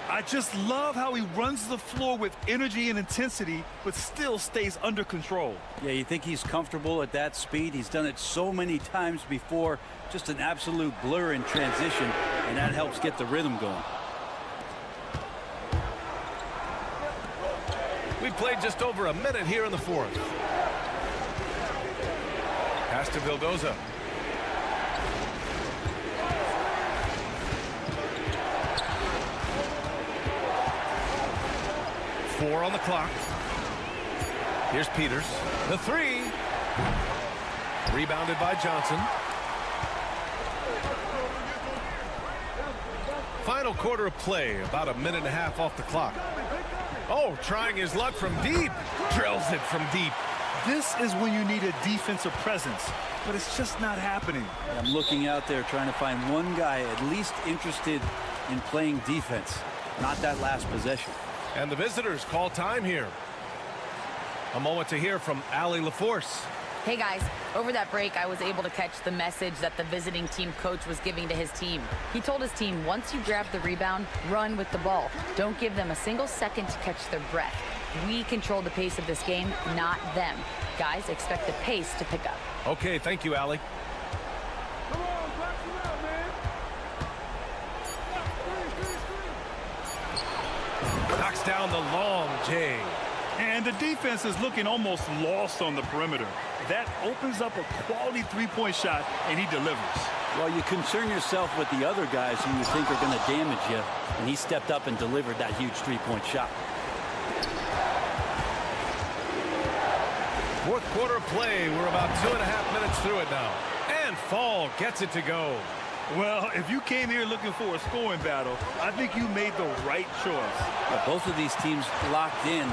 Speaker 13: I just love how he runs the floor with energy and intensity, but still stays under control.
Speaker 14: Yeah, you think he's comfortable at that speed? He's done it so many times before. Just an absolute blur in transition, and that helps get the rhythm going.
Speaker 1: We played just over a minute here in the fourth. Pass to Vildoza. Four on the clock. Here's Peters. The three. Rebounded by Johnson. Final quarter of play, about a minute and a half off the clock. Oh, trying his luck from deep. Drills it from deep.
Speaker 13: This is when you need a defensive presence, but it's just not happening.
Speaker 14: I'm looking out there trying to find one guy at least interested in playing defense, not that last possession.
Speaker 1: And the visitors call time here. A moment to hear from Allie LaForce.
Speaker 6: Hey guys, over that break I was able to catch the message that the visiting team coach was giving to his team. He told his team, once you grab the rebound, run with the ball. Don't give them a single second to catch their breath. We control the pace of this game, not them. Guys, expect the pace to pick up.
Speaker 1: Okay, thank you, Allie. Knocks down the long J.
Speaker 13: And the defense is looking almost lost on the perimeter. That opens up a quality three-point shot, and he delivers.
Speaker 14: Well, you concern yourself with the other guys who you think are going to damage you, and he stepped up and delivered that huge three-point shot.
Speaker 1: Fourth quarter play. We're about 2.5 minutes through it now. And Fall gets it to go.
Speaker 13: Well, if you came here looking for a scoring battle, I think you made the right choice.
Speaker 14: But both of these teams locked in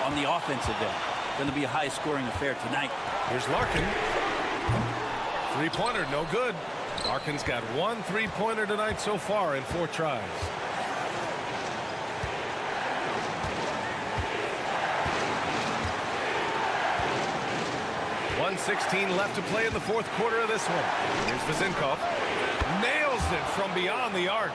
Speaker 14: on the offensive end. Going to be a high-scoring affair tonight.
Speaker 1: Here's Larkin. Three-pointer, no good. Larkin's got one three-pointer tonight so far in 4 tries. .116 left to play in the fourth quarter of this one. Here's Vezinkov. Nails it from beyond the arc.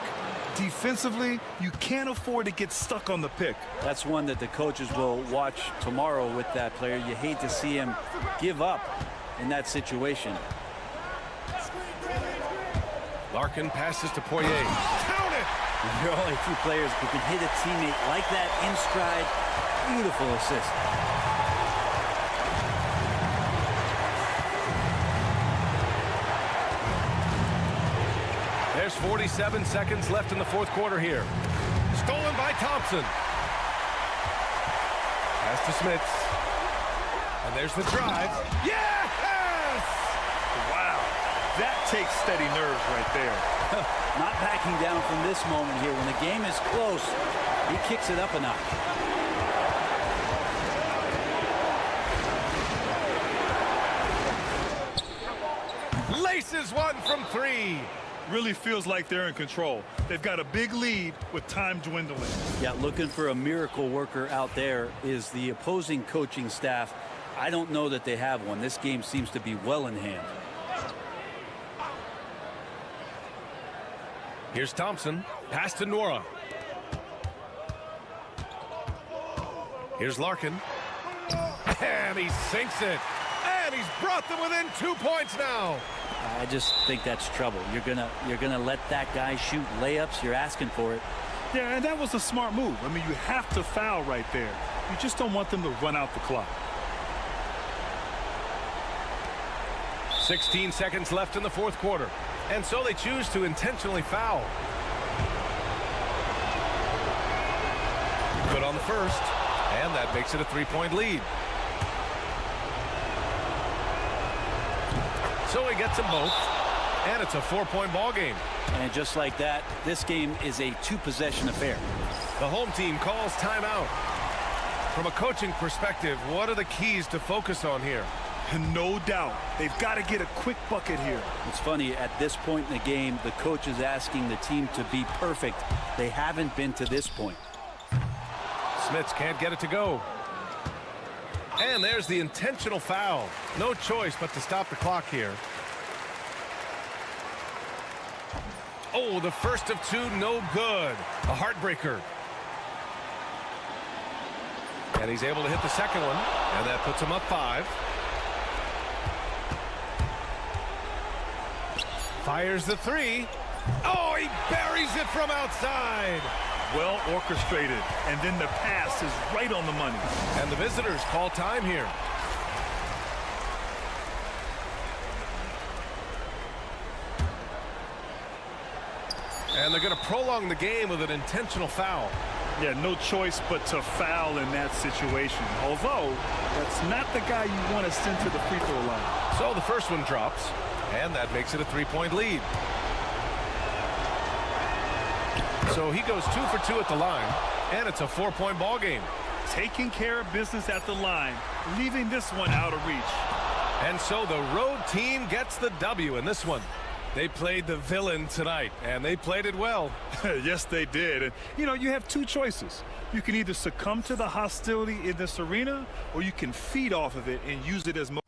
Speaker 13: Defensively, you can't afford to get stuck on the pick.
Speaker 14: That's one that the coaches will watch tomorrow with that player. You hate to see him give up in that situation.
Speaker 1: Larkin passes to Poirier. Count it!
Speaker 14: There are only 2 players who can hit a teammate like that in stride. Beautiful assist.
Speaker 1: There's 47 seconds left in the fourth quarter here. Stolen by Thompson. Pass to Smits. And there's the drive. Yes!
Speaker 13: Wow. That takes takes steady nerves right there.
Speaker 14: Not backing down from this moment here. When the game is close, he kicks it up a notch.
Speaker 1: Laces one from three.
Speaker 13: Really feels like they're in control. They've got a big lead with time dwindling.
Speaker 14: Yeah, looking for a miracle worker out there is the opposing coaching staff. I don't know that they have one. This game seems to be well in hand.
Speaker 1: Here's Thompson. Pass to Nora. Here's Larkin. And he sinks it. And he's brought them within 2 points now.
Speaker 14: I just think that's trouble. You're gonna let that guy shoot layups. You're asking for it.
Speaker 13: Yeah, and that was a smart move. I mean, you have to foul right there. You just don't want them to run out the clock.
Speaker 1: 16 seconds left in the fourth quarter. And so they choose to intentionally foul. Good on the first. And that makes it a 3-point lead. So he gets them both. And it's a 4-point ball game.
Speaker 14: And just like that, this game is a 2-possession affair.
Speaker 1: The home team calls timeout. From a coaching perspective, what are the keys to focus on here?
Speaker 13: No doubt. They've got to get a quick bucket here.
Speaker 14: It's funny, at this point in the game, the coach is asking the team to be perfect. They haven't been to this point.
Speaker 1: Smits can't get it to go. And there's the intentional foul. No choice but to stop the clock here. Oh, the first of two, no good. A heartbreaker. And he's able to hit the second one. And that puts him up 5. Fires the 3. Oh, he buries it from outside.
Speaker 13: Well orchestrated, and then the pass is right on the money.
Speaker 1: And the visitors call time here. And they're going to prolong the game with an intentional foul.
Speaker 13: Yeah, no choice but to foul in that situation. Although, that's not the guy you want to send to the free throw line.
Speaker 1: So the first one drops, and that makes it a 3-point lead. So he goes 2 for 2 at the line, and it's a 4-point ball game.
Speaker 13: Taking care of business at the line, leaving this one out of reach.
Speaker 1: And so the road team gets the W in this one. They played the villain tonight, and they played it well.
Speaker 13: Yes, they did. And, you know, you have two choices. You can either succumb to the hostility in this arena, or you can feed off of it and use it as motivation.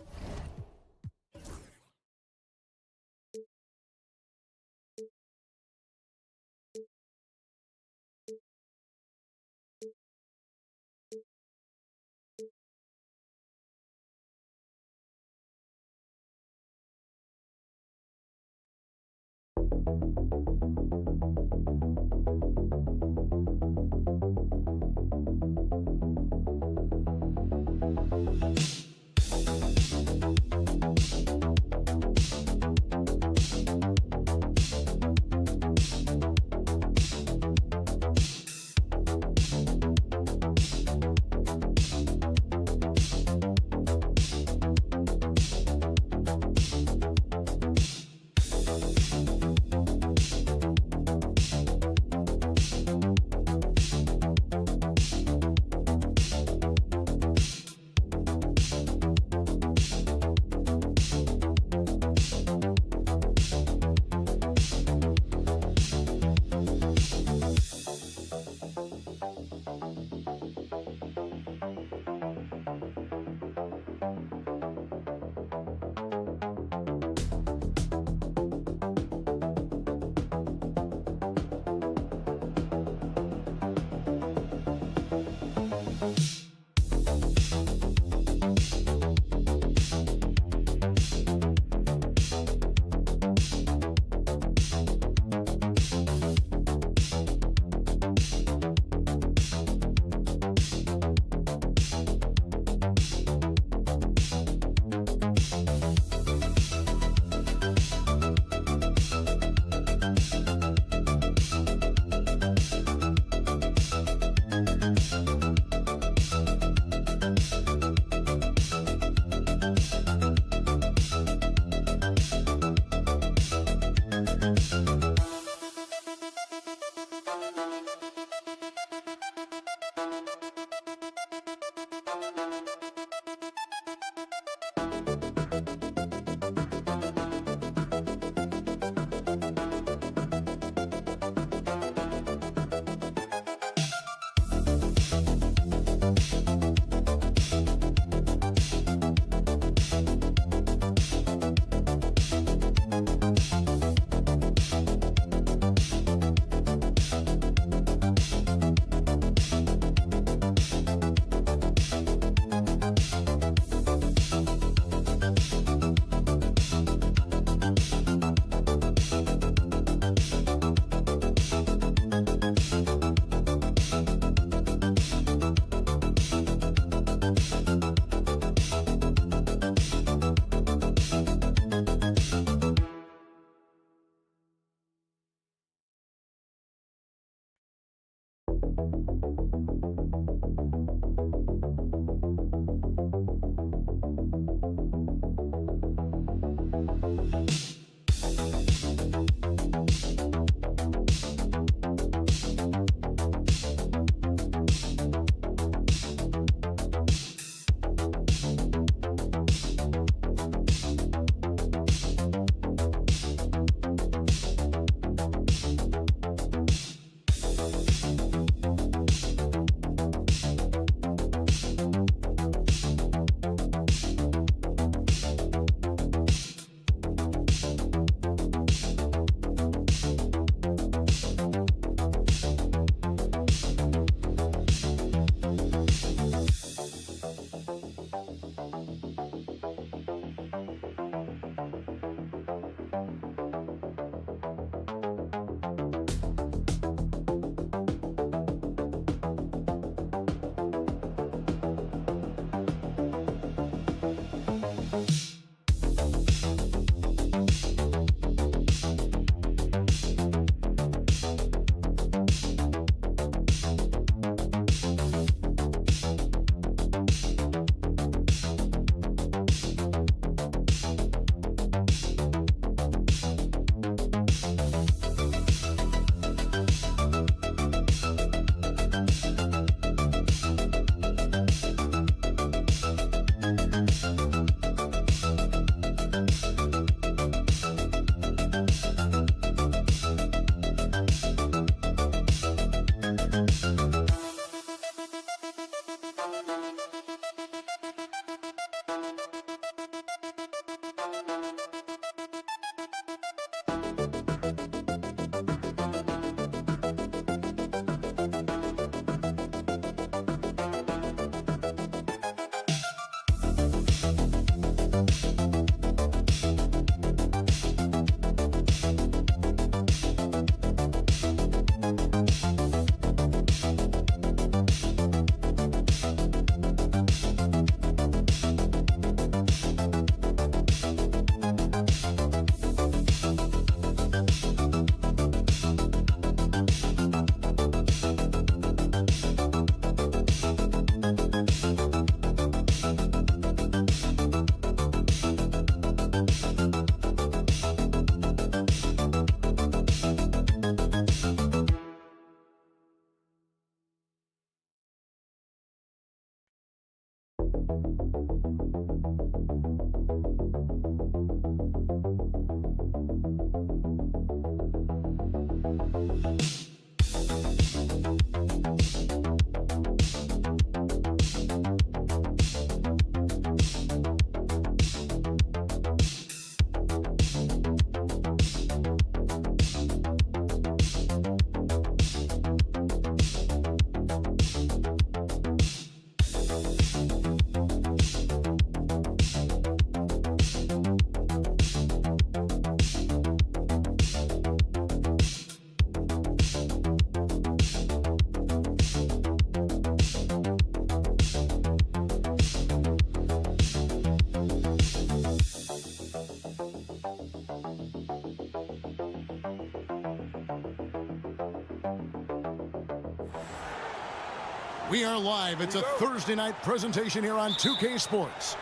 Speaker 7: We are live. It's a Thursday night presentation here on 2K Sports.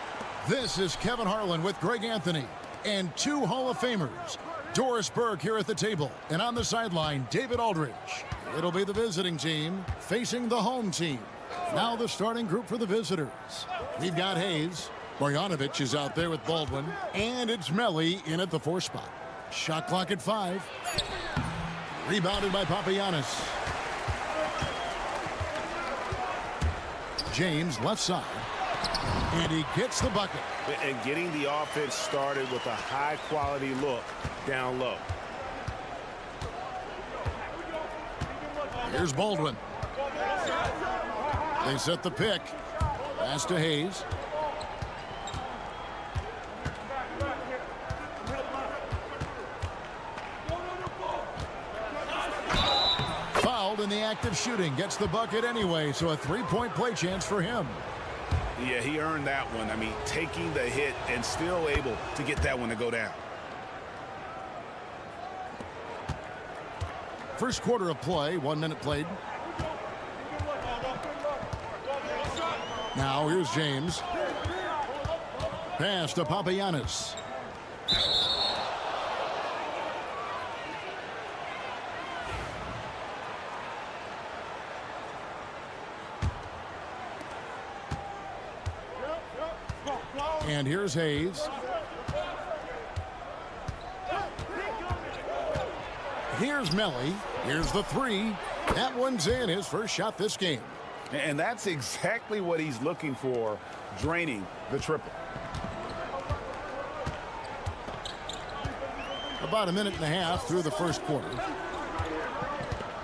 Speaker 7: This is Kevin Harlan with Greg Anthony and two Hall of Famers. Doris Burke here at the table, and on the sideline, David Aldridge. It'll be the visiting team facing the home team. Now the starting group for the visitors. We've got Hayes. Marjanovic is out there with Baldwin, and it's Melli in at the 4 spot. Shot clock at 5. Rebounded by Papagiannis. James left side, and he gets the bucket.
Speaker 8: And getting the offense started with a high-quality look down low.
Speaker 7: Here's Baldwin. They set the pick. Pass to Hayes. In the act of shooting, gets the bucket anyway, so a 3-point play chance for him.
Speaker 8: Yeah, he earned that one. I mean, taking the hit and still able to get that one to go down.
Speaker 7: First quarter of play, 1 minute played. Now here's James. Pass to Papagiannis. And here's Hayes. Here's Melli. Here's the 3. That one's in, his first shot this game.
Speaker 8: And that's exactly what he's looking for, draining the triple.
Speaker 7: About a minute and a half through the first quarter.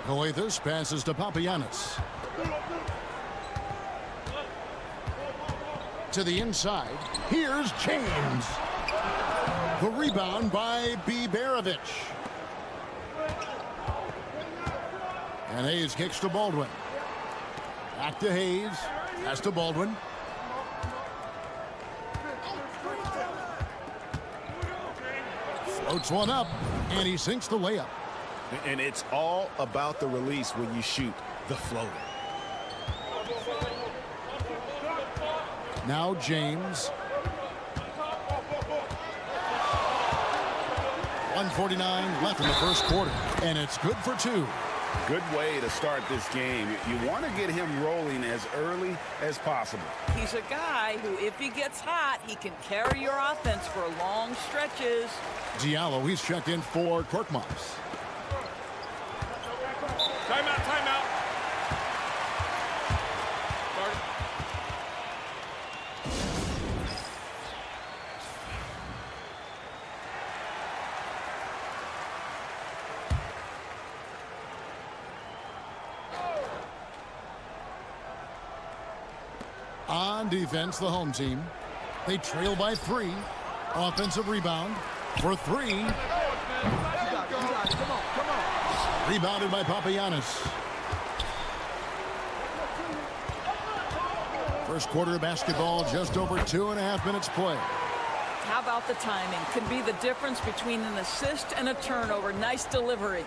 Speaker 7: Coathers passes to Papagiannis. To the inside. Here's James. The rebound by Biberovic. And Hayes kicks to Baldwin. Back to Hayes. Pass to Baldwin. Floats one up, and he sinks the layup.
Speaker 8: And it's all about the release when you shoot the floater.
Speaker 7: Now James. 1:49 left in the first quarter, and it's good for 2.
Speaker 8: Good way to start this game. You want to get him rolling as early as possible.
Speaker 3: He's a guy who, if he gets hot, he can carry your offense for long stretches.
Speaker 7: Diallo, he's checked in for Korkmaz.
Speaker 5: Timeout, timeout.
Speaker 7: On defense, the home team. They trail by 3. Offensive rebound for 3. Rebounded by Papagiannis. First quarter of basketball, just over 2.5 minutes play.
Speaker 3: How about the timing? Could be the difference between an assist and a turnover. Nice delivery.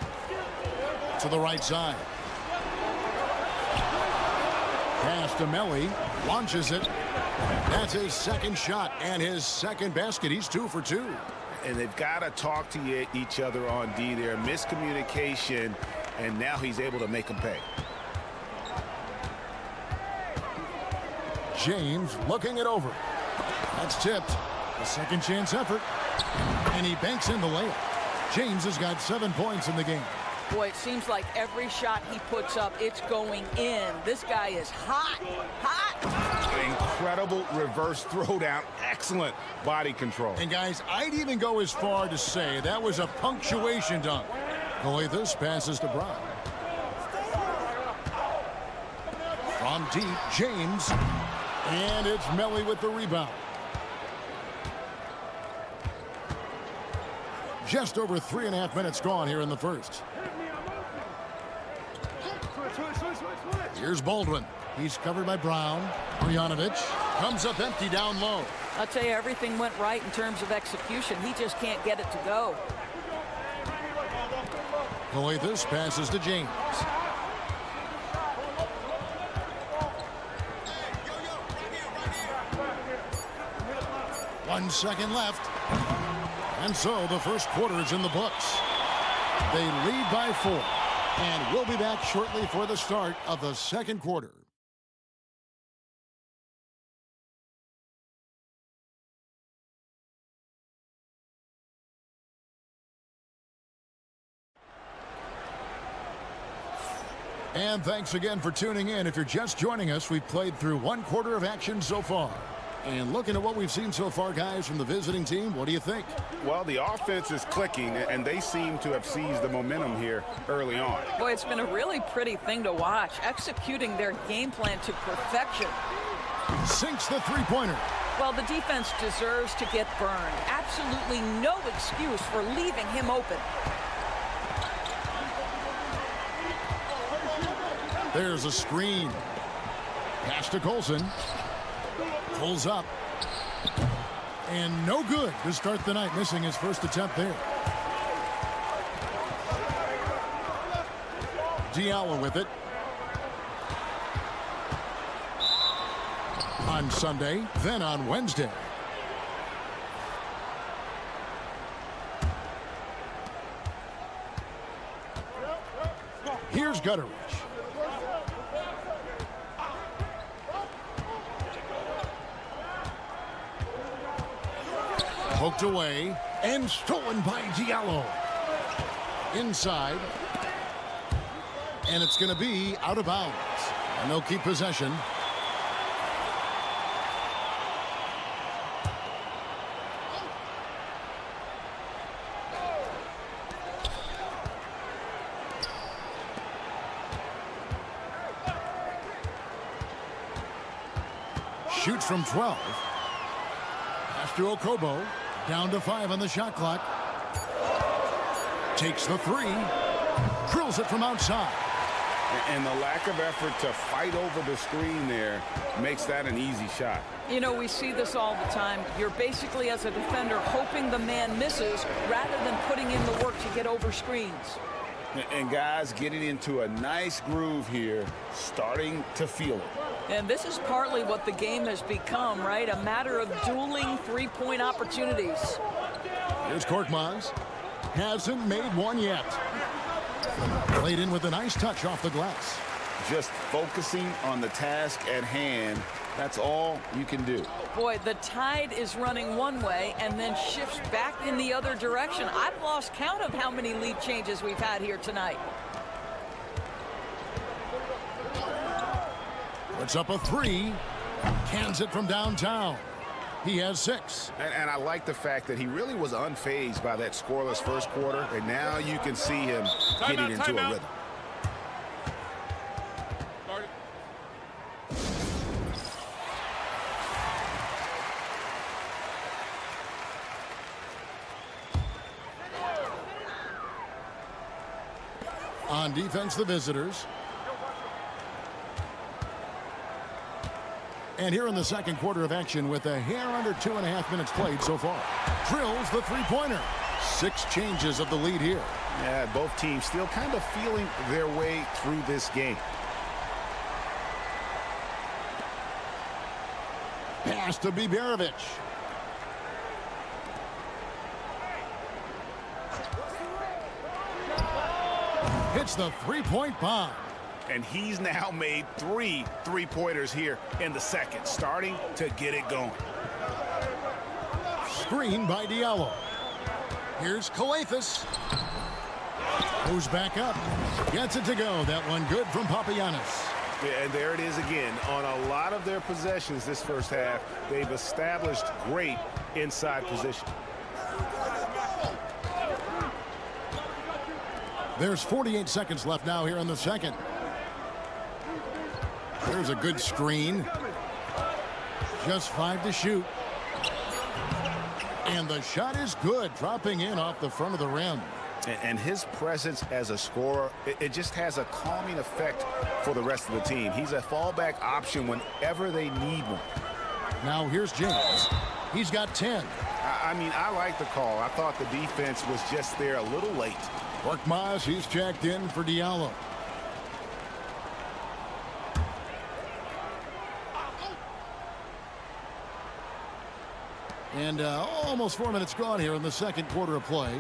Speaker 7: To the right side. Pass to Melli. Launches it. That's his second shot and his second basket. He's 2 for 2.
Speaker 8: And they've got to talk to each other on D there. Miscommunication, and now he's able to make them pay.
Speaker 7: James looking it over. That's tipped. A second chance effort. And he banks in the layup. James has got 7 points in the game.
Speaker 3: Boy, it seems like every shot he puts up, it's going in. This guy is hot, hot.
Speaker 8: Incredible reverse throwdown. Excellent body control.
Speaker 7: And guys, I'd even go as far to say that was a punctuation dunk. Coethus passes to Brown. From deep, James. And it's Melly with the rebound. Just over 3.5 minutes gone here in the first. Here's Baldwin. He's covered by Brown. Marjanovic comes up empty down low.
Speaker 3: I'll tell you, everything went right in terms of execution. He just can't get it to go.
Speaker 7: Coethus passes to James. One second left. And so the first quarter is in the books. They lead by 4. And we'll be back shortly for the start of the second quarter. And thanks again for tuning in. If you're just joining us, we've played through 1 quarter of action so far. And looking at what we've seen so far, guys, from the visiting team, what do you think?
Speaker 8: Well, the offense is clicking, and they seem to have seized the momentum here early on.
Speaker 3: Boy, it's been a really pretty thing to watch, executing their game plan to perfection.
Speaker 7: Sinks the three-pointer.
Speaker 3: Well, the defense deserves to get burned. Absolutely no excuse for leaving him open.
Speaker 7: There's a screen. Pass to Colson. Pulls up. And no good to start the night, missing his first attempt there. Diallo with it. On Sunday, then on Wednesday. Here's Gutteridge. Poked away and stolen by Diallo. Inside. And it's going to be out of bounds. And they'll keep possession. Shoots from 12. After Okobo. Down to 5 on the shot clock. Takes the 3. Drills it from outside.
Speaker 8: And the lack of effort to fight over the screen there makes that an easy shot.
Speaker 3: You know, we see this all the time. You're basically, as a defender, hoping the man misses rather than putting in the work to get over screens.
Speaker 8: And guys getting into a nice groove here, starting to feel it.
Speaker 3: And this is partly what the game has become, right? A matter of dueling three-point opportunities.
Speaker 7: Here's Korkmaz. Hasn't made one yet. Played in with a nice touch off the glass.
Speaker 8: Just focusing on the task at hand. That's all you can do.
Speaker 3: Boy, the tide is running one way and then shifts back in the other direction. I've lost count of how many lead changes we've had here tonight.
Speaker 7: Puts up a 3. Cans it from downtown. He has 6.
Speaker 8: And I like the fact that he really was unfazed by that scoreless first quarter. And now you can see him getting into a rhythm.
Speaker 7: On defense, the visitors. And here in the second quarter of action with a hair under 2.5 minutes played so far. Drills the three-pointer. 6 changes of the lead here.
Speaker 8: Yeah, both teams still kind of feeling their way through this game.
Speaker 7: Pass to Biberovic. Hits the three-point bomb.
Speaker 8: And he's now made 3 three-pointers here in the second, starting to get it going.
Speaker 7: Screen by Diallo. Here's Kalathis. Moves back up. Gets it to go. That one good from Papagiannis.
Speaker 8: Yeah, and there it is again. On a lot of their possessions this first half, they've established great inside position.
Speaker 7: There's 48 seconds left now here in the second. There's a good screen. Just 5 to shoot. And the shot is good, dropping in off the front of the rim.
Speaker 8: And his presence as a scorer, it just has a calming effect for the rest of the team. He's a fallback option whenever they need one.
Speaker 7: Now here's James. He's got 10.
Speaker 8: I mean, I like the call. I thought the defense was just there a little late.
Speaker 7: Korkmaz, he's checked in for Diallo. And almost 4 minutes gone here in the second quarter of play.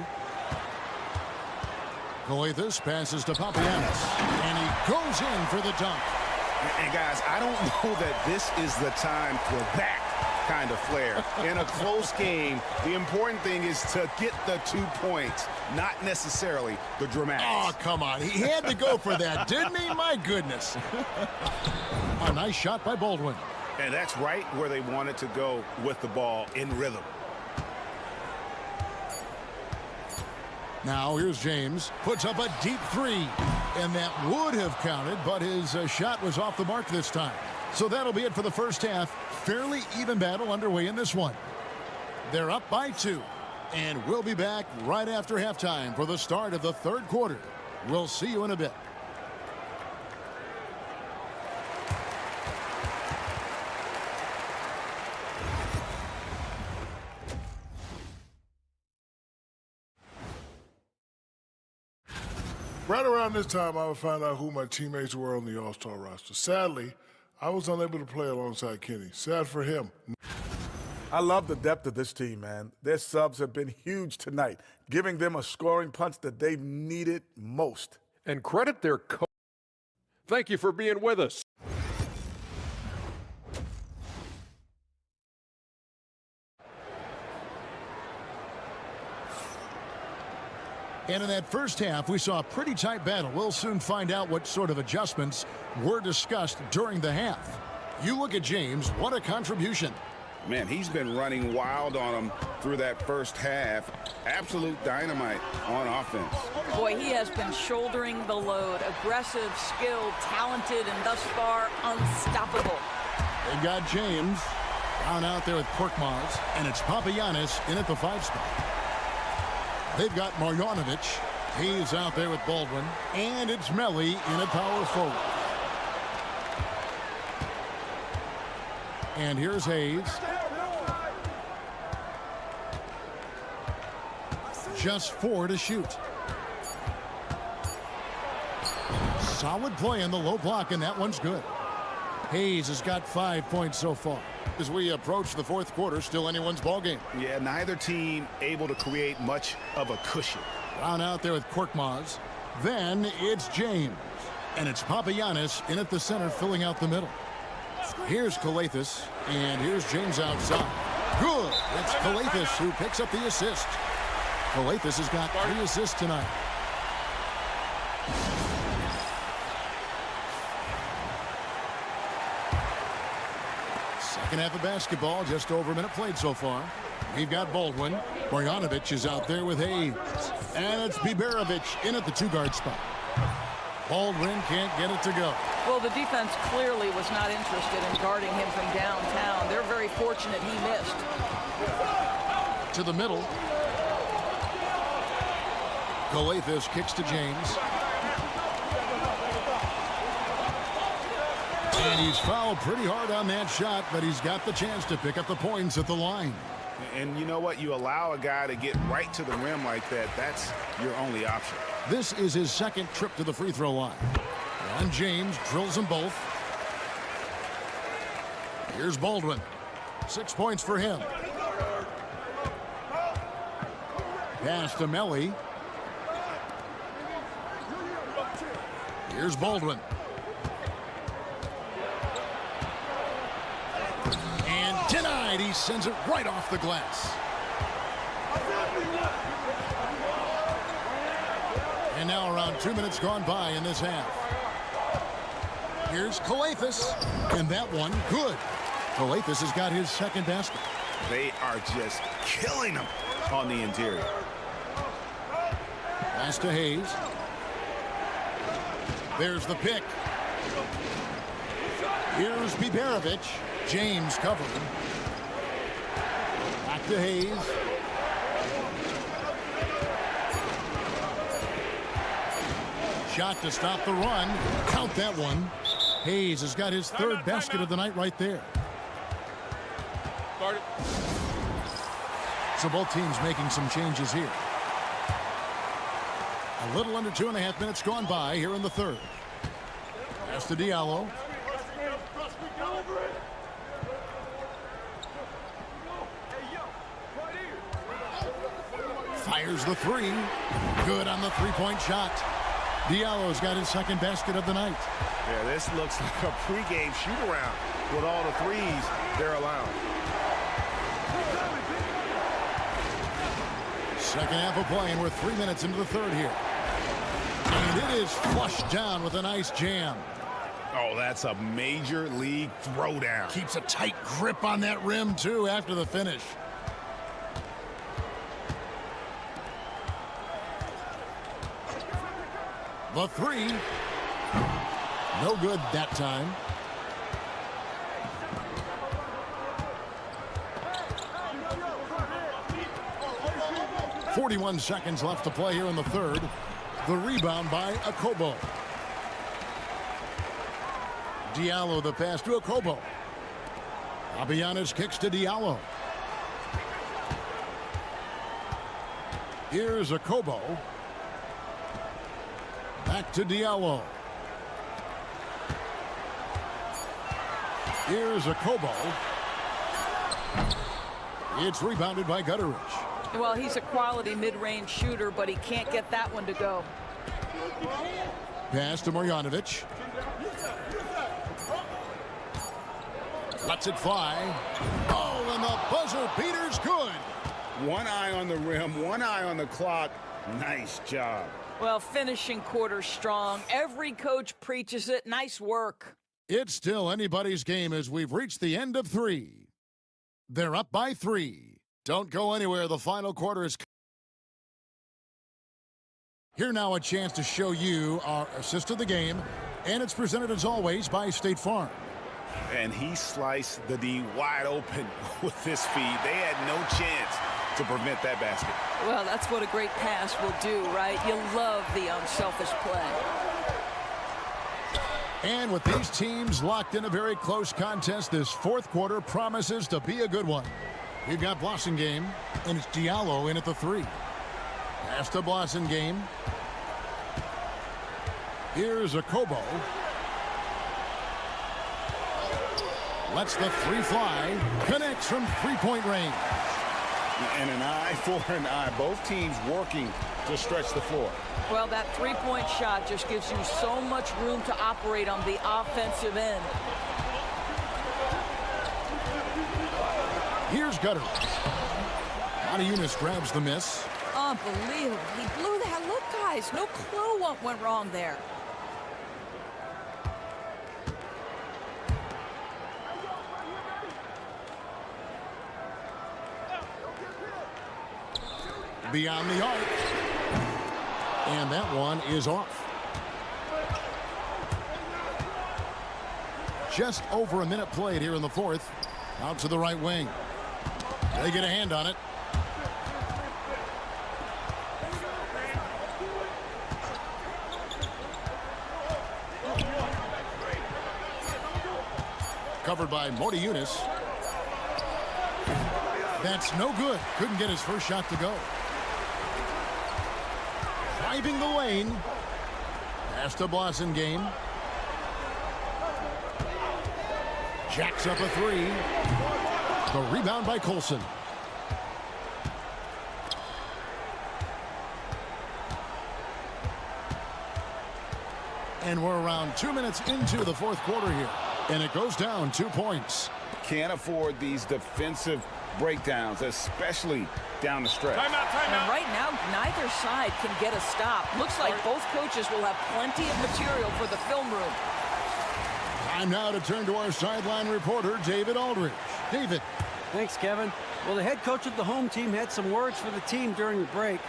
Speaker 7: Kalathis passes to Papagiannis, and he goes in for the dunk.
Speaker 8: And guys, I don't know that this is the time for that kind of flair. In a close game, the important thing is to get the 2 points, not necessarily the dramatics.
Speaker 7: Oh, come on. He had to go for that, didn't he? My goodness. A nice shot by Baldwin.
Speaker 8: And that's right where they wanted to go with the ball, in rhythm.
Speaker 7: Now here's James. Puts up a deep 3. And that would have counted, but his shot was off the mark this time. So that'll be it for the first half. Fairly even battle underway in this one. They're up by 2. And we'll be back right after halftime for the start of the third quarter. We'll see you in a bit.
Speaker 4: Right around this time, I would find out who my teammates were on the All-Star roster. Sadly, I was unable to play alongside Kenny. Sad for him.
Speaker 12: I love the depth of this team, man. Their subs have been huge tonight, giving them a scoring punch that they've needed most.
Speaker 5: And credit their coach. Thank you for being with us.
Speaker 7: And in that first half, we saw a pretty tight battle. We'll soon find out what sort of adjustments were discussed during the half. You look at James, what a contribution.
Speaker 8: Man, he's been running wild on them through that first half. Absolute dynamite on offense.
Speaker 3: Boy, he has been shouldering the load. Aggressive, skilled, talented, and thus far unstoppable.
Speaker 7: They've got James down out there with Korkmaz, and it's Papagiannis in at the 5 spot. They've got Marjanovic. He's out there with Baldwin. And it's Melli in at power forward. And here's Hayes. Just 4 to shoot. Solid play in the low block, and that one's good. Hayes has got 5 points so far. As we approach the fourth quarter, still anyone's ball game.
Speaker 8: Yeah, neither team able to create much of a cushion.
Speaker 7: Brown out there with Korkmaz. Then it's James. And it's Papagiannis in at the center, filling out the middle. Here's Kalathis, and here's James outside. Good. It's Kalathis who picks up the assist. Kalathis has got 3 assists tonight. Second half of basketball, just over a minute played so far. We've got Baldwin. Marjanovic is out there with Hayes. And it's Biberovic in at the 2-guard spot. Baldwin can't get it to go.
Speaker 3: Well, the defense clearly was not interested in guarding him from downtown. They're very fortunate he missed.
Speaker 7: To the middle. Kalathis kicks to James. And he's fouled pretty hard on that shot, but he's got the chance to pick up the points at the line.
Speaker 8: And you know what? You allow a guy to get right to the rim like that, that's your only option.
Speaker 7: This is his second trip to the free throw line. And James drills them both. Here's Baldwin. 6 points for him. Pass to Melly. Here's Baldwin. And denied. He sends it right off the glass. And now around 2 minutes gone by in this half. Here's Kalafis. And that one, good. Kalafis has got his second basket.
Speaker 8: They are just killing him on the interior.
Speaker 7: Pass to Hayes. There's the pick. Here's Biberovic. James covering. Back to Hayes. Shot to stop the run. Count that one. Hayes has got his third basket of the night right there. So both teams making some changes here. A little under 2.5 minutes gone by here in the third. Pass to Diallo. Fires the three. Good on the three-point shot. Diallo's got his second basket of the night.
Speaker 8: Yeah, this looks like a pregame shoot-around with all the threes they're allowing.
Speaker 7: Second half of play, and we're 3 minutes into the third here. And it is flushed down with a nice jam.
Speaker 8: Oh, that's a major league throwdown.
Speaker 7: Keeps a tight grip on that rim, too, after the finish. The three. No good that time. .41 seconds left to play here in the third. The rebound by Akobo. Diallo the pass to Akobo. Abiyanis kicks to Diallo. Here's Akobo. Back to Diallo. Here's Akobo. It's rebounded by Gutteridge.
Speaker 3: Well, he's a quality mid-range shooter, but he can't get that one to go.
Speaker 7: Pass to Marjanovic. Lets it fly. Oh, and the buzzer beater's good.
Speaker 8: One eye on the rim, one eye on the clock. Nice job.
Speaker 3: Well, finishing quarter strong. Every coach preaches it. Nice work.
Speaker 7: It's still anybody's game as we've reached the end of three. They're up by 3. Don't go anywhere. The final quarter is. Here now a chance to show you our assist of the game, and it's presented as always by State Farm.
Speaker 8: And he sliced the D wide open with this feed. They had no chance to prevent that basket.
Speaker 3: Well, that's what a great pass will do, right? You love the unselfish play.
Speaker 7: And with these teams locked in a very close contest, this fourth quarter promises to be a good one. We've got Blossengame, and it's Diallo in at the 3. Pass to Blossengame. Here's Akobo. Lets the 3 fly. Connects from three-point range.
Speaker 8: And an eye for an eye. Both teams working to stretch the floor.
Speaker 3: Well, that three-point shot just gives you so much room to operate on the offensive end.
Speaker 7: Here's Gutteridge. Eunice grabs the miss.
Speaker 3: Unbelievable. He blew that. Look, guys, no clue what went wrong there.
Speaker 7: Beyond the arc. And that one is off. Just over a minute played here in the fourth. Out to the right wing. They get a hand on it. Covered by Eunice. That's no good. Couldn't get his first shot to go. Driving the lane. Pass to Blossengame. Jacks up a 3. The rebound by Colson. And we're around 2 minutes into the fourth quarter here. And it goes down 2 points.
Speaker 8: Can't afford these defensive breakdowns, especially down the stretch.
Speaker 3: Timeout. And right now, neither side can get a stop. Looks like both coaches will have plenty of material for the film room.
Speaker 7: Time now to turn to our sideline reporter, David Aldridge. David.
Speaker 10: Thanks, Kevin. Well, the head coach of the home team had some words for the team during the break.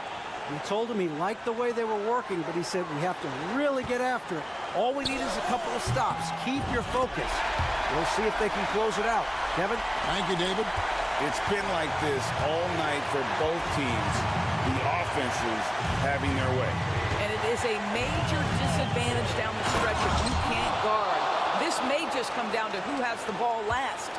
Speaker 10: We told him he liked the way they were working, but he said we have to really get after it. All we need is a couple of stops. Keep your focus. We'll see if they can close it out. Kevin?
Speaker 7: Thank you, David.
Speaker 8: It's been like this all night for both teams. The offenses having their way.
Speaker 3: And it is a major disadvantage down the stretch if you can't guard. This may just come down to who has the ball last.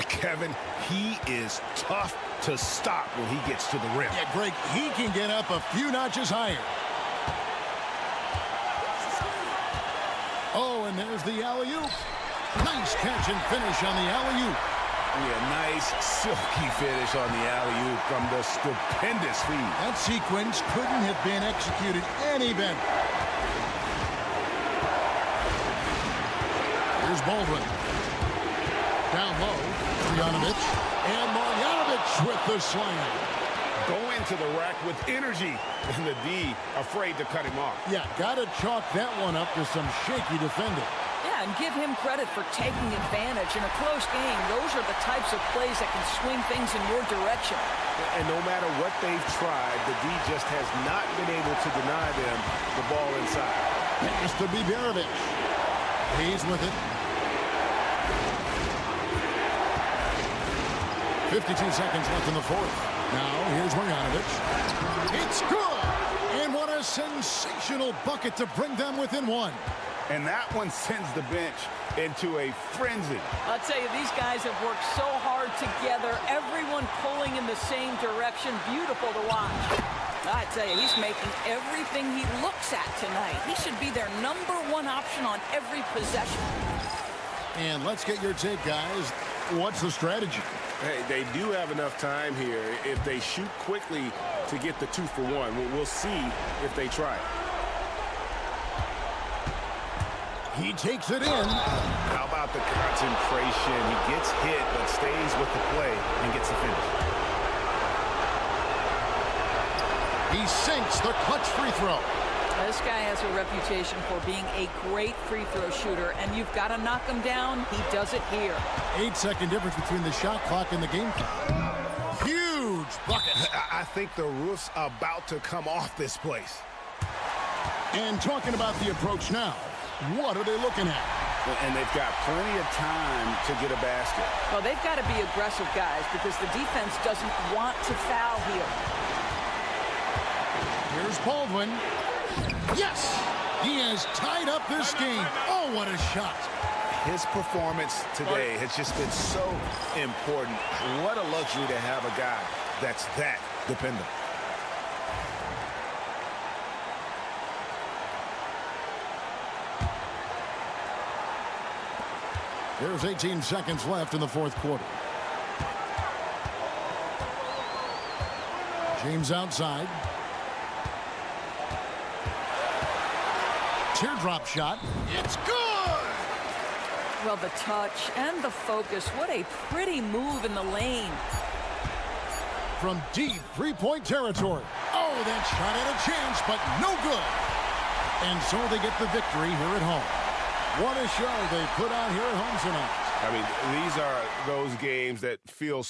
Speaker 8: Kevin, he is tough to stop when he gets to the rim.
Speaker 7: Yeah, Greg, he can get up a few notches higher. Oh, and there's the alley-oop. Nice catch and finish on the alley-oop.
Speaker 8: Yeah, nice silky finish on the alley-oop from the stupendous feed.
Speaker 7: That sequence couldn't have been executed any better. Here's Baldwin. Down low, Marjanovic. And Marjanovic with the slam.
Speaker 8: Go into the rack with energy. And the D afraid to cut him off.
Speaker 7: Yeah, got to chalk that one up to some shaky defending.
Speaker 3: Yeah, and give him credit for taking advantage. In a close game, those are the types of plays that can swing things in your direction.
Speaker 8: And no matter what they've tried, the D just has not been able to deny them the ball inside.
Speaker 7: Pass to Biberovic. He's with it. 52 seconds left in the fourth. Now, here's Marjanovic. It's good! And what a sensational bucket to bring them within one.
Speaker 8: And that one sends the bench into a frenzy.
Speaker 3: I'll tell you, these guys have worked so hard together. Everyone pulling in the same direction. Beautiful to watch. I tell you, he's making everything he looks at tonight. He should be their #1 option on every possession.
Speaker 7: And let's get your take, guys. What's the strategy?
Speaker 8: Hey, they do have enough time here if they shoot quickly to get the 2 for 1. We'll see if they try.
Speaker 7: He takes it in.
Speaker 8: How about the concentration? He gets hit but stays with the play and gets the finish.
Speaker 7: He sinks the clutch free throw.
Speaker 3: This guy has a reputation for being a great free throw shooter, and you've got to knock him down. He does it here.
Speaker 7: 8-second difference between the shot clock and the game clock. Huge bucket.
Speaker 8: I think the roof's about to come off this place.
Speaker 7: And talking about the approach now, what are they looking at?
Speaker 8: And they've got plenty of time to get a basket.
Speaker 3: Well, they've got to be aggressive, guys, because the defense doesn't want to foul here.
Speaker 7: Here's Baldwin. Yes! He has tied up this game. Oh, what a shot.
Speaker 8: His performance today has just been so important. What a luxury to have a guy that's that dependent.
Speaker 7: There's 18 seconds left in the fourth quarter. James outside. Teardrop shot. It's good!
Speaker 3: Well, the touch and the focus. What a pretty move in the lane.
Speaker 7: From deep three-point territory. Oh, that shot had a chance, but no good. And so they get the victory here at home. What a show they put on here at home tonight.
Speaker 8: I mean, these are those games that feel...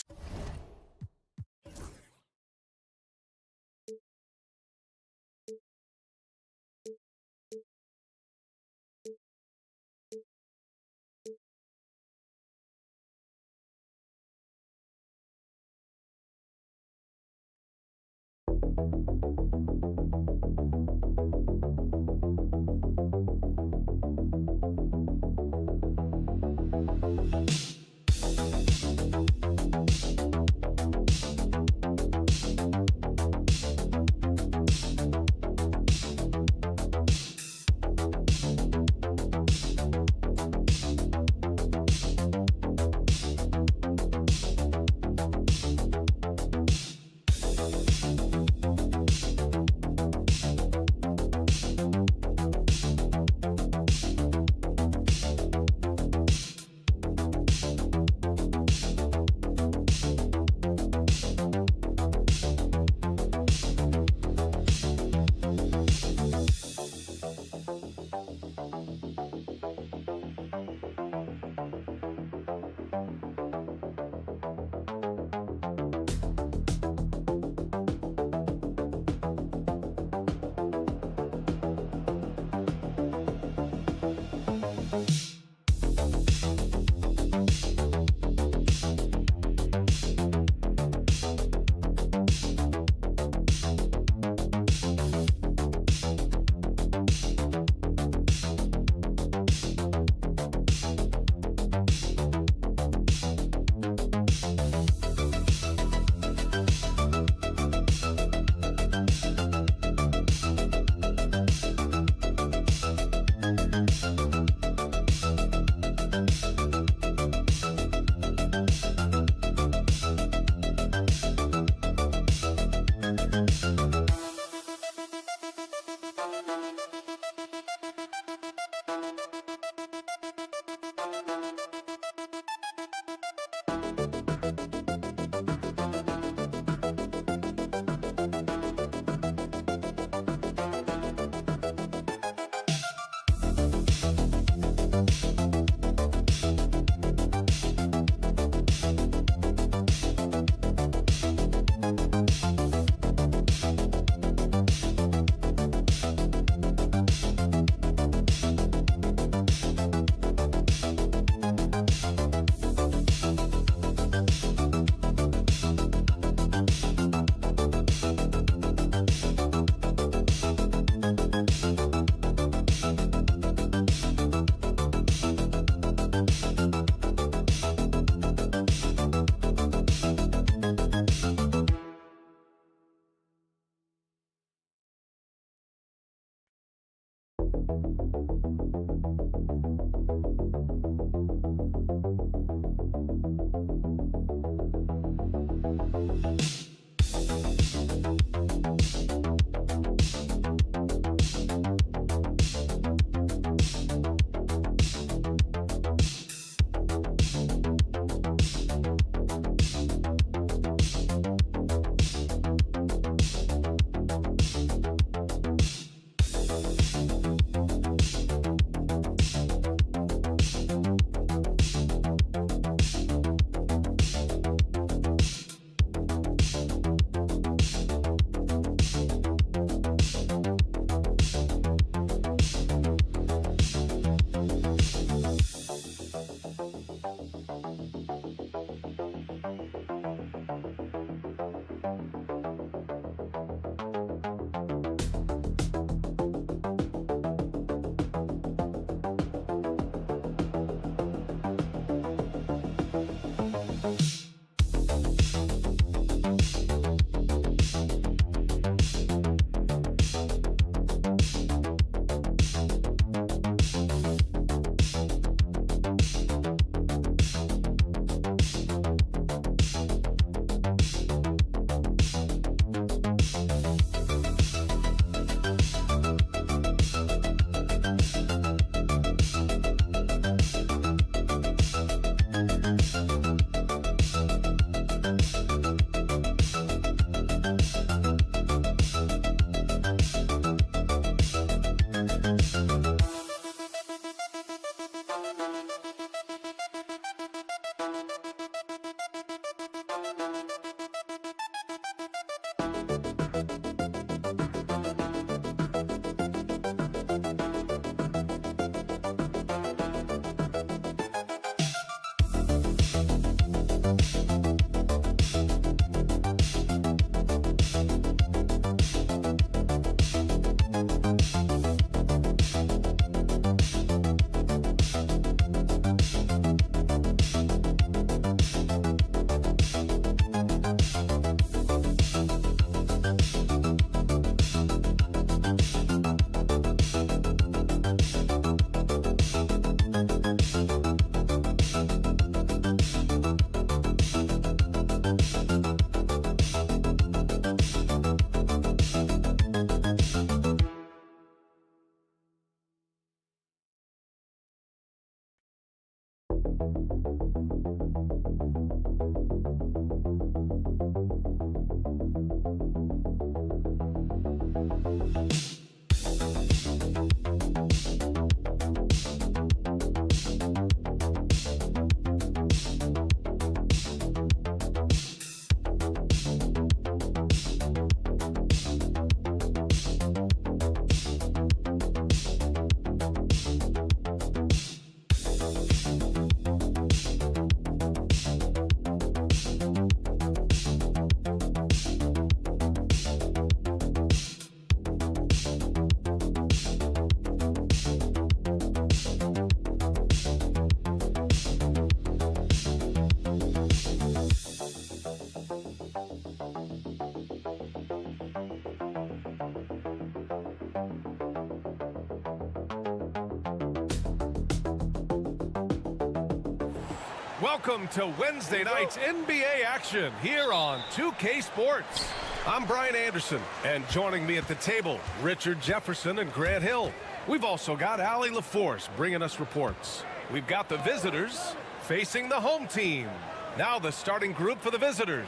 Speaker 1: Welcome to Wednesday night's NBA action here on 2K Sports. I'm Brian Anderson, and joining me at the table, Richard Jefferson and Grant Hill. We've also got Allie LaForce bringing us reports. We've got the visitors facing the home team. Now the starting group for the visitors.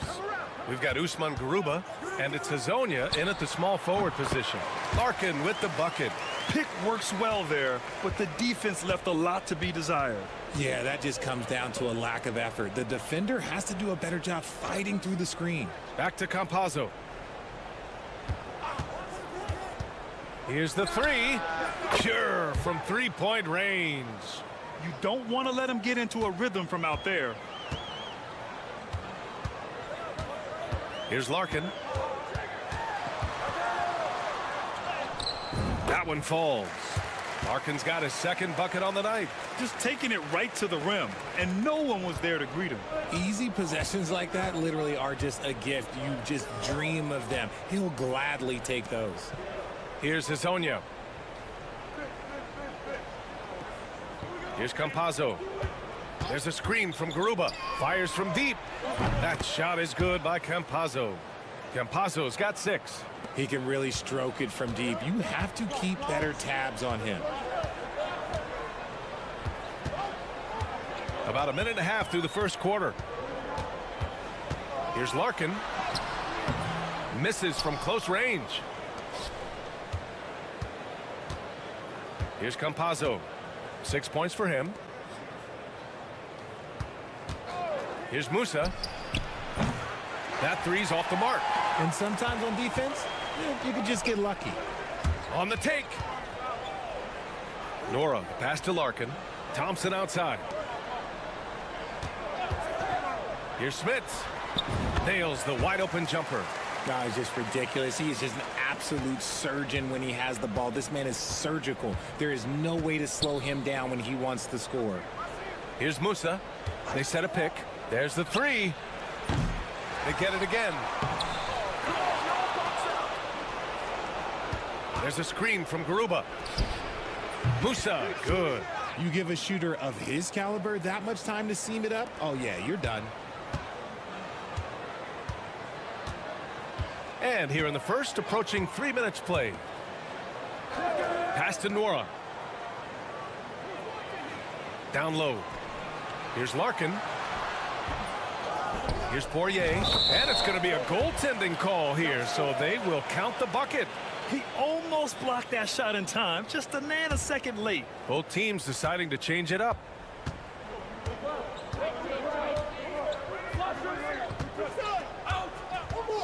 Speaker 1: We've got Usman Garuba, and it's Hazonia in at the small forward position. Larkin with the bucket.
Speaker 13: Pick works well there, but the defense left a lot to be desired.
Speaker 9: Yeah, that just comes down to a lack of effort. The defender has to do a better job fighting through the screen.
Speaker 1: Back to Campazzo. Here's the three. Pure from three-point range.
Speaker 13: You don't want to let him get into a rhythm from out there.
Speaker 1: Here's Larkin. That one falls. Larkin's got his second bucket on the night.
Speaker 13: Just taking it right to the rim, and no one was there to greet him.
Speaker 9: Easy possessions like that literally are just a gift. You just dream of them. He'll gladly take those.
Speaker 1: Here's Hazonia. Here's Campazzo. There's a screen from Garuba. Fires from deep. That shot is good by Campazzo. Campazzo's got 6.
Speaker 9: He can really stroke it from deep. You have to keep better tabs on him.
Speaker 1: About a minute and a half through the first quarter. Here's Larkin. Misses from close range. Here's Campazzo. 6 points for him. Here's Musa. That three's off the mark.
Speaker 9: And sometimes on defense, you can just get lucky.
Speaker 1: On the take. Nora, the pass to Larkin. Thompson outside. Here's Smits. Nails the wide open jumper.
Speaker 9: Guy is just ridiculous. He is just an absolute surgeon when he has the ball. This man is surgical. There is no way to slow him down when he wants to score.
Speaker 1: Here's Musa. They set a pick. There's the three. They get it again. There's a screen from Garuba. Musa, good.
Speaker 9: You give a shooter of his caliber that much time to seam it up? Oh, yeah, you're done.
Speaker 1: And here in the first, approaching 3 minutes played. Pass to Nora. Down low. Here's Larkin. Here's Poirier. And it's going to be a goaltending call here, so they will count the bucket.
Speaker 13: He almost blocked that shot in time, just a nanosecond late.
Speaker 1: Both teams deciding to change it up.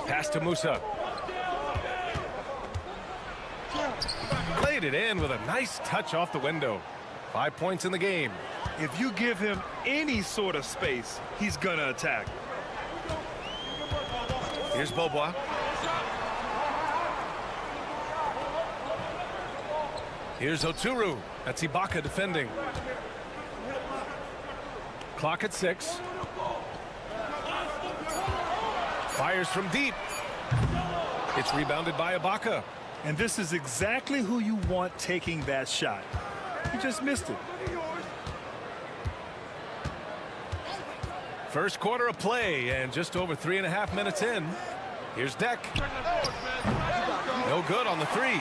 Speaker 1: Pass to Musa. Played it in with a nice touch off the window. 5 points in the game.
Speaker 13: If you give him any sort of space, he's gonna attack.
Speaker 1: Here's Bobois. Here's Oturu. That's Ibaka defending. Clock at 6. Fires from deep. It's rebounded by Ibaka.
Speaker 13: And this is exactly who you want taking that shot. He just missed it.
Speaker 1: First quarter of play, and just over 3.5 minutes in. Here's Deck. No good on the three.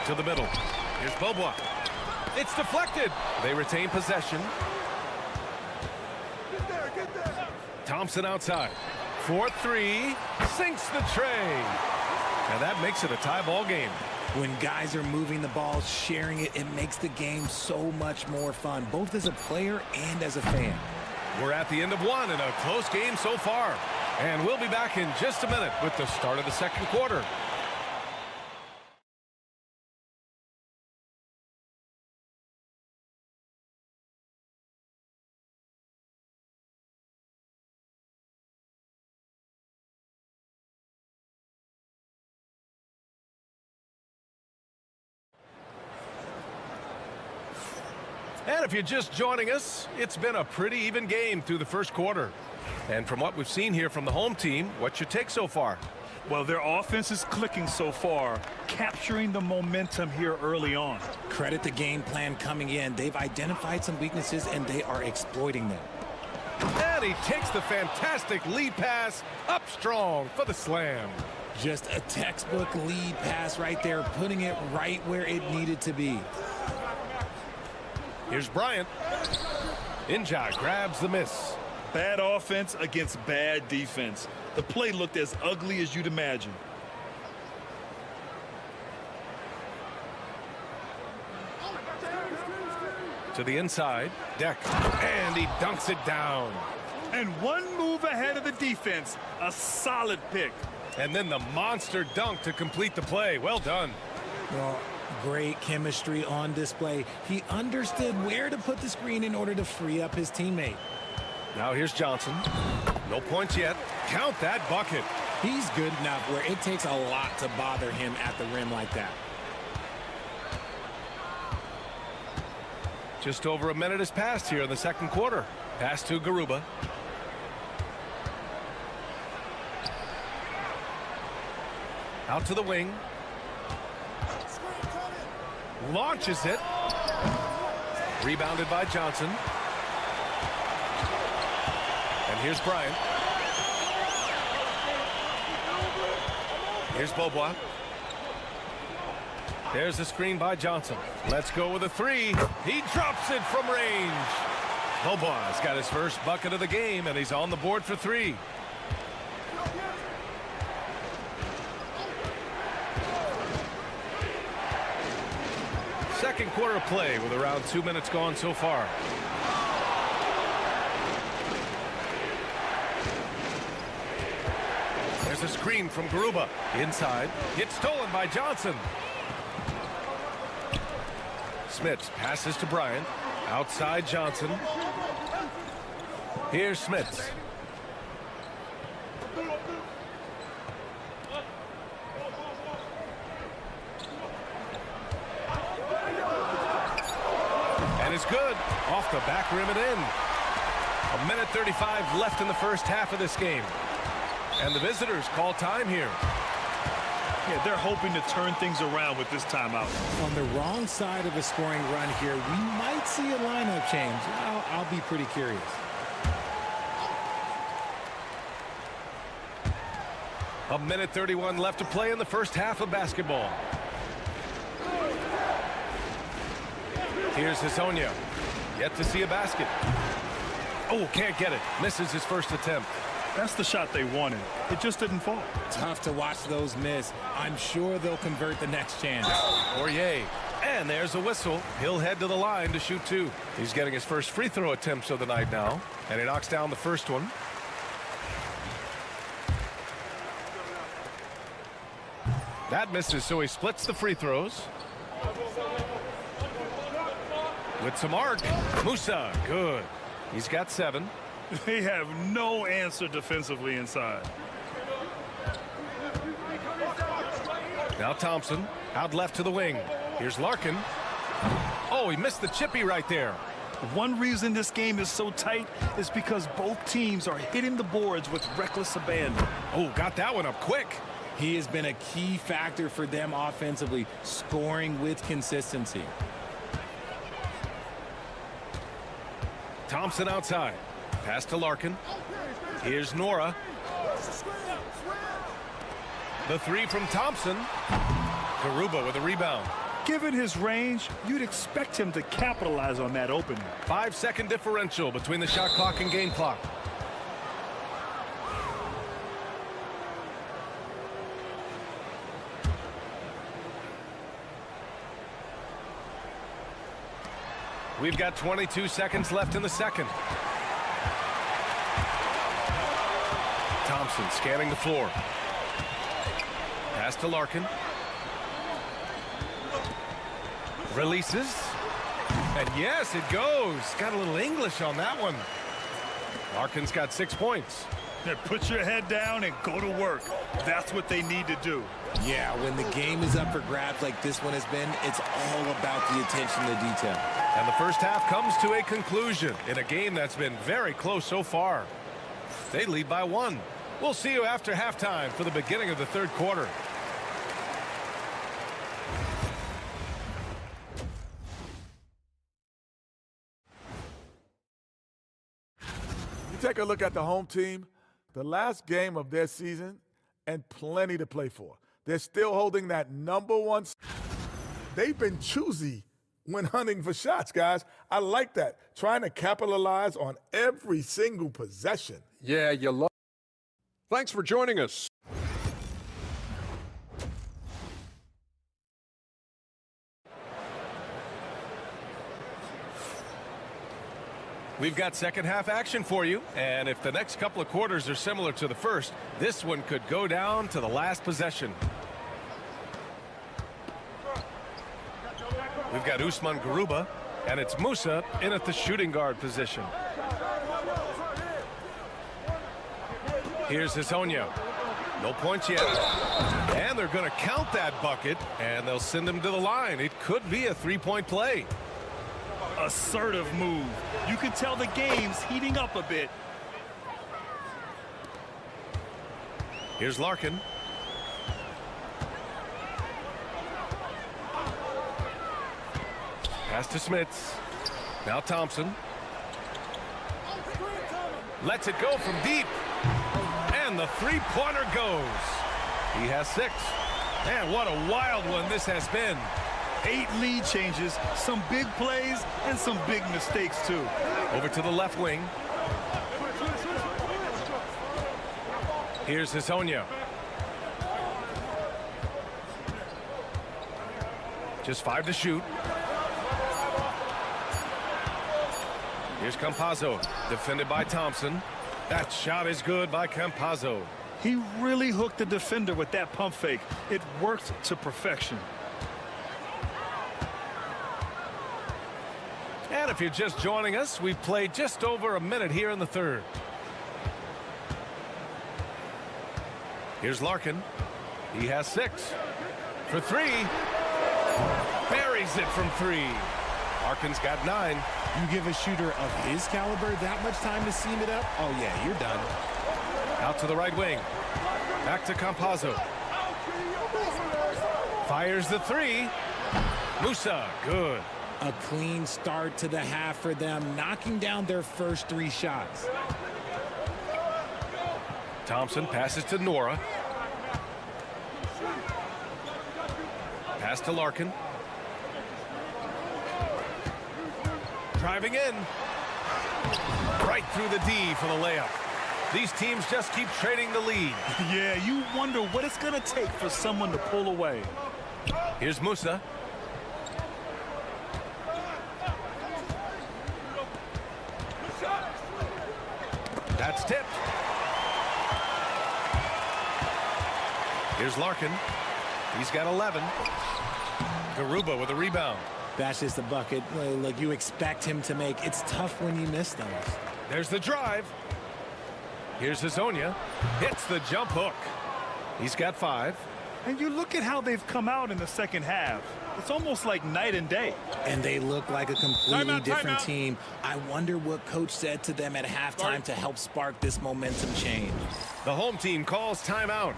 Speaker 1: To the middle. Here's Bobois. It's deflected. They retain possession. Thompson outside. 4-3. Sinks the tray. And that makes it a tie ball game.
Speaker 9: When guys are moving the ball, sharing it, it makes the game so much more fun, both as a player and as a fan.
Speaker 1: We're at the end of one in a close game so far. And we'll be back in just a minute with the start of the second quarter. And if you're just joining us, it's been a pretty even game through the first quarter. And from what we've seen here from the home team, what's your take so far?
Speaker 13: Well, their offense is clicking so far, capturing the momentum here early on.
Speaker 9: Credit the game plan coming in. They've identified some weaknesses, and they are exploiting them.
Speaker 1: And he takes the fantastic lead pass up strong for the slam.
Speaker 9: Just a textbook lead pass right there, putting it right where it needed to be.
Speaker 1: Here's Bryant. Inja grabs the miss.
Speaker 13: Bad offense against bad defense. The play looked as ugly as you'd imagine.
Speaker 1: To the inside, Deck, and he dunks it down.
Speaker 13: And one move ahead of the defense. A solid pick.
Speaker 1: And then the monster dunk to complete the play. Well done.
Speaker 9: Well, great chemistry on display. He understood where to put the screen in order to free up his teammate.
Speaker 1: Now here's Johnson. No points yet. Count that bucket.
Speaker 9: He's good enough where it takes a lot to bother him at the rim like that.
Speaker 1: Just over a minute has passed here in the second quarter. Pass to Garuba. Out to the wing. Launches it. Rebounded by Johnson. And here's Bryant. Here's Beaubois. There's the screen by Johnson. Let's go with a three. He drops it from range. Beaubois got his first bucket of the game, and he's on the board for three. Second quarter of play with around 2 minutes gone so far. There's a screen from Garuba. Inside. Gets stolen by Johnson. Smits passes to Bryant. Outside Johnson. Here's Smits. And it's good. Off the back rim and in. 1:35 left in the first half of this game. And the visitors call time here.
Speaker 13: Yeah, they're hoping to turn things around with this timeout.
Speaker 9: On the wrong side of a scoring run here, we might see a lineup change. I'll be pretty curious.
Speaker 1: A 1:31 left to play in the first half of basketball. Here's Hezonja. Yet to see a basket. Oh, can't get it. Misses his first attempt.
Speaker 13: That's the shot they wanted. It just didn't fall.
Speaker 9: Tough to watch those miss. I'm sure they'll convert the next chance.
Speaker 1: Poirier. And there's a whistle. He'll head to the line to shoot two. He's getting his first free throw attempts of the night now. And he knocks down the first one. That misses, so he splits the free throws. With some arc. Musa, good. He's got 7.
Speaker 13: They have no answer defensively inside.
Speaker 1: Now Thompson out left to the wing. Here's Larkin. Oh, he missed the chippy right there.
Speaker 13: One reason this game is so tight is because both teams are hitting the boards with reckless abandon.
Speaker 1: Oh, got that one up quick.
Speaker 9: He has been a key factor for them offensively, scoring with consistency.
Speaker 1: Thompson outside. Pass to Larkin. Here's Nora. The three from Thompson. Garuba with a rebound.
Speaker 13: Given his range, you'd expect him to capitalize on that opening.
Speaker 1: 5-second differential between the shot clock and game clock. We've got 22 seconds left in the second. Thompson scanning the floor. Pass to Larkin. Releases. And yes, it goes. Got a little English on that one. Larkin's got 6 points.
Speaker 13: Yeah, put your head down and go to work. That's what they need to do.
Speaker 9: Yeah, when the game is up for grabs like this one has been, it's all about the attention to detail.
Speaker 1: And the first half comes to a conclusion in a game that's been very close so far. They lead by 1. We'll see you after halftime for the beginning of the third quarter.
Speaker 12: You take a look at the home team, the last game of their season, and plenty to play for. They're still holding that #1. They've been choosy when hunting for shots, guys. I like that. Trying to capitalize on every single possession.
Speaker 5: Yeah, you love. Thanks for joining us.
Speaker 1: We've got second half action for you, and if the next couple of quarters are similar to the first, this one could go down to the last possession. We've got Usman Garuba, and it's Musa in at the shooting guard position. Here's Hezonja. No points yet. And they're going to count that bucket, and they'll send him to the line. It could be a three-point play.
Speaker 13: Assertive move. You can tell the game's heating up a bit.
Speaker 1: Here's Larkin. Pass to Smits. Now Thompson. Lets it go from deep. And the three-pointer goes. He has 6. And what a wild one this has been.
Speaker 13: 8 lead changes, some big plays, and some big mistakes, too.
Speaker 1: Over to the left wing. Here's Hezonja. Just 5 to shoot. Here's Campazzo, defended by Thompson. That shot is good by Campazzo.
Speaker 13: He really hooked the defender with that pump fake. It worked to perfection.
Speaker 1: And if you're just joining us, we've played just over a minute here in the third. Here's Larkin. He has 6. For 3. Buries it from 3. Larkin's got 9.
Speaker 9: You give a shooter of his caliber that much time to seam it up? Oh, yeah, you're done.
Speaker 1: Out to the right wing. Back to Campazzo. Fires the 3. Musa, good.
Speaker 9: A clean start to the half for them, knocking down their first 3 shots.
Speaker 1: Thompson passes to Nora. Pass to Larkin. Driving in. Right through the D for the layup. These teams just keep trading the lead.
Speaker 13: Yeah, you wonder what it's going to take for someone to pull away.
Speaker 1: Here's Musa. That's tipped. Here's Larkin. He's got 11. Garuba with a rebound.
Speaker 9: That's just a bucket like you expect him to make. It's tough when you miss those.
Speaker 1: There's the drive. Here's Hezonja. Hits the jump hook. He's got 5.
Speaker 13: And you look at how they've come out in the second half. It's almost like night and day.
Speaker 9: And they look like a completely different team. I wonder what coach said to them at halftime to help spark this momentum change.
Speaker 1: The home team calls timeout.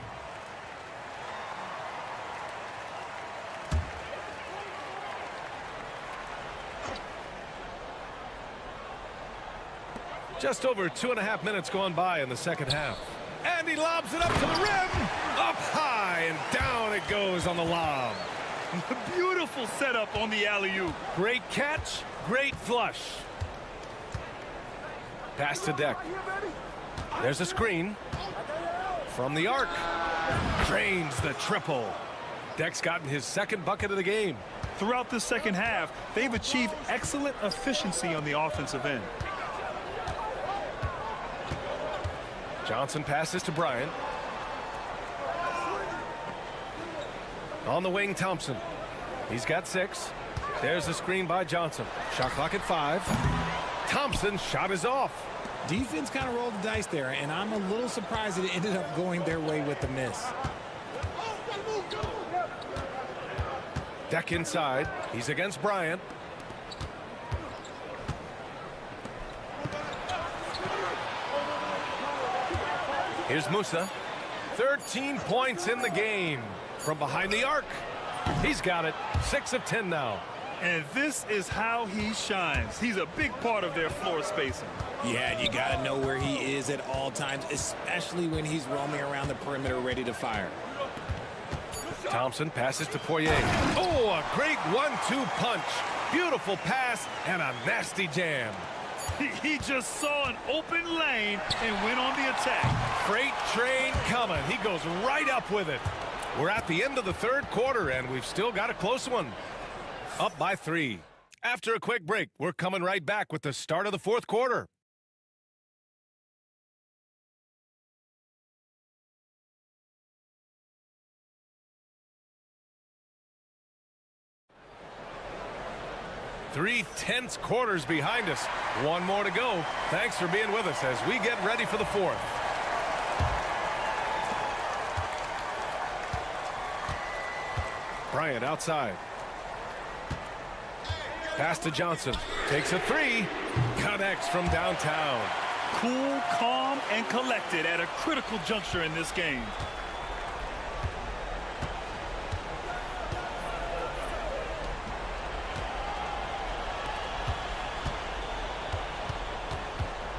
Speaker 1: Just over 2.5 minutes gone by in the second half. And he lobs it up to the rim. Up high and down it goes on the lob.
Speaker 13: Beautiful setup on the alley-oop.
Speaker 1: Great catch, great flush. Pass to Deck. There's a screen. From the arc. Drains the triple. Deck's gotten his second bucket of the game.
Speaker 13: Throughout the second half, they've achieved excellent efficiency on the offensive end.
Speaker 1: Johnson passes to Bryant. On the wing, Thompson. He's got 6. There's the screen by Johnson. Shot clock at 5. Thompson's shot is off.
Speaker 9: Defense kind of rolled the dice there, and I'm a little surprised that it ended up going their way with the miss.
Speaker 1: Deck inside. He's against Bryant. Here's Musa. 13 points in the game. From behind the arc. He's got it. 6 of 10 now.
Speaker 13: And this is how he shines. He's a big part of their floor spacing.
Speaker 9: Yeah, you got to know where he is at all times, especially when he's roaming around the perimeter ready to fire.
Speaker 1: Thompson passes to Poirier. Oh, a great 1-2 punch. Beautiful pass and a nasty jam.
Speaker 13: He just saw an open lane and went on the attack.
Speaker 1: Freight train coming. He goes right up with it. We're at the end of the third quarter, and we've still got a close one. Up by 3. After a quick break, we're coming right back with the start of the fourth quarter. Three tense quarters behind us. One more to go. Thanks for being with us as we get ready for the fourth. Bryant outside. Pass to Johnson. Takes a 3. Connects from downtown.
Speaker 13: Cool, calm, and collected at a critical juncture in this game.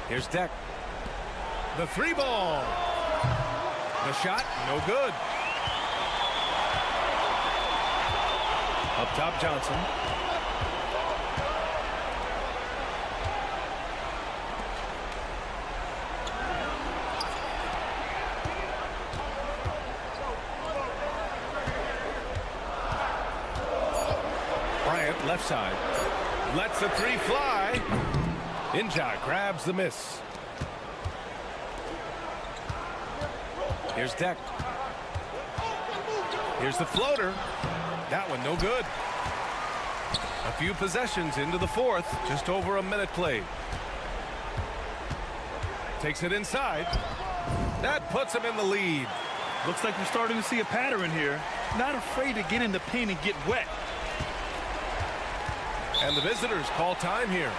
Speaker 1: Here's Deck. The 3 ball. The shot, no good. Up top, Johnson. Bryant, left side. Lets the 3 fly. Inja grabs the miss. Here's Deck. Here's the floater. That one no good. A few possessions into the fourth. Just over a minute played. Takes it inside. That puts him in the lead.
Speaker 13: Looks like we're starting to see a pattern here. Not afraid to get in the paint and get wet.
Speaker 1: And the visitors call time here.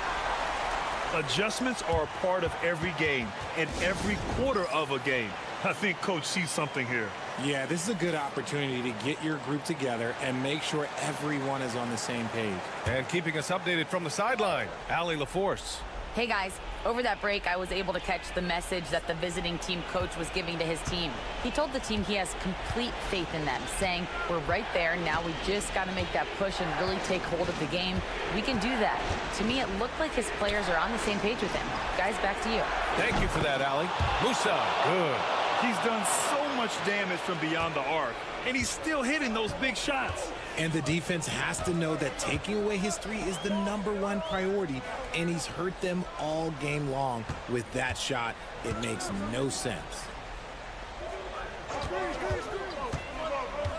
Speaker 13: Adjustments are a part of every game and every quarter of a game. I think Coach sees something here.
Speaker 9: Yeah, this is a good opportunity to get your group together and make sure everyone is on the same page.
Speaker 1: And keeping us updated from the sideline, Allie LaForce.
Speaker 6: Hey guys, over that break, I was able to catch the message that the visiting team coach was giving to his team. He told the team he has complete faith in them, saying, we're right there, now we just got to make that push and really take hold of the game. We can do that. To me, it looked like his players are on the same page with him. Guys, back to you.
Speaker 1: Thank you for that, Allie. Musa, good.
Speaker 13: He's done so much damage from beyond the arc, and he's still hitting those big shots.
Speaker 9: And the defense has to know that taking away his 3 is the #1 priority, and he's hurt them all game long with that shot. It makes no sense.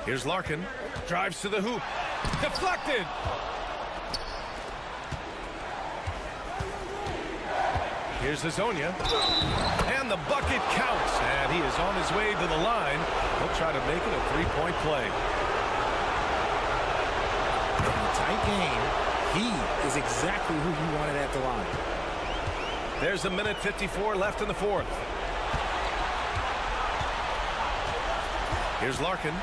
Speaker 1: Here's Larkin. Drives to the hoop. Deflected. Here's Hazonia. And the bucket counts. And he is on his way to the line. He'll try to make it a 3-point play.
Speaker 9: In a tight game, he is exactly who you wanted at the line.
Speaker 1: There's a minute 54 left in the fourth. Here's Larkin.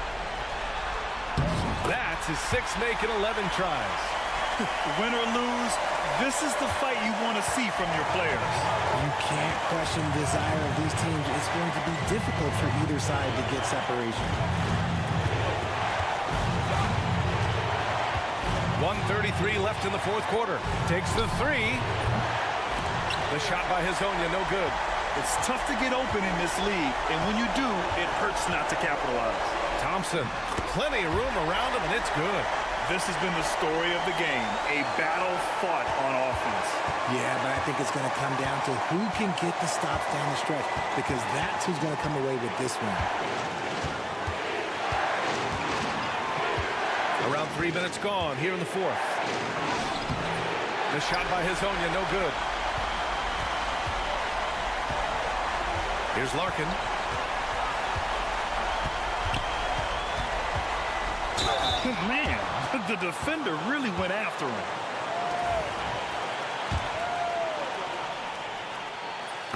Speaker 1: That's his 6th make in 11 tries.
Speaker 13: Win or lose, this is the fight you want to see from your players.
Speaker 9: You can't question the desire of these teams. It's going to be difficult for either side to get separation.
Speaker 1: 1:33 left in the fourth quarter. Takes the 3. The shot by Hazonia, no good.
Speaker 13: It's tough to get open in this league, and when you do, it hurts not to capitalize.
Speaker 1: Thompson, plenty of room around him, and it's good.
Speaker 13: This has been the story of the game, a battle fought on offense.
Speaker 9: Yeah, but I think it's going to come down to who can get the stops down the stretch, because that's who's going to come away with this one.
Speaker 1: Around 3 minutes gone here in the fourth. The shot by Hazonia, no good. Here's Larkin.
Speaker 13: Man, the defender really went after him.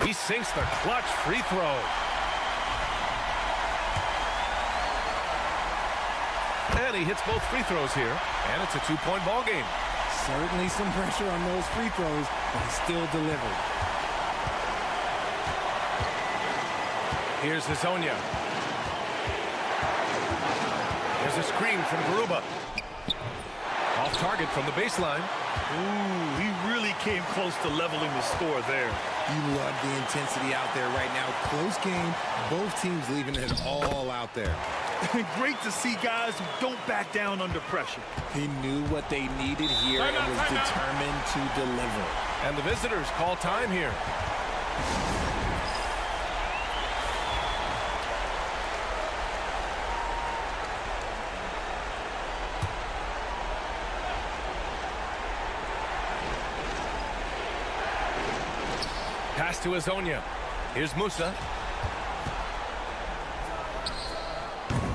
Speaker 1: He sinks the clutch free throw. And he hits both free throws here, and it's a 2-point ball game.
Speaker 15: Certainly some pressure on those free throws, but he still delivered.
Speaker 1: Here's Hazonia. There's a screen from Garuba. Off target from the baseline.
Speaker 13: Ooh, he really came close to leveling the score there.
Speaker 9: You love the intensity out there right now. Close game, both teams leaving it all out there.
Speaker 13: Great to see guys who don't back down under pressure.
Speaker 9: He knew what they needed here and was determined to deliver.
Speaker 1: And the visitors call time here. Pass to Hazonia. Here's Musa.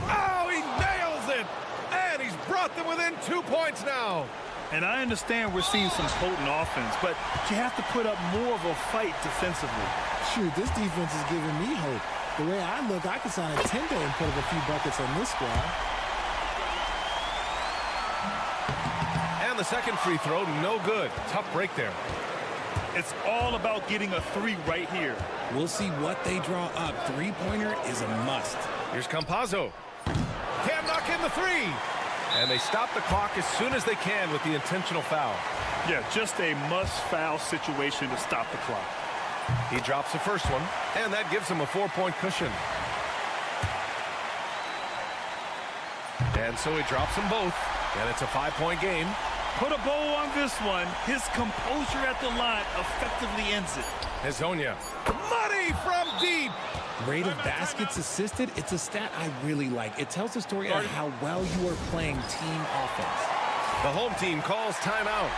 Speaker 1: Oh, he nails it! And he's brought them within 2 points now.
Speaker 13: And I understand we're seeing some potent offense, but you have to put up more of a fight defensively.
Speaker 15: Shoot, this defense is giving me hope. The way I look, I could sign a tender and put up a few buckets on this squad.
Speaker 1: And the second free throw, no good. Tough break there.
Speaker 13: It's all about getting a 3 right here.
Speaker 9: We'll see what they draw up. Three-pointer is a must.
Speaker 1: Here's Campazzo. Can't knock in the 3. And they stop the clock as soon as they can with the intentional foul.
Speaker 13: Yeah, just a must-foul situation to stop the clock.
Speaker 1: He drops the first one, and that gives him a 4-point cushion. And so he drops them both, and it's a 5-point game.
Speaker 13: Put a bow on this one. His composure at the line effectively ends it.
Speaker 1: Hazonia. Money from deep.
Speaker 9: Rate of baskets assisted, it's a stat I really like. It tells the story of how well you are playing team offense.
Speaker 1: The home team calls timeout.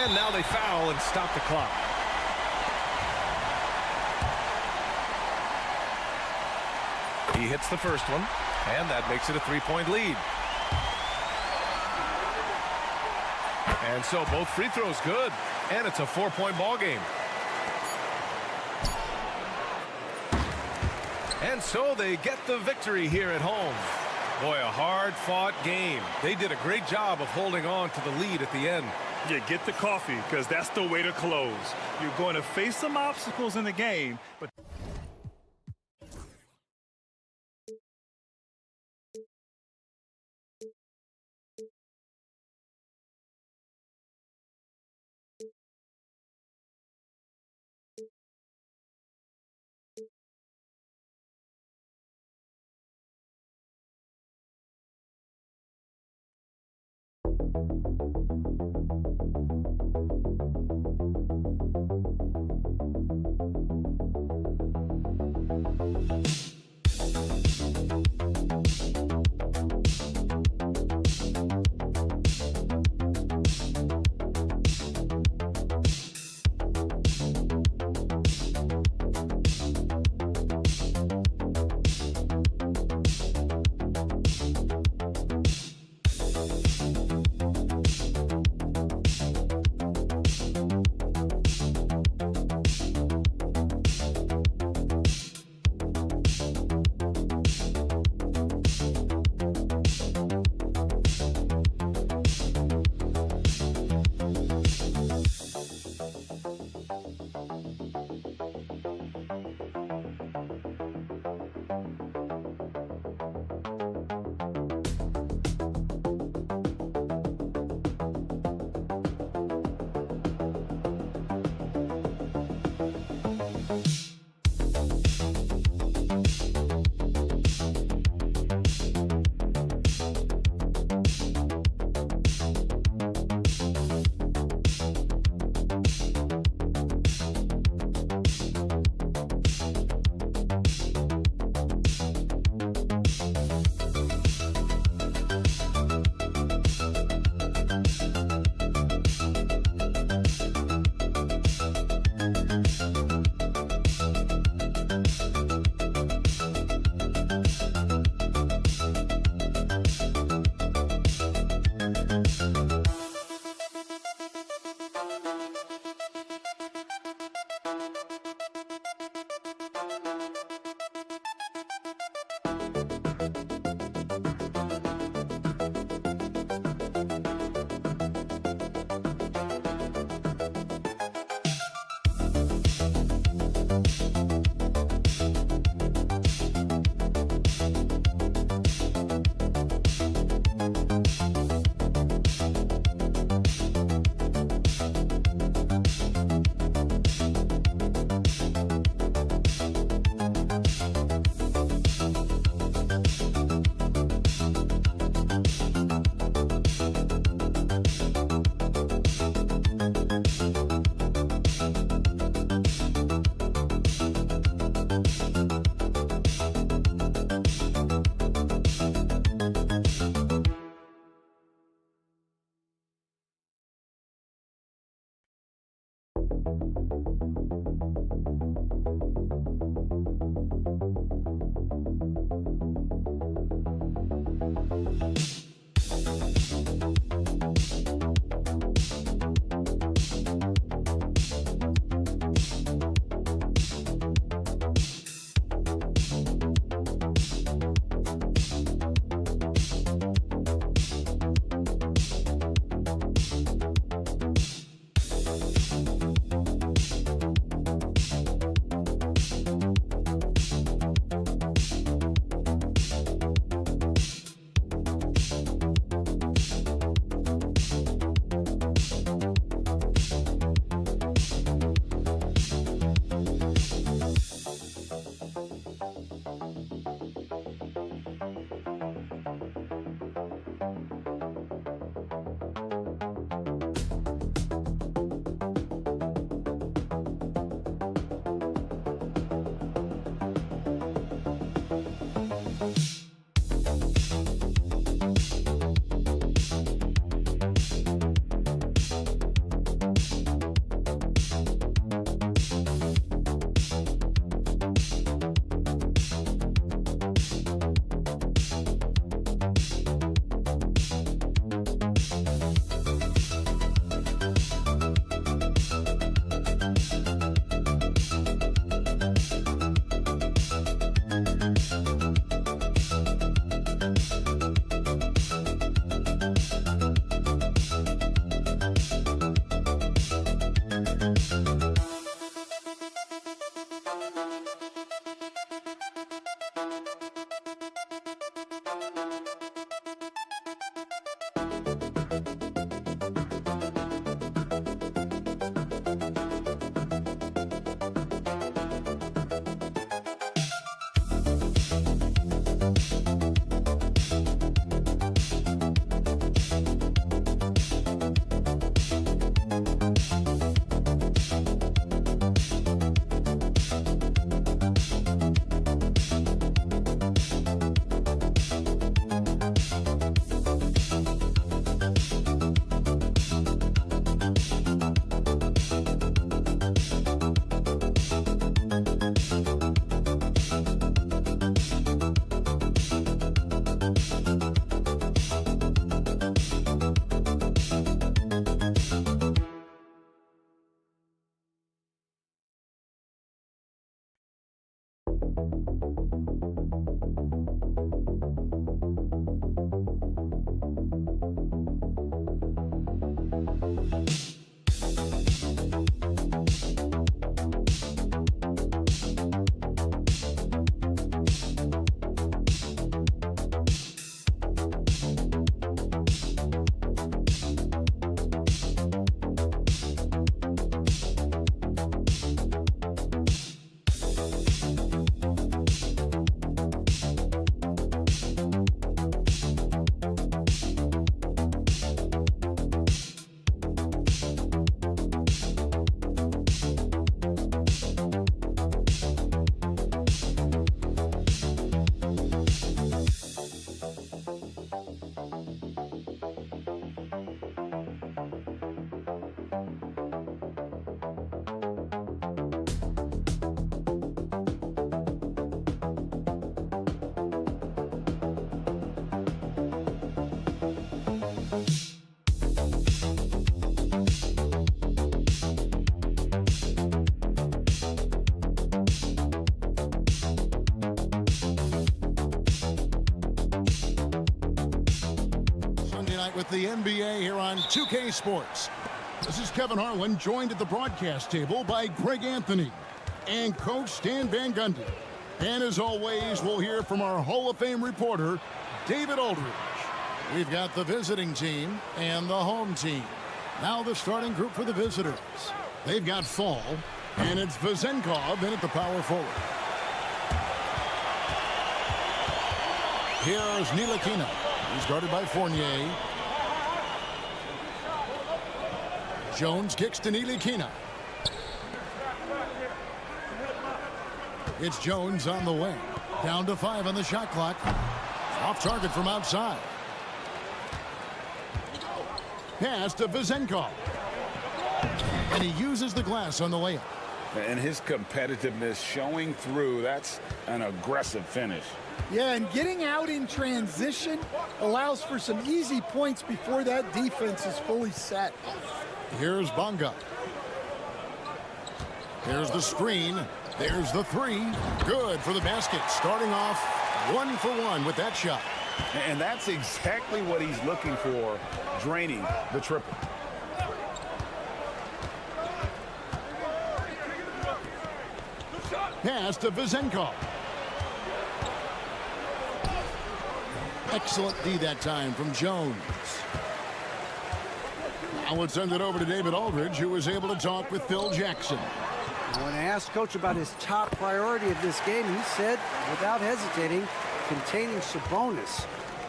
Speaker 1: And now they foul and stop the clock. He hits the first one, and that makes it a 3-point lead. And so both free throws good, and it's a 4-point ball game. And so they get the victory here at home. Boy, a hard-fought game. They did a great job of holding on to the lead at the end.
Speaker 13: Yeah, get the coffee, because that's the way to close. You're going to face some obstacles in the game, but...
Speaker 7: With the NBA here on 2K Sports. This is Kevin Harlan, joined at the broadcast table by Greg Anthony and Coach Stan Van Gundy. And as always, we'll hear from our Hall of Fame reporter, David Aldridge. We've got the visiting team and the home team. Now the starting group for the visitors. They've got Fall, and it's Vezenkov in at the power forward. Here's Ntilikina. He's guarded by Fournier. Jones kicks to Ntilikina. It's Jones on the wing. Down to 5 on the shot clock. Off target from outside. Pass to Vezenkov. And he uses the glass on the layup.
Speaker 8: And his competitiveness showing through. That's an aggressive finish.
Speaker 11: Yeah, and getting out in transition allows for some easy points before that defense is fully set.
Speaker 7: Here's Bonga. Here's the screen. There's the three. Good for the basket. Starting off 1 for 1 with that shot.
Speaker 8: And that's exactly what he's looking for, draining the triple.
Speaker 7: Pass to Vezenkov. Excellent D that time from Jones. Now let's send it over to David Aldridge, who was able to talk with Phil Jackson.
Speaker 10: When I asked Coach about his top priority of this game, he said, without hesitating, containing Sabonis.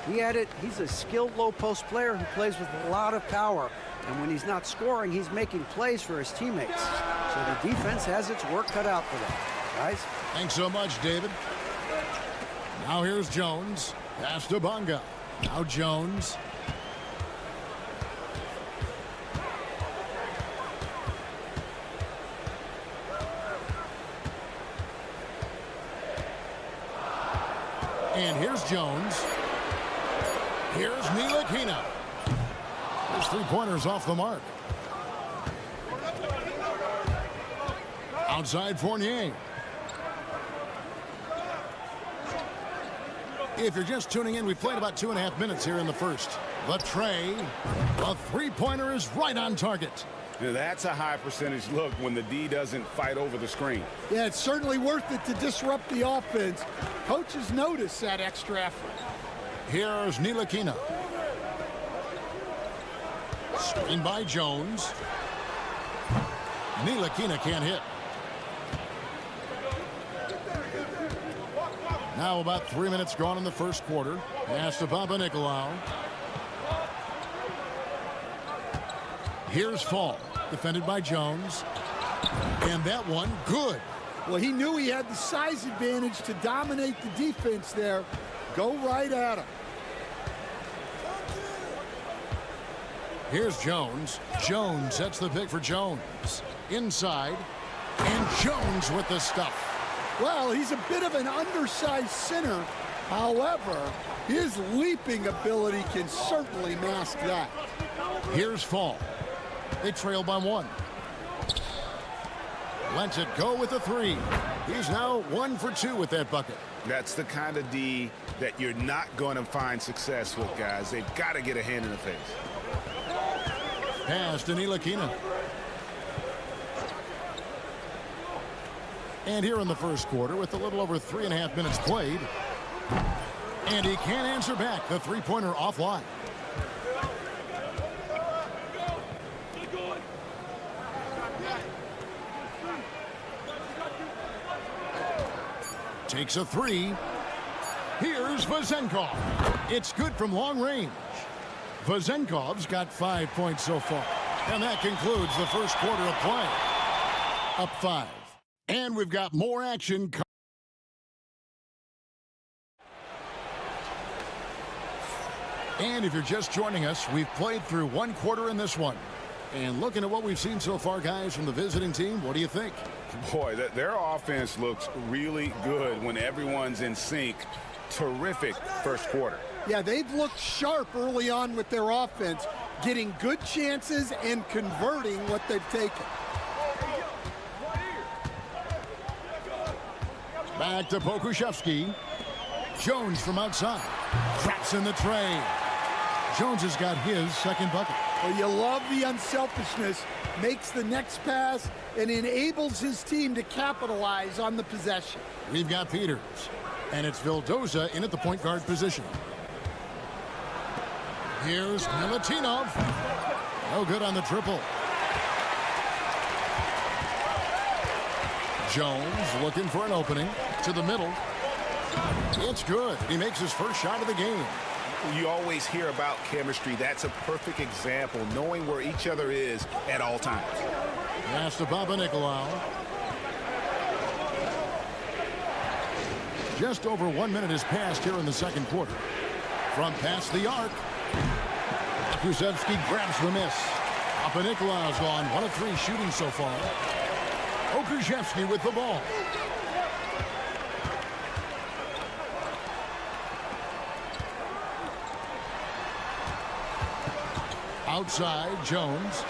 Speaker 10: He added, he's a skilled low-post player who plays with a lot of power. And when he's not scoring, he's making plays for his teammates. So the defense has its work cut out for them. Guys?
Speaker 7: Thanks so much, David. Now here's Jones. Pass to Bonga. Now Jones. And here's Jones. Here's Ntilikina. There's 3-pointers off the mark. Outside Fournier. If you're just tuning in, we played about 2.5 minutes here in the first. The tray. A 3-pointer is right on target.
Speaker 8: Now that's a high percentage look when the D doesn't fight over the screen.
Speaker 11: Yeah, it's certainly worth it to disrupt the offense. Coaches notice that extra effort.
Speaker 7: Here's Ntilikina. Screen by Jones. Ntilikina can't hit. Now about 3 minutes gone in the first quarter. Pass to Papa-Nicolau. Here's Fall, defended by Jones. And that one, good.
Speaker 11: Well, he knew he had the size advantage to dominate the defense there. Go right at him.
Speaker 7: Here's Jones. Jones sets the pick for Jones. Inside. And Jones with the stuff.
Speaker 11: Well, he's a bit of an undersized center. However, his leaping ability can certainly mask that.
Speaker 7: Here's Fall. They trail by 1. Lets it go with a 3. He's now 1 for 2 with that bucket.
Speaker 8: That's the kind of D that you're not going to find success with, guys. They've got to get a hand in the face.
Speaker 7: Pass to Ntilikina. And here in the first quarter, with a little over 3.5 minutes played, and he can't answer back. The three-pointer offline. Takes a 3. Here's Vezenkov. It's good from long range. Vezenkov's got 5 points so far. And that concludes the first quarter of play. Up 5. And we've got more action. And if you're just joining us, we've played through one quarter in this one. And looking at what we've seen so far, guys, from the visiting team, what do you think?
Speaker 8: Boy, their offense looks really good when everyone's in sync. Terrific first quarter.
Speaker 11: Yeah, they've looked sharp early on with their offense, getting good chances and converting what they've taken.
Speaker 7: Back to Pokusevski. Jones from outside. Traps in the tray. Jones has got his second bucket.
Speaker 11: Well, you love the unselfishness. Makes the next pass and enables his team to capitalize on the possession.
Speaker 7: We've got Peters. And it's Vildoza in at the point guard position. Here's Milutinov. No good on the triple. Jones looking for an opening to the middle. It's good. He makes his first shot of the game.
Speaker 8: You always hear about chemistry. That's a perfect example, knowing where each other is at all times.
Speaker 7: Pass to Papanikolaou. Just over 1 minute has passed here in the second quarter. From past the arc. Pokusevski grabs the miss. Papanikolaou's gone 1 of 3 shooting so far. Pokusevski with the ball. Outside, Jones.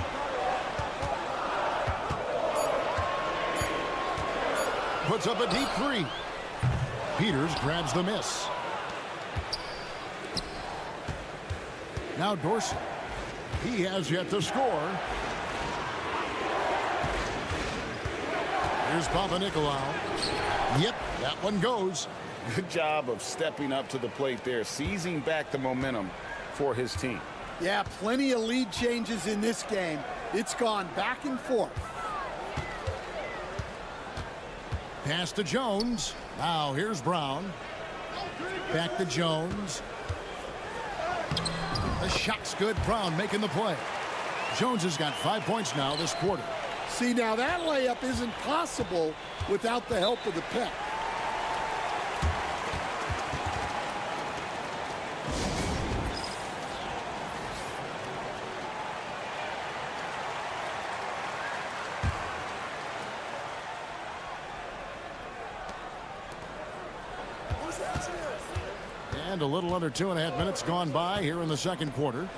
Speaker 7: Puts up a deep 3. Peters grabs the miss. Now Dorsey. He has yet to score. Here's Papanikolaou. Yep, that one goes.
Speaker 8: Good job of stepping up to the plate there, seizing back the momentum for his team.
Speaker 11: Yeah, plenty of lead changes in this game. It's gone back and forth.
Speaker 7: Pass to Jones. Now here's Brown. Back to Jones. The shot's good. Brown making the play. Jones has got 5 points now this quarter.
Speaker 11: See, now that layup isn't possible without the help of the pick.
Speaker 7: And a little under 2.5 minutes gone by here in the second quarter.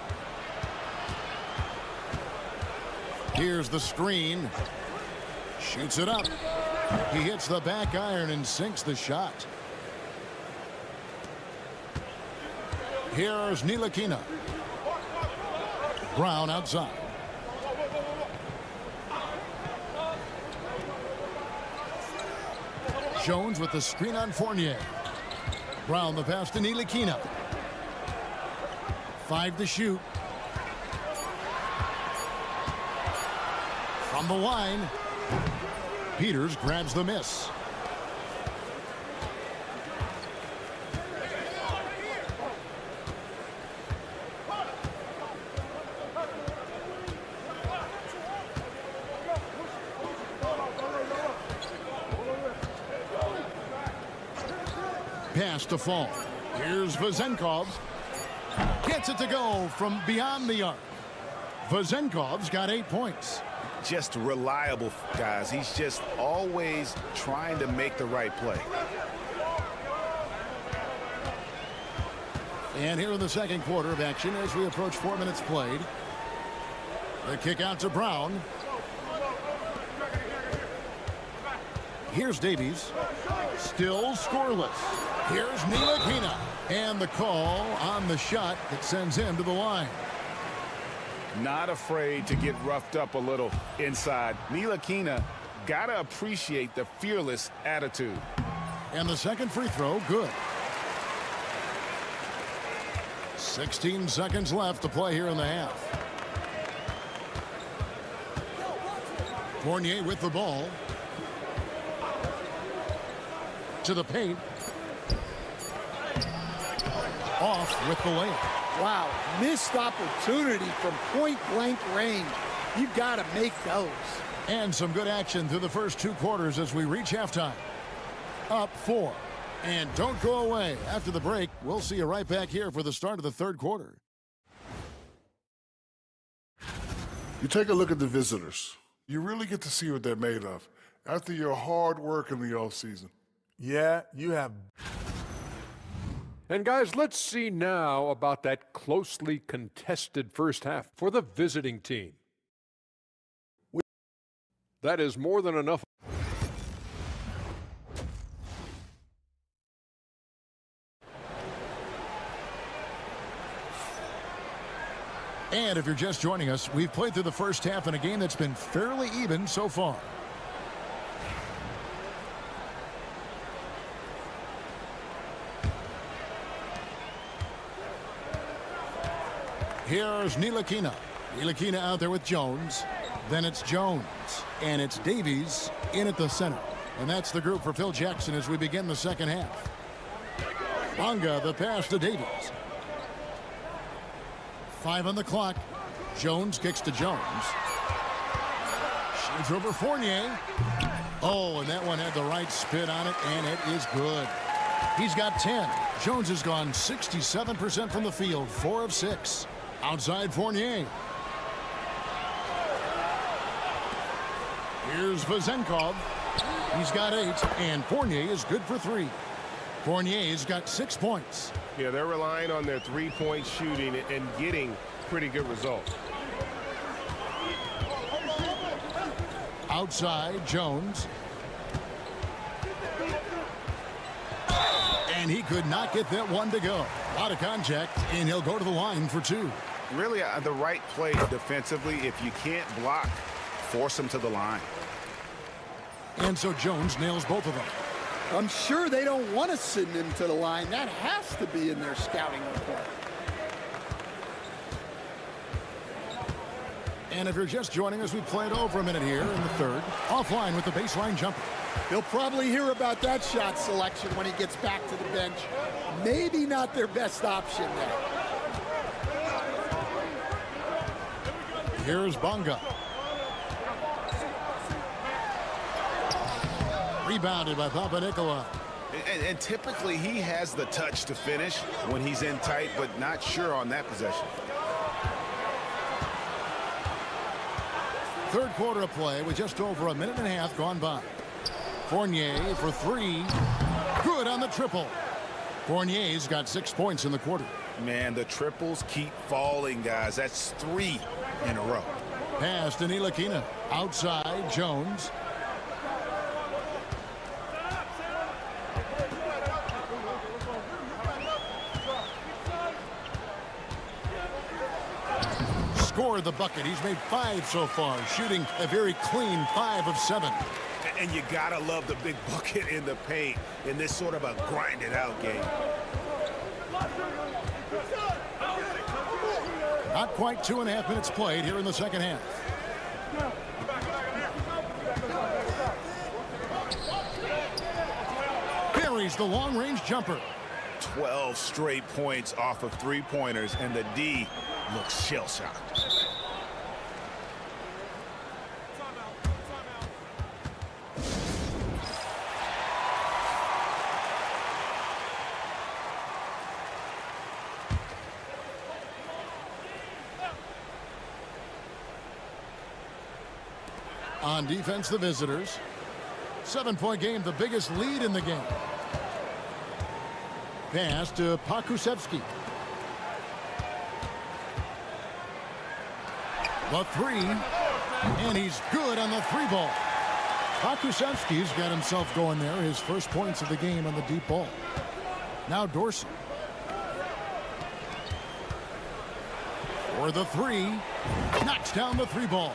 Speaker 7: Here's the screen. Shoots it up. He hits the back iron and sinks the shot. Here's Ntilikina. Brown outside. Jones with the screen on Fournier. Brown the pass to Ntilikina. 5 to shoot. From the line. Peters grabs the miss. Pass to Fall. Here's Vezenkov. Gets it to go from beyond the arc. Vezenkov's got 8 points.
Speaker 8: Just reliable, guys. He's just always trying to make the right play.
Speaker 7: And here in the second quarter of action as we approach 4 minutes played. The kick out to Brown. Here's Davies. Still scoreless. Here's Ntilikina. And the call on the shot that sends him to the line.
Speaker 8: Not afraid to get roughed up a little inside. Ntilikina got to appreciate the fearless attitude.
Speaker 7: And the second free throw, good. 16 seconds left to play here in the half. Fournier with the ball. To the paint. Off with the layup.
Speaker 11: Wow, missed opportunity from point-blank range. You've got to make those.
Speaker 7: And some good action through the first 2 quarters as we reach halftime. Up 4. And don't go away. After the break, we'll see you right back here for the start of the third quarter.
Speaker 4: You take a look at the visitors. You really get to see what they're made of after your hard work in the offseason.
Speaker 12: Yeah, you have.
Speaker 5: And guys, let's see now about that closely contested first half for the visiting team. That is more than enough.
Speaker 7: And if you're just joining us, we've played through the first half in a game that's been fairly even so far. Here's Ntilikina. Ntilikina out there with Jones. Then it's Jones. And it's Davies in at the center. And that's the group for Phil Jackson as we begin the second half. Bonga, the pass to Davies. 5 on the clock. Jones kicks to Jones. Shoots over Fournier. Oh, and that one had the right spin on it, and it is good. He's got 10. Jones has gone 67% from the field, 4 of 6. Outside Fournier. Here's Vezenkov. He's got 8, and Fournier is good for 3. Fournier's got 6 points.
Speaker 8: Yeah, they're relying on their three-point shooting and getting pretty good results.
Speaker 7: Outside, Jones. And he could not get that one to go. Out of contact, and he'll go to the line for 2.
Speaker 8: Really, the right play defensively. If you can't block, force him to the line.
Speaker 7: And so Jones nails both of them.
Speaker 11: I'm sure they don't want to send him to the line. That has to be in their scouting report.
Speaker 7: And if you're just joining us, we played over a minute here in the third. Offline with the baseline jumper.
Speaker 11: He'll probably hear about that shot selection when he gets back to the bench. Maybe not their best option there.
Speaker 7: Here's Bonga. Rebounded by Panathinaikos.
Speaker 8: And typically he has the touch to finish when he's in tight, but not sure on that possession.
Speaker 7: Third quarter of play with just over a minute and a half gone by. Fournier for 3. Good on the triple. Fournier's got 6 points in the quarter.
Speaker 8: Man, the triples keep falling, guys. That's 3 in a row.
Speaker 7: Pass to Ntilikina. Outside, Jones. Scored the bucket. He's made 5 so far, shooting a very clean 5 of 7.
Speaker 8: And you gotta love the big bucket in the paint in this sort of a grinded-out game.
Speaker 7: Not quite 2.5 minutes played here in the second half. Buries the long-range jumper.
Speaker 8: 12 straight points off of three-pointers, and the D looks shell-shocked.
Speaker 7: On defense, the visitors. 7-point game, the biggest lead in the game. Pass to Pakusevsky. The 3, and he's good on the 3 ball. Pakusevski's got himself going there. His first points of the game on the deep ball. Now Dorsey. For the three. Knocks down the three ball.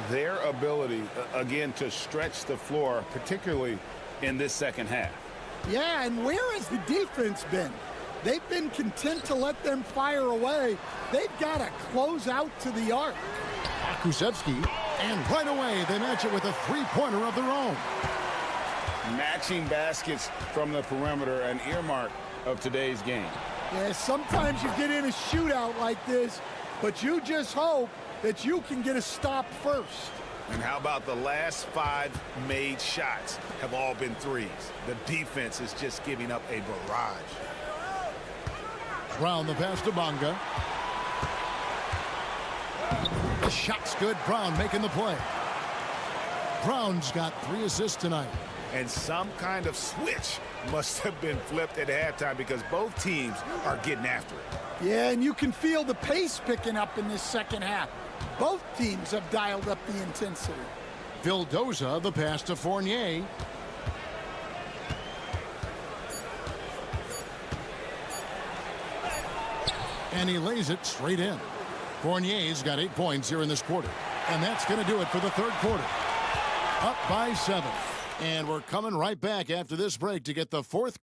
Speaker 8: Their ability, again, to stretch the floor, particularly in this second half.
Speaker 11: Yeah, and where has the defense been? They've been content to let them fire away. They've got to close out to the arc.
Speaker 7: Pakusevski, and right away they match it with a three-pointer of their own.
Speaker 8: Matching baskets from the perimeter, an earmark of today's game.
Speaker 11: Yeah, sometimes you get in a shootout like this, but you just hope that you can get a stop first.
Speaker 8: And how about the last 5 made shots have all been threes? The defense is just giving up a barrage.
Speaker 7: Brown the pass to Bonga. The shot's good. Brown making the play. Brown's got 3 assists tonight.
Speaker 8: And some kind of switch must have been flipped at halftime because both teams are getting after it.
Speaker 11: Yeah, and you can feel the pace picking up in this second half. Both teams have dialed up the intensity.
Speaker 7: Vildoza the pass to Fournier. And he lays it straight in. Fournier's got 8 points here in this quarter. And that's going to do it for the third quarter. Up by 7. And we're coming right back after this break to get the fourth.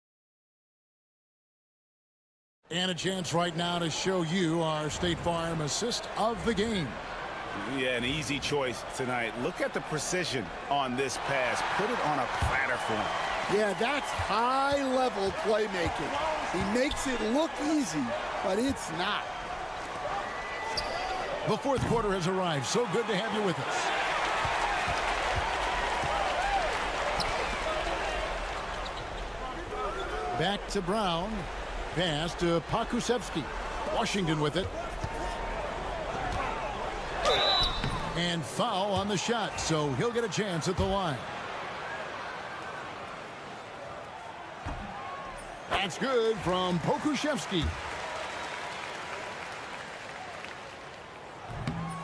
Speaker 7: And a chance right now to show you our State Farm assist of the game.
Speaker 8: Yeah, an easy choice tonight. Look at the precision on this pass. Put it on a platter for him.
Speaker 11: Yeah, that's high-level playmaking. He makes it look easy, but it's not.
Speaker 7: The fourth quarter has arrived. So good to have you with us. Back to Brown. Pass to Pakusevski. Washington with it. And foul on the shot, so he'll get a chance at the line. That's good from Pokusevski.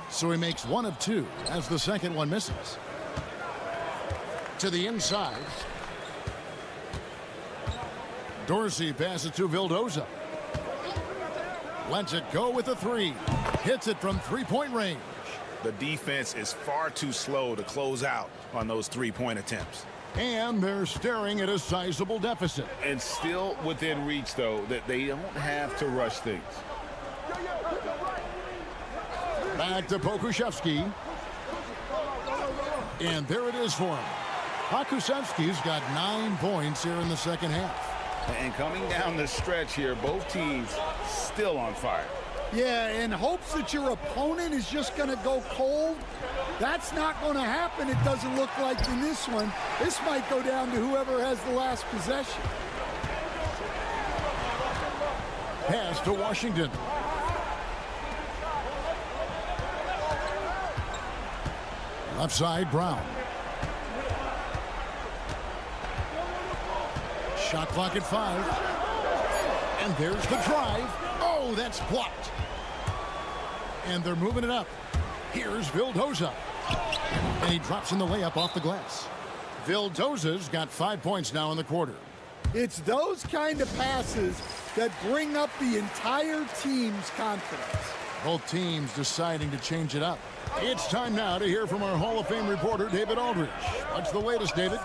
Speaker 7: So he makes 1 of 2 as the second one misses. To the inside. Dorsey passes to Vildoza. Lets it go with a 3. Hits it from three-point range.
Speaker 8: The defense is far too slow to close out on those three-point attempts.
Speaker 7: And they're staring at a sizable deficit.
Speaker 8: And still within reach, though, that they don't have to rush things.
Speaker 7: Back to Pokusevski. And there it is for him. Pakusevski's got 9 points here in the second half.
Speaker 8: And coming down the stretch here, both teams still on fire.
Speaker 11: Yeah, in hopes that your opponent is just going to go cold. That's not going to happen, it doesn't look like in this one. This might go down to whoever has the last possession.
Speaker 7: Pass to Washington. Left side, Brown. Shot clock at 5. And there's the drive. Oh, that's blocked. And they're moving it up. Here's Vildoza. And he drops in the layup off the glass. Vildoza's got 5 points now in the quarter.
Speaker 11: It's those kind of passes that bring up the entire team's confidence.
Speaker 7: Both teams deciding to change it up. It's time now to hear from our Hall of Fame reporter, David Aldridge. What's the latest, David?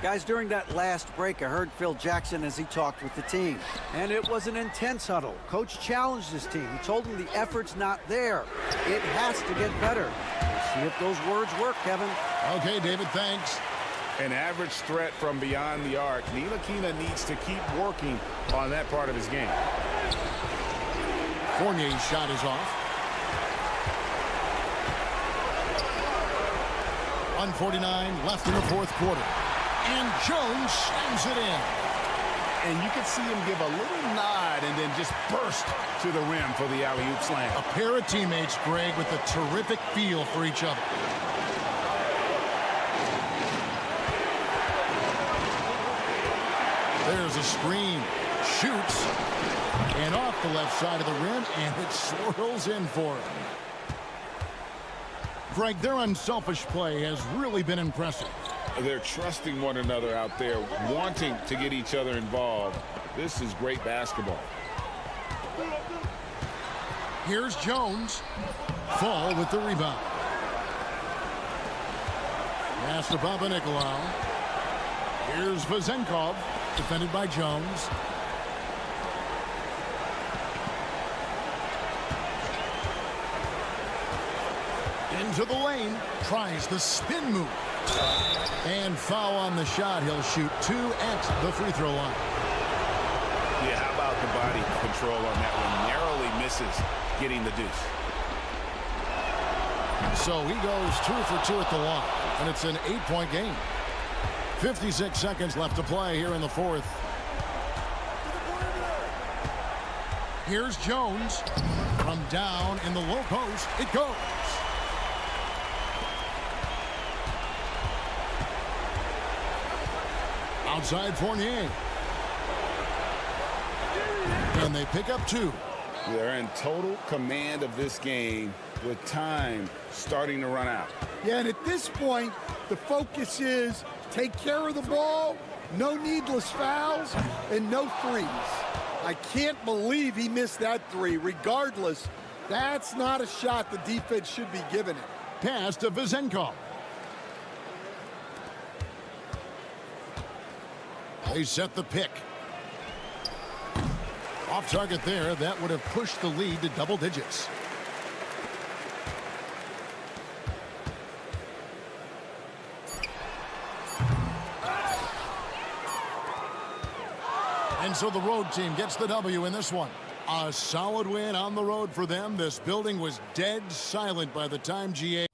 Speaker 10: Guys, during that last break, I heard Phil Jackson as he talked with the team. And it was an intense huddle. Coach challenged his team. He told them the effort's not there. It has to get better. We'll see if those words work, Kevin.
Speaker 7: Okay, David, thanks.
Speaker 8: An average threat from beyond the arc. Ntilikina needs to keep working on that part of his game.
Speaker 7: Fournier's shot is off. 1:49 left in the fourth quarter. And Jones slams it in.
Speaker 8: And you can see him give a little nod and then just burst to the rim for the alley-oop slam.
Speaker 7: A pair of teammates, Greg, with a terrific feel for each other. There's a screen. Shoots. And off the left side of the rim, and it swirls in for him. Greg, their unselfish play has really been impressive.
Speaker 8: They're trusting one another out there, wanting to get each other involved. This is great basketball.
Speaker 7: Here's Jones. Fall with the rebound. Pass to Panathinaikos. Here's Vezenkov, defended by Jones. Into the lane, tries the spin move. And foul on the shot. He'll shoot 2 at the free throw line.
Speaker 8: Yeah, how about the body control on that one? Narrowly misses getting the deuce.
Speaker 7: So he goes 2 for 2 at the line, and it's an 8-point game. 56 seconds left to play here in the fourth. Here's Jones. From down in the low post, it goes. Outside Fournier. And they pick up 2.
Speaker 8: They're in total command of this game with time starting to run out.
Speaker 11: Yeah, and at this point, the focus is take care of the ball, no needless fouls, and no threes. I can't believe he missed that 3. Regardless, that's not a shot the defense should be giving it.
Speaker 7: Pass to Vezenkov. They set the pick. Off target there. That would have pushed the lead to double digits. And so the road team gets the W in this one. A solid win on the road for them. This building was dead silent by the time GA